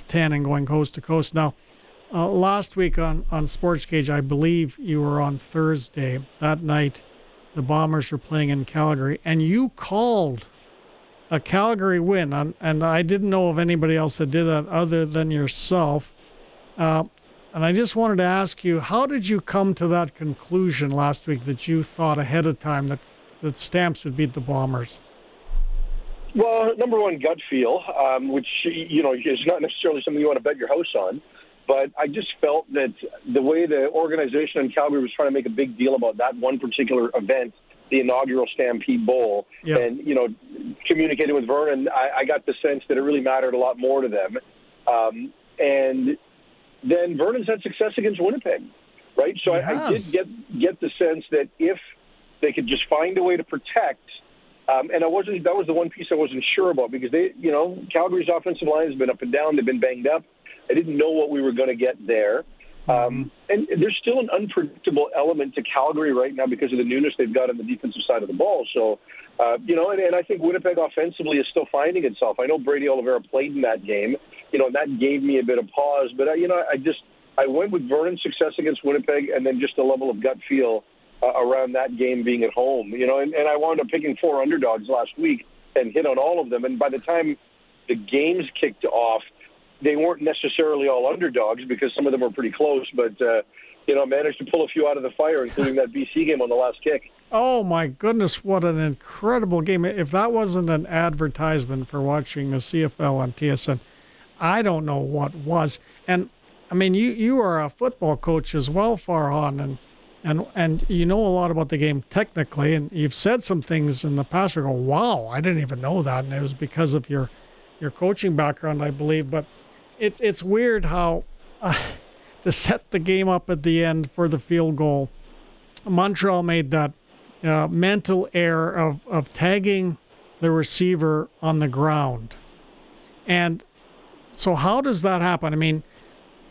10 and going coast-to-coast. Now, last week on SportsCage, I believe you were on Thursday. That night, the Bombers were playing in Calgary, and you called a Calgary win, and I didn't know of anybody else that did that other than yourself. And I just wanted to ask you, how did you come to that conclusion last week that you thought ahead of time that Stamps would beat the Bombers? Well, number one, gut feel, which, is not necessarily something you want to bet your house on. But I just felt that the way the organization in Calgary was trying to make a big deal about that one particular event, the inaugural Stampede Bowl, and, communicating with Vernon, I got the sense that it really mattered a lot more to them. And then Vernon's had success against Winnipeg, right? So I did get the sense that if they could just find a way to protect, and that was the one piece I wasn't sure about, because Calgary's offensive line has been up and down. They've been banged up. I didn't know what we were going to get there. And there's still an unpredictable element to Calgary right now because of the newness they've got on the defensive side of the ball. So, and I think Winnipeg offensively is still finding itself. I know Brady Oliveira played in that game, and that gave me a bit of pause. But, I went with Vernon's success against Winnipeg and then just a level of gut feel around that game being at home. And I wound up picking 4 underdogs last week and hit on all of them. And by the time the games kicked off, they weren't necessarily all underdogs because some of them were pretty close, but, managed to pull a few out of the fire, including that BC game on the last kick. Oh, my goodness, what an incredible game. If that wasn't an advertisement for watching the CFL on TSN, I don't know what was. And, I mean, you are a football coach as well, Farhan, and and you know a lot about the game technically, and you've said some things in the past where you go, wow, I didn't even know that, and it was because of your coaching background, I believe. But it's weird how to set the game up at the end for the field goal, Montreal made that mental error of tagging the receiver on the ground. And so how does that happen? I mean,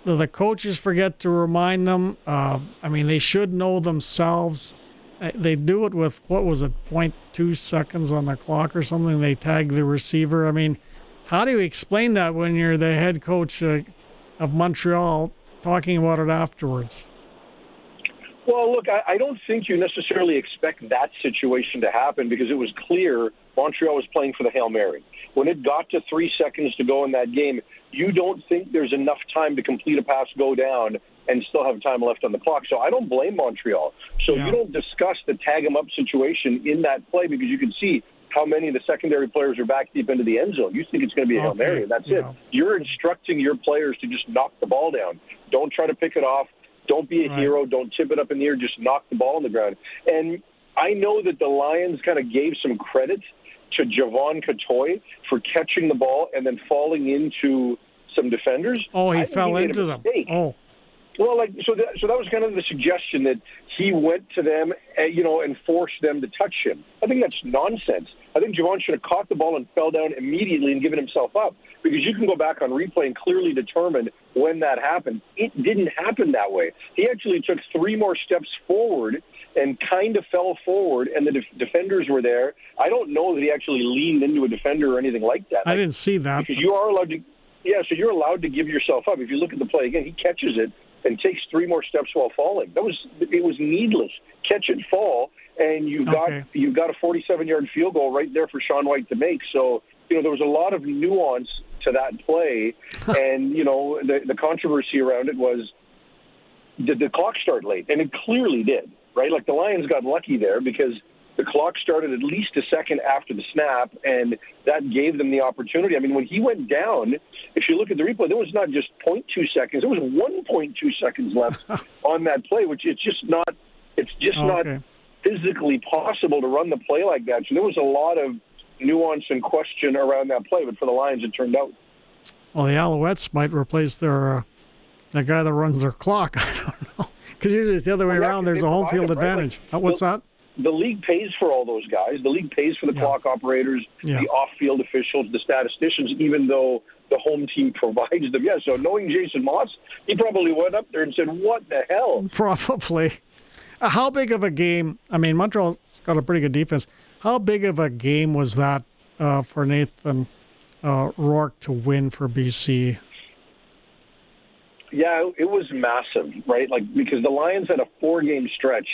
do the coaches forget to remind them? I mean, they should know themselves. They do it with, what was it, 0.2 seconds on the clock or something. They tag the receiver. I mean, how do you explain that when you're the head coach of Montreal talking about it afterwards? Well, look, I don't think you necessarily expect that situation to happen because it was clear Montreal was playing for the Hail Mary. When it got to 3 seconds to go in that game, you don't think there's enough time to complete a pass, go down, and still have time left on the clock. So I don't blame Montreal. So you don't discuss the tag 'em up situation in that play because you can see how many of the secondary players are back deep into the end zone. You think it's going to be a Hail Mary, and that's it. You're instructing your players to just knock the ball down. Don't try to pick it off. Don't be a hero. Don't tip it up in the air. Just knock the ball on the ground. And I know that the Lions kind of gave some credit to Javon Catoy for catching the ball and then falling into some defenders. Oh, he fell into them. Oh. Well, so that was kind of the suggestion that he went to them, and forced them to touch him. I think that's nonsense. I think Javon should have caught the ball and fell down immediately and given himself up, because you can go back on replay and clearly determine when that happened. It didn't happen that way. He actually took 3 more steps forward and kind of fell forward, and the defenders were there. I don't know that he actually leaned into a defender or anything like that. I didn't see that. Because you are allowed to, so you're allowed to give yourself up. If you look at the play again, he catches it and takes 3 more steps while falling. It was needless. Catch it, fall, and you've got a 47-yard field goal right there for Sean White to make. So, there was a lot of nuance to that play, and, the controversy around it was, did the clock start late? And it clearly did, right? Like, the Lions got lucky there because the clock started at least a second after the snap, and that gave them the opportunity. I mean, when he went down, if you look at the replay, there was not just 0.2 seconds. There was 1.2 seconds left on that play, which it's just not physically possible to run the play like that. So there was a lot of nuance and question around that play, but for the Lions, it turned out. Well, the Alouettes might replace the guy that runs their clock. I don't know. Because usually it's the other way around. There's a home field advantage. What's that? The league pays for all those guys. The league pays for the clock operators, the off-field officials, the statisticians, even though the home team provides them. So knowing Jason Moss, he probably went up there and said, what the hell? Probably. How big of a game? I mean, Montreal's got a pretty good defense. How big of a game was that for Nathan Rourke to win for BC? Yeah, it was massive, right? Because the Lions had a 4-game stretch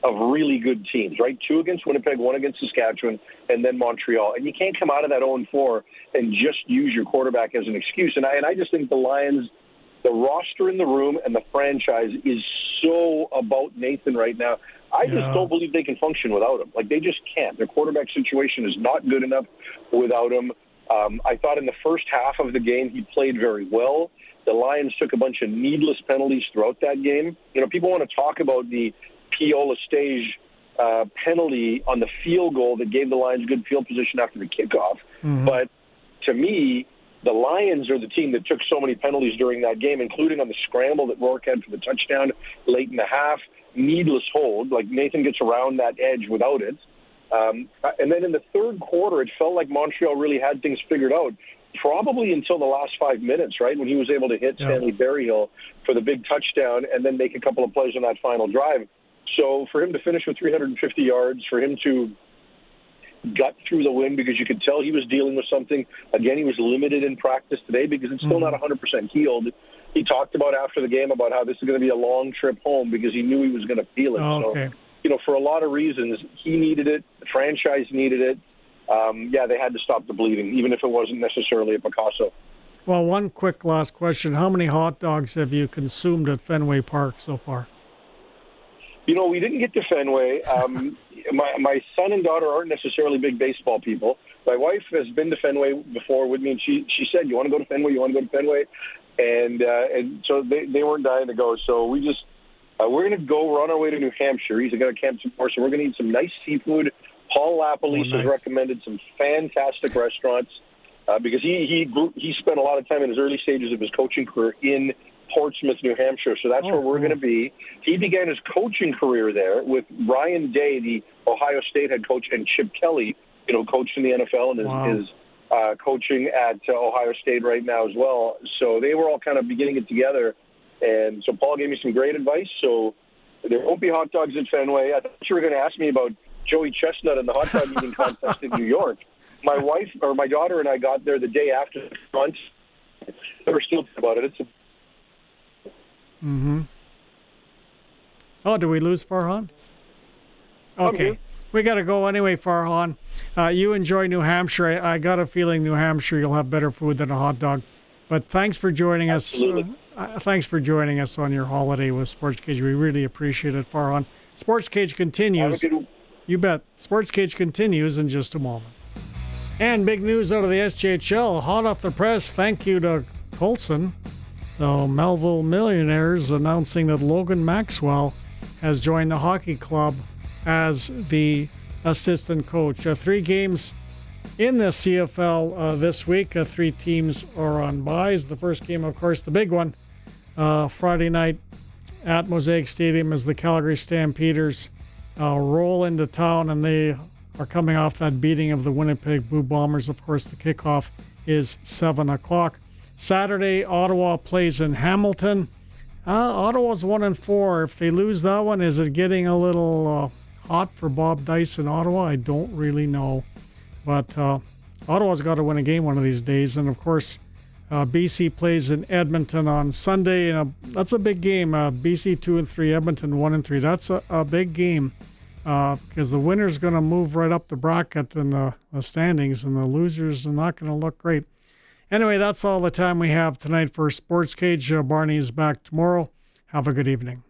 of really good teams, right? 2 against Winnipeg, 1 against Saskatchewan, and then Montreal. And you can't come out of that 0-4 and just use your quarterback as an excuse. And I just think the Lions, the roster in the room and the franchise is so about Nathan right now. I just don't believe they can function without him. They just can't. Their quarterback situation is not good enough without him. I thought in the first half of the game he played very well. The Lions took a bunch of needless penalties throughout that game. People want to talk about the Piola Stage penalty on the field goal that gave the Lions good field position after the kickoff. But to me, the Lions are the team that took so many penalties during that game, including on the scramble that Rourke had for the touchdown late in the half. Needless hold. Nathan gets around that edge without it. And then in the third quarter, it felt like Montreal really had things figured out, probably until the last 5 minutes, right, when he was able to hit Stanley Berryhill for the big touchdown and then make a couple of plays on that final drive. So for him to finish with 350 yards, for him to gut through the win, because you could tell he was dealing with something. Again, he was limited in practice today because it's still not 100% healed. He talked about after the game about how this is going to be a long trip home because he knew he was going to feel it. So, for a lot of reasons, he needed it. The franchise needed it. They had to stop the bleeding, even if it wasn't necessarily a Picasso. Well, one quick last question. How many hot dogs have you consumed at Fenway Park so far? We didn't get to Fenway. My son and daughter aren't necessarily big baseball people. My wife has been to Fenway before with me, and she said, "You want to go to Fenway? You want to go to Fenway?" And so they weren't dying to go. So we just We're going to go run our way to New Hampshire. He's going to camp some more, so we're going to eat some nice seafood. Paul Lapalisse has recommended some fantastic restaurants because he spent a lot of time in his early stages of his coaching career in Portsmouth, New Hampshire. So that's where we're going to be. He began his coaching career there with Ryan Day, the Ohio State head coach, and Chip Kelly, coached in the NFL and is coaching at Ohio State right now as well. So they were all kind of beginning it together. And so Paul gave me some great advice. So there won't be hot dogs at Fenway. I thought you were going to ask me about Joey Chestnut and the hot dog eating contest in New York. My wife or my daughter and I got there the day after the front. We're still about it. Oh, did we lose Farhan? Okay. We got to go anyway, Farhan. You enjoy New Hampshire. I got a feeling New Hampshire you'll have better food than a hot dog. But thanks for joining us. Thanks for joining us on your holiday with SportsCage. We really appreciate it, Farhan. SportsCage continues. You bet. SportsCage continues in just a moment. And big news out of the SJHL, hot off the press. Thank you to Colson. The Melville Millionaires announcing that Logan Maxwell has joined the hockey club as the assistant coach. 3 games in the CFL this week. 3 teams are on byes. The first game, of course, the big one, Friday night at Mosaic Stadium as the Calgary Stampeders roll into town, and they are coming off that beating of the Winnipeg Blue Bombers. Of course, the kickoff is 7 o'clock. Saturday, Ottawa plays in Hamilton. Ottawa's 1-4. If they lose that one, is it getting a little hot for Bob Dice in Ottawa? I don't really know. But Ottawa's got to win a game one of these days. And, of course, BC plays in Edmonton on Sunday. That's a big game. BC 2-3, Edmonton 1-3. That's a big game because the winner's going to move right up the bracket in the standings, and the losers are not going to look great. Anyway, that's all the time we have tonight for SportsCage. Barney is back tomorrow. Have a good evening.